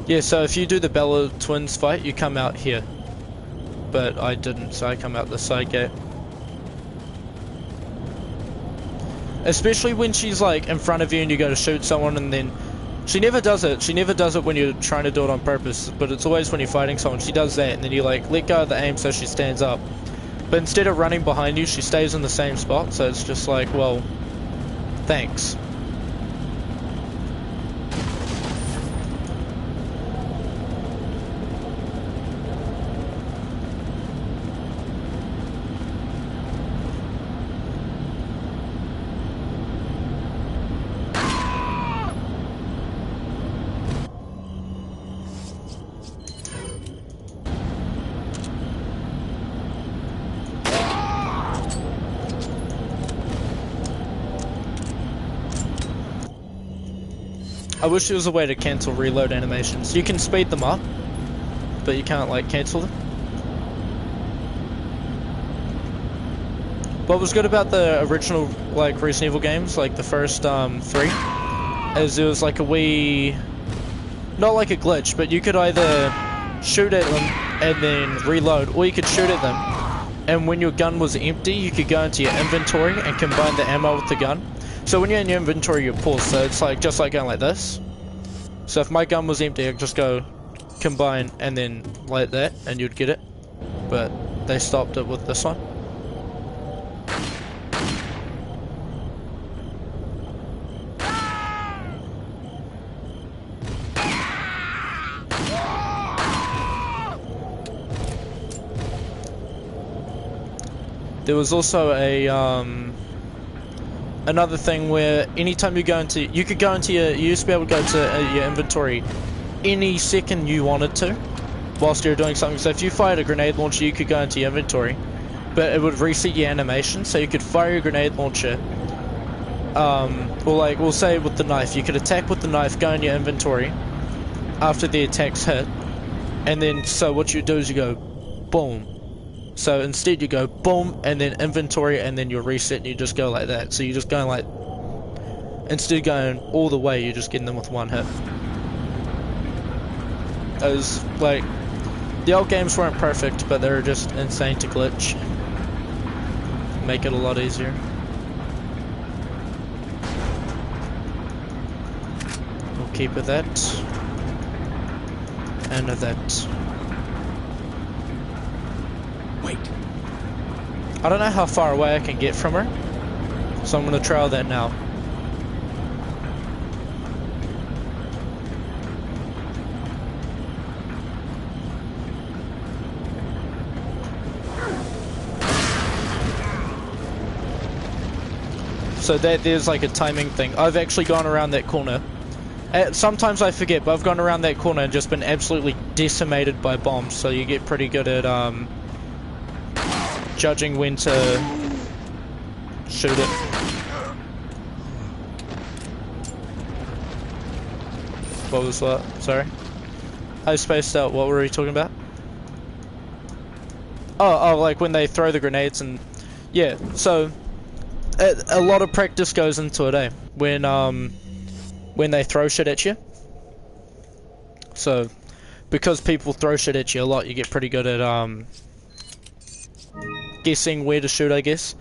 Speaker 1: Yeah, so if you do the Bella Twins fight, you come out here. But I didn't, so I come out the side gate. Especially when she's like in front of you and you go to shoot someone and then... She never does it. She never does it when you're trying to do it on purpose, but it's always when you're fighting someone. She does that, and then you like let go of the aim so she stands up. But instead of running behind you, she stays in the same spot, so it's just like, well, thanks. I wish there was a way to cancel reload animations. You can speed them up, but you can't like cancel them. What was good about the original like Resident Evil games, like the first 3, is there was like a wee, not like a glitch, but you could either shoot at them and then reload, or you could shoot at them and when your gun was empty, you could go into your inventory and combine the ammo with the gun. So when you're in your inventory, you pause, so it's like just like going like this. So if my gun was empty, I'd just go combine and then like that, and you'd get it. But they stopped it with this one. There was also a another thing where anytime you go into, you could go into your, you used to be able to go to your inventory any second you wanted to, whilst you're doing something. So if you fired a grenade launcher, you could go into your inventory, but it would reset your animation, so you could fire your grenade launcher, or like, we'll say with the knife, you could attack with the knife, go in your inventory, after the attack's hit, and then, so what you do is you go, boom. So instead you go boom, and then inventory, and then you'll reset, and you just go like that. So you're just going like, instead of going all the way, you're just getting them with one hit. It was like, the old games weren't perfect, but they were just insane to glitch. Make it a lot easier. We'll keep it that. And that.
Speaker 2: Wait.
Speaker 1: I don't know how far away I can get from her, so I'm gonna trial that now. So there's like a timing thing. I've actually gone around that corner. Sometimes I forget, but I've gone around that corner and just been absolutely decimated by bombs, so you get pretty good at judging when to shoot it. What was that? Sorry? I spaced out. What were we talking about? Oh, like when they throw the grenades and... Yeah, so... A lot of practice goes into it, eh? When they throw shit at you. So, because people throw shit at you a lot, you get pretty good at, guessing where to shoot, I guess.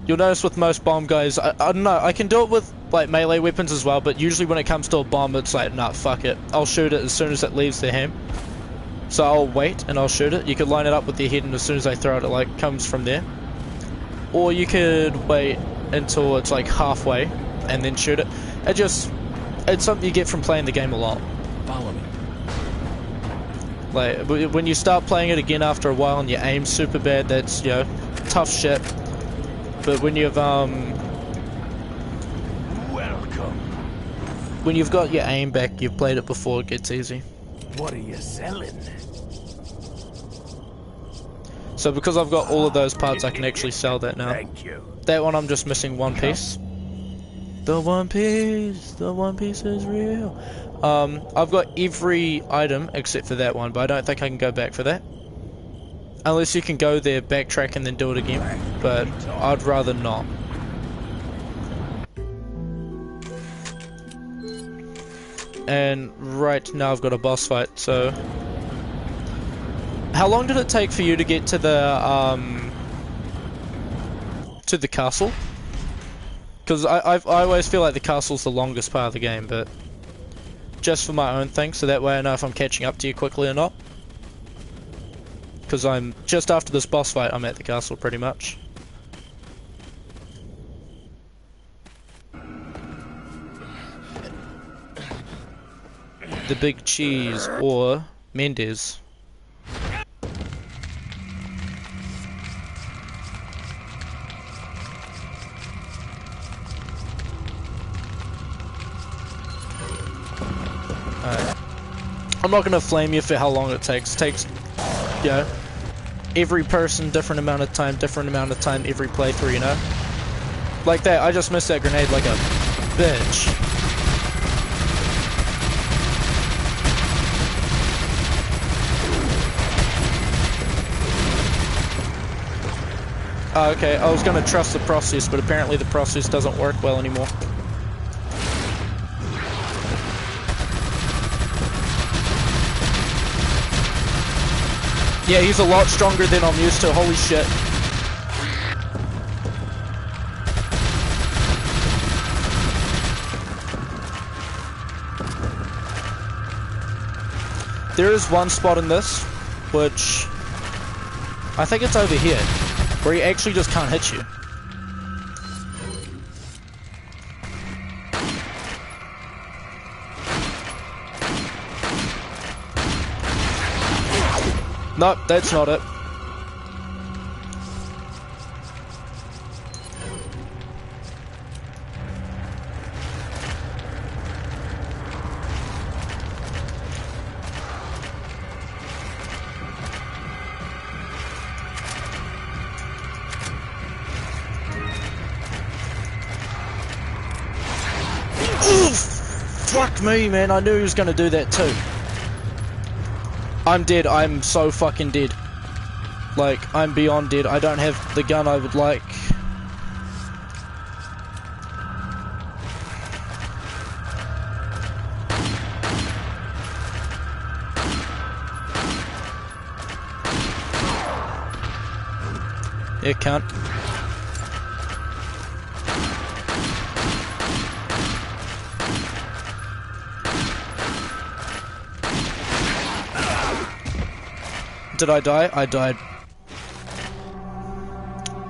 Speaker 1: You'll notice with most bomb guys, I don't know, I can do it with, like, melee weapons as well, but usually when it comes to a bomb, it's like, nah, fuck it. I'll shoot it as soon as it leaves their hand. So I'll wait, and I'll shoot it. You could line it up with their head, and as soon as they throw it, it, like, comes from there. Or you could wait until it's, like, halfway, and then shoot it. It's something you get from playing the game a lot.
Speaker 2: Follow me.
Speaker 1: Like, when you start playing it again after a while and your aim's super bad, that's, you know, tough shit. But when you've,
Speaker 2: Welcome.
Speaker 1: when you've got your aim back, you've played it before, it gets easy.
Speaker 2: What are you selling?
Speaker 1: So because I've got all of those parts, I can actually sell that now.
Speaker 2: Thank you.
Speaker 1: That one I'm just missing one piece. The one piece is real. I've got every item except for that one, but I don't think I can go back for that. Unless you can go there, backtrack, and then do it again. But I'd rather not. And right now I've got a boss fight, so... How long did it take for you to get to the castle? Because I always feel like the castle's the longest part of the game, but... Just for my own thing, so that way I know if I'm catching up to you quickly or not. Because I'm just after this boss fight, I'm at the castle pretty much. The Big Cheese, or Mendez. I'm not gonna flame you for how long it takes. It takes, you know, every person different amount of time every playthrough, you know? Like that, I just missed that grenade like a bitch. Oh, okay, I was gonna trust the process, but apparently the process doesn't work well anymore. Yeah, he's a lot stronger than I'm used to, holy shit. There is one spot in this, which I think it's over here, where he actually just can't hit you. Nope, that's not it. Fuck me, man. I knew he was gonna do that too. I'm dead. I'm so fucking dead. Like, I'm beyond dead. I don't have the gun I would like. Yeah, cunt. Did I die? I died.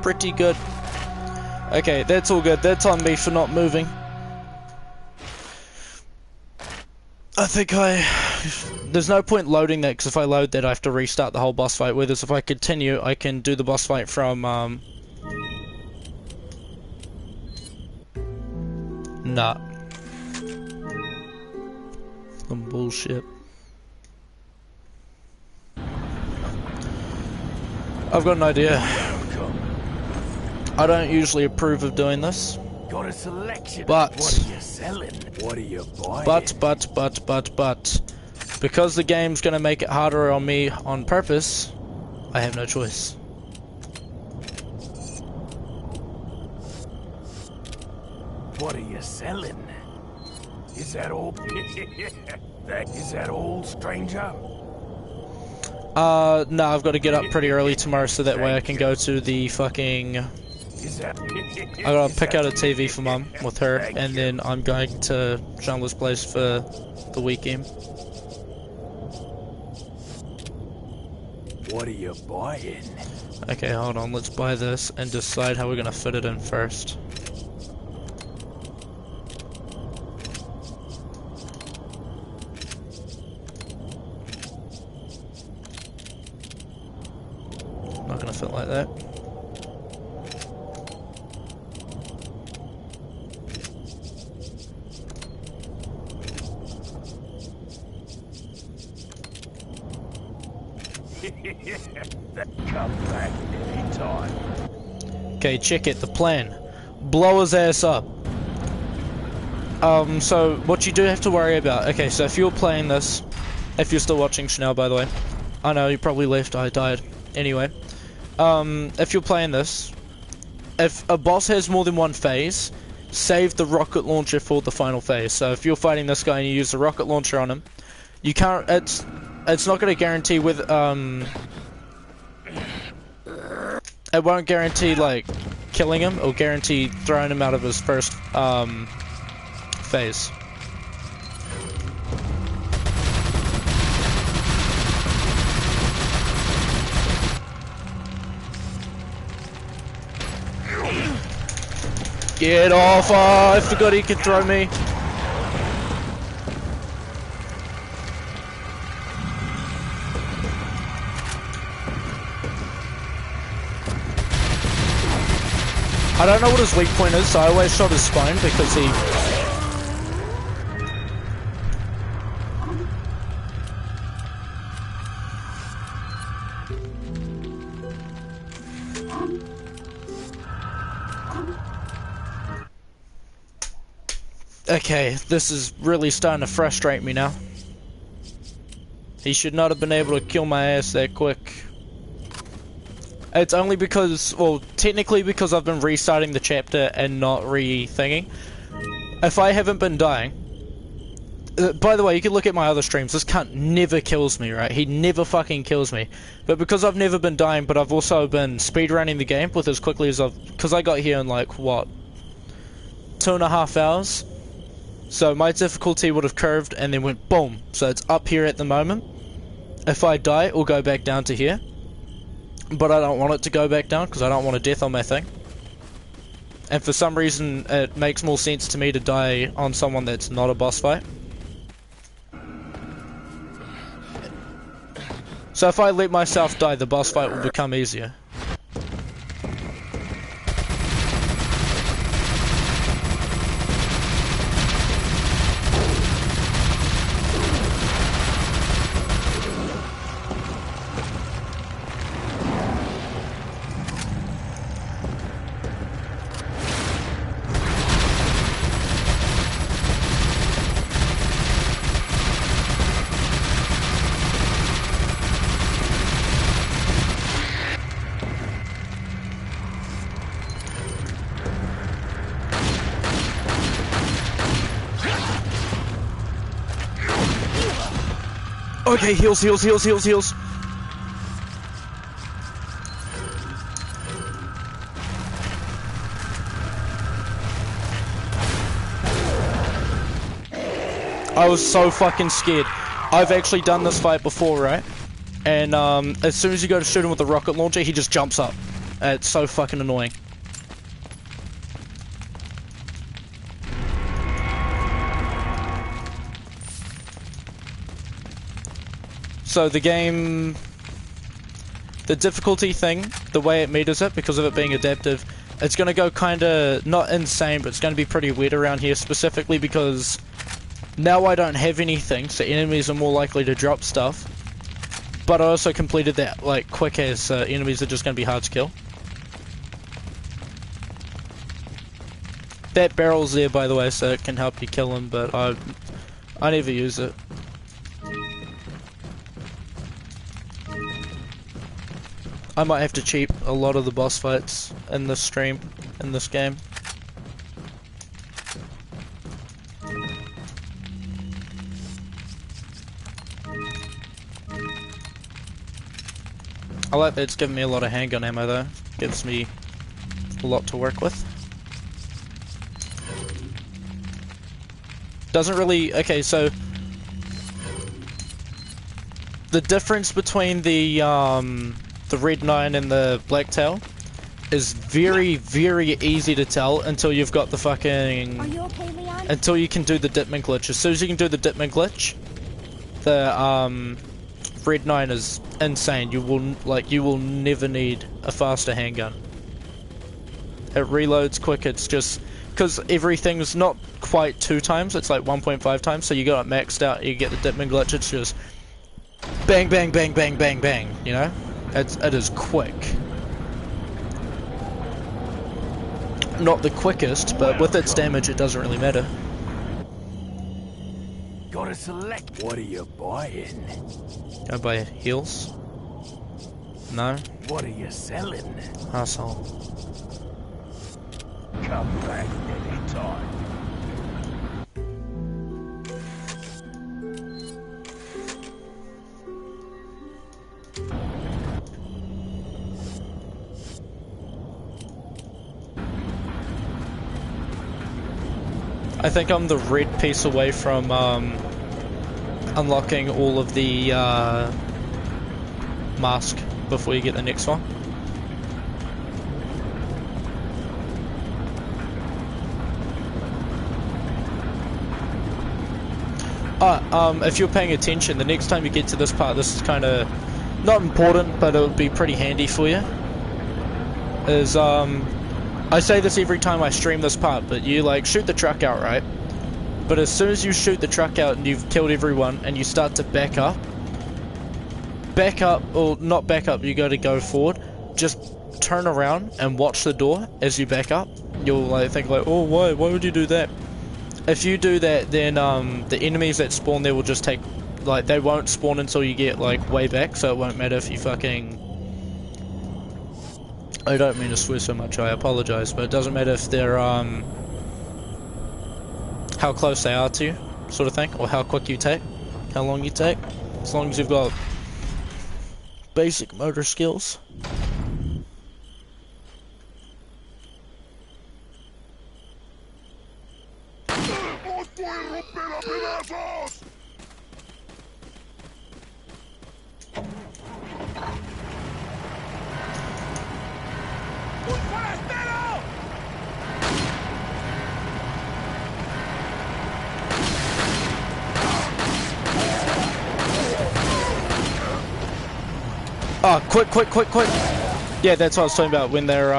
Speaker 1: Pretty good. Okay, that's all good. That's on me for not moving. I think there's no point loading that, because if I load that I have to restart the whole boss fight. Whereas if I continue, I can do the boss fight from, Nah. Some bullshit. I've got an idea. I don't usually approve of doing this.
Speaker 2: Got a selection.
Speaker 1: But
Speaker 2: What are you selling? What are you buying?
Speaker 1: But because the game's gonna make it harder on me on purpose, I have no choice.
Speaker 2: What are you selling? Is that all? Is that all, stranger?
Speaker 1: No, I've got to get up pretty early tomorrow so that way I can go to the fucking... I gotta pick out a TV for Mum with her, and then I'm going to Chandler's place for the weekend.
Speaker 2: What are you buying?
Speaker 1: Okay, hold on, let's buy this and decide how we're gonna fit it in first. Not gonna fit like that.
Speaker 2: Come back anytime.
Speaker 1: Okay, check it, the plan. Blow his ass up. So what you do have to worry about, okay, so if you're playing this, if you're still watching Chanel, by the way, I know you probably left, I died. Anyway, if you're playing this, if a boss has more than one phase, save the rocket launcher for the final phase. So if you're fighting this guy and you use the rocket launcher on him, you can't, it's not going to guarantee with, it won't guarantee, like, killing him, or guarantee throwing him out of his first, phase. Get off! Oh, I forgot he could throw me. I don't know what his weak point is, so I always shot his spine because he... Okay, this is really starting to frustrate me now. He should not have been able to kill my ass that quick. It's only because, well, technically because I've been restarting the chapter and not re-thinking. If I haven't been dying, By the way, you can look at my other streams. This cunt never kills me, right? He never fucking kills me. But because I've never been dying, but I've also been speedrunning the game with as quickly as because I got here in like, what? 2.5 hours? So my difficulty would have curved and then went boom. So it's up here at the moment. If I die, it'll go back down to here. But I don't want it to go back down because I don't want a death on my thing. And for some reason, it makes more sense to me to die on someone that's not a boss fight. So if I let myself die, the boss fight will become easier. Okay, heals, heals, heals, heals, heals. I was so fucking scared. I've actually done this fight before, right? And as soon as you go to shoot him with the rocket launcher, he just jumps up. It's so fucking annoying. So the game, the difficulty thing, the way it meters it, because of it being adaptive, it's going to go kind of, not insane, but it's going to be pretty weird around here, specifically because now I don't have anything, so enemies are more likely to drop stuff. But I also completed that, like, quick as enemies are just going to be hard to kill. That barrel's there, by the way, so it can help you kill them, but I never use it. I might have to cheat a lot of the boss fights in this stream, in this game. I like that it's giving me a lot of handgun ammo though. Gives me a lot to work with. Doesn't really... Okay, so... The difference between the Red 9 and the Blacktail is very, very easy to tell until you've got the fucking...
Speaker 4: Are you okay, Leon?
Speaker 1: Until you can do the Ditman glitch. As soon as you can do the Ditman glitch, the Red 9 is insane. You will never need a faster handgun. It reloads quick, it's just... Because everything's not quite 2 times, it's like 1.5 times, so you got it maxed out, you get the Ditman glitch, it's just... Bang, bang, bang, bang, bang, bang, you know? It is quick. Not the quickest, but with its damage it doesn't really matter.
Speaker 2: Gotta select. What are you buying?
Speaker 1: Go buy heals. No?
Speaker 2: What are you selling?
Speaker 1: Asshole.
Speaker 2: Come back anytime.
Speaker 1: I think I'm the red piece away from unlocking all of the mask before you get the next one. If you're paying attention, the next time you get to this part, this is kind of not important, but it would be pretty handy for you. Is I say this every time I stream this part, but you like shoot the truck out, right? But as soon as you shoot the truck out and you've killed everyone and you start to back up, or not back up, you go forward, just turn around and watch the door as you back up. You'll like think like, oh, why would you do that? If you do that, then the enemies that spawn there will just take, like, they won't spawn until you get like way back, so it won't matter if you fucking... I don't mean to swear so much, I apologize, but it doesn't matter if they're how close they are to you. sort of thing, or how quick you take, how long you take, as long as you've got basic motor skills. Oh, quick! Yeah, that's what I was talking about, when they're,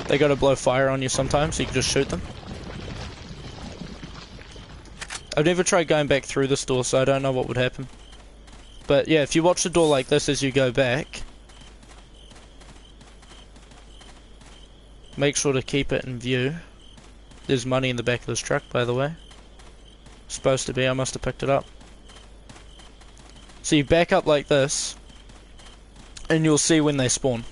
Speaker 1: they go to blow fire on you sometimes, so you can just shoot them. I've never tried going back through this door, so I don't know what would happen. But yeah, if you watch the door like this as you go back, make sure to keep it in view. There's money in the back of this truck, by the way. Supposed to be, I must have picked it up. So you back up like this, and you'll see when they spawn.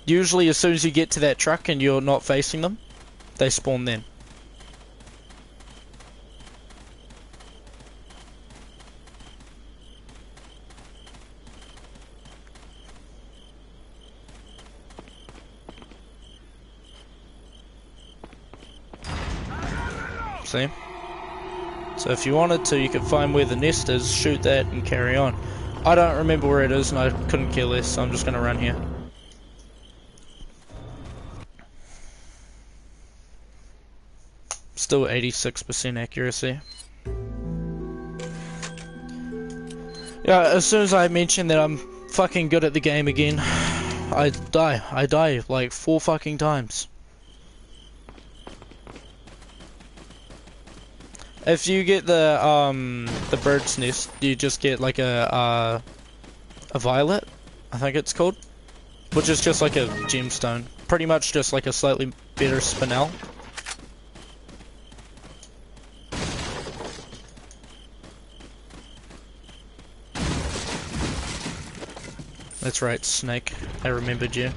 Speaker 1: Usually as soon as you get to that truck and you're not facing them, they spawn then. See? So if you wanted to, you could find where the nest is, shoot that, and carry on. I don't remember where it is, and I couldn't care less, so I'm just going to run here. Still 86% accuracy. Yeah, as soon as I mention that I'm fucking good at the game again, I die. I die like 4 fucking times. If you get the bird's nest, you just get like a violet, I think it's called, which is just like a gemstone, pretty much just like a slightly better spinel. That's right, Snake. I remembered you.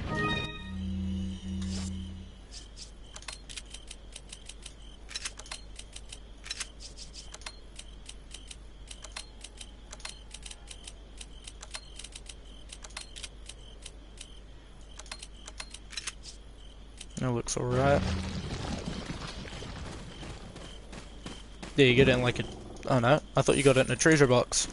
Speaker 1: That looks alright. There, you get it in like a... Oh no, I thought you got it in a treasure box.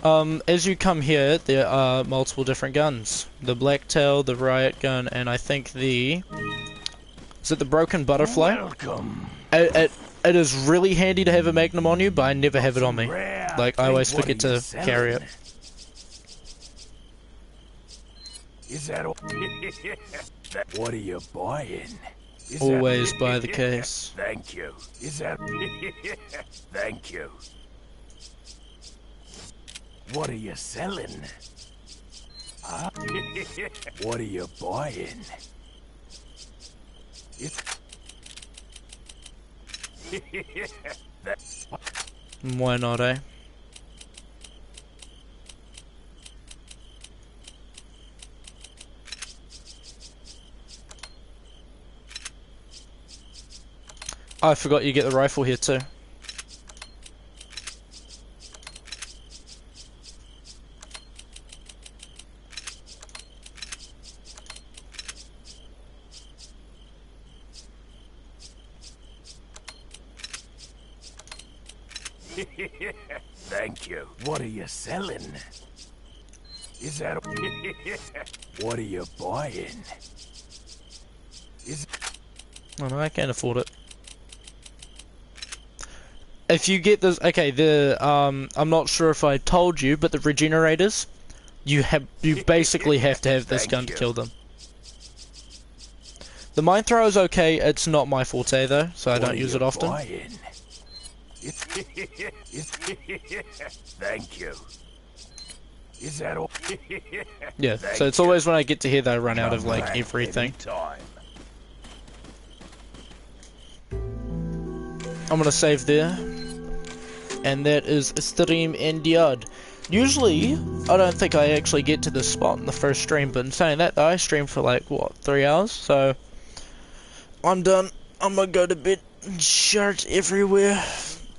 Speaker 1: As you come here, there are multiple different guns. The Blacktail, the Riot Gun, and I think the... Is it the Broken Butterfly?
Speaker 2: Welcome.
Speaker 1: It is really handy to have a Magnum on you, but I never have it on me. Like, I always forget to carry it.
Speaker 2: Is that all? What are you buying? Is
Speaker 1: Always
Speaker 2: that...
Speaker 1: buy the case.
Speaker 2: Thank you. Is that... Thank you. What are you selling? Huh? What are you buying?
Speaker 1: Why not, eh? I forgot you get the rifle here too.
Speaker 2: Thank you. What are you selling? Is that... What are you buying?
Speaker 1: Oh no, I can't afford it. If you get this, okay, the I'm not sure if I told you, but the regenerators, you basically have to have this gun to kill them. The mine thrower is okay. It's not my forte though, so I don't use it often.
Speaker 2: Thank you. Is that all?
Speaker 1: Yeah, so it's always when I get to here that I run out of like everything. I'm gonna save there. And that is stream ended. Usually, I don't think I actually get to this spot in the first stream, but in saying that though, I streamed for like, what, 3 hours? So, I'm done. I'm gonna go to bed and shart everywhere.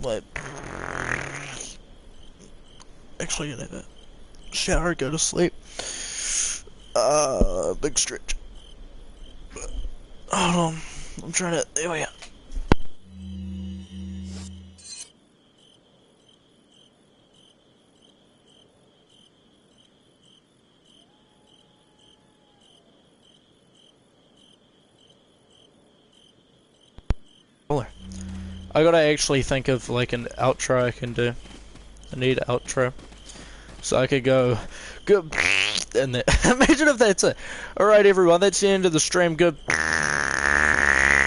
Speaker 1: like, actually, you know that. Shower, go to sleep. Big stretch. Hold on, I'm trying to. There we are. I gotta actually think of like an outro I can do. I need an outro. So I could go good and then imagine if that's it. Alright everyone, that's the end of the stream. Good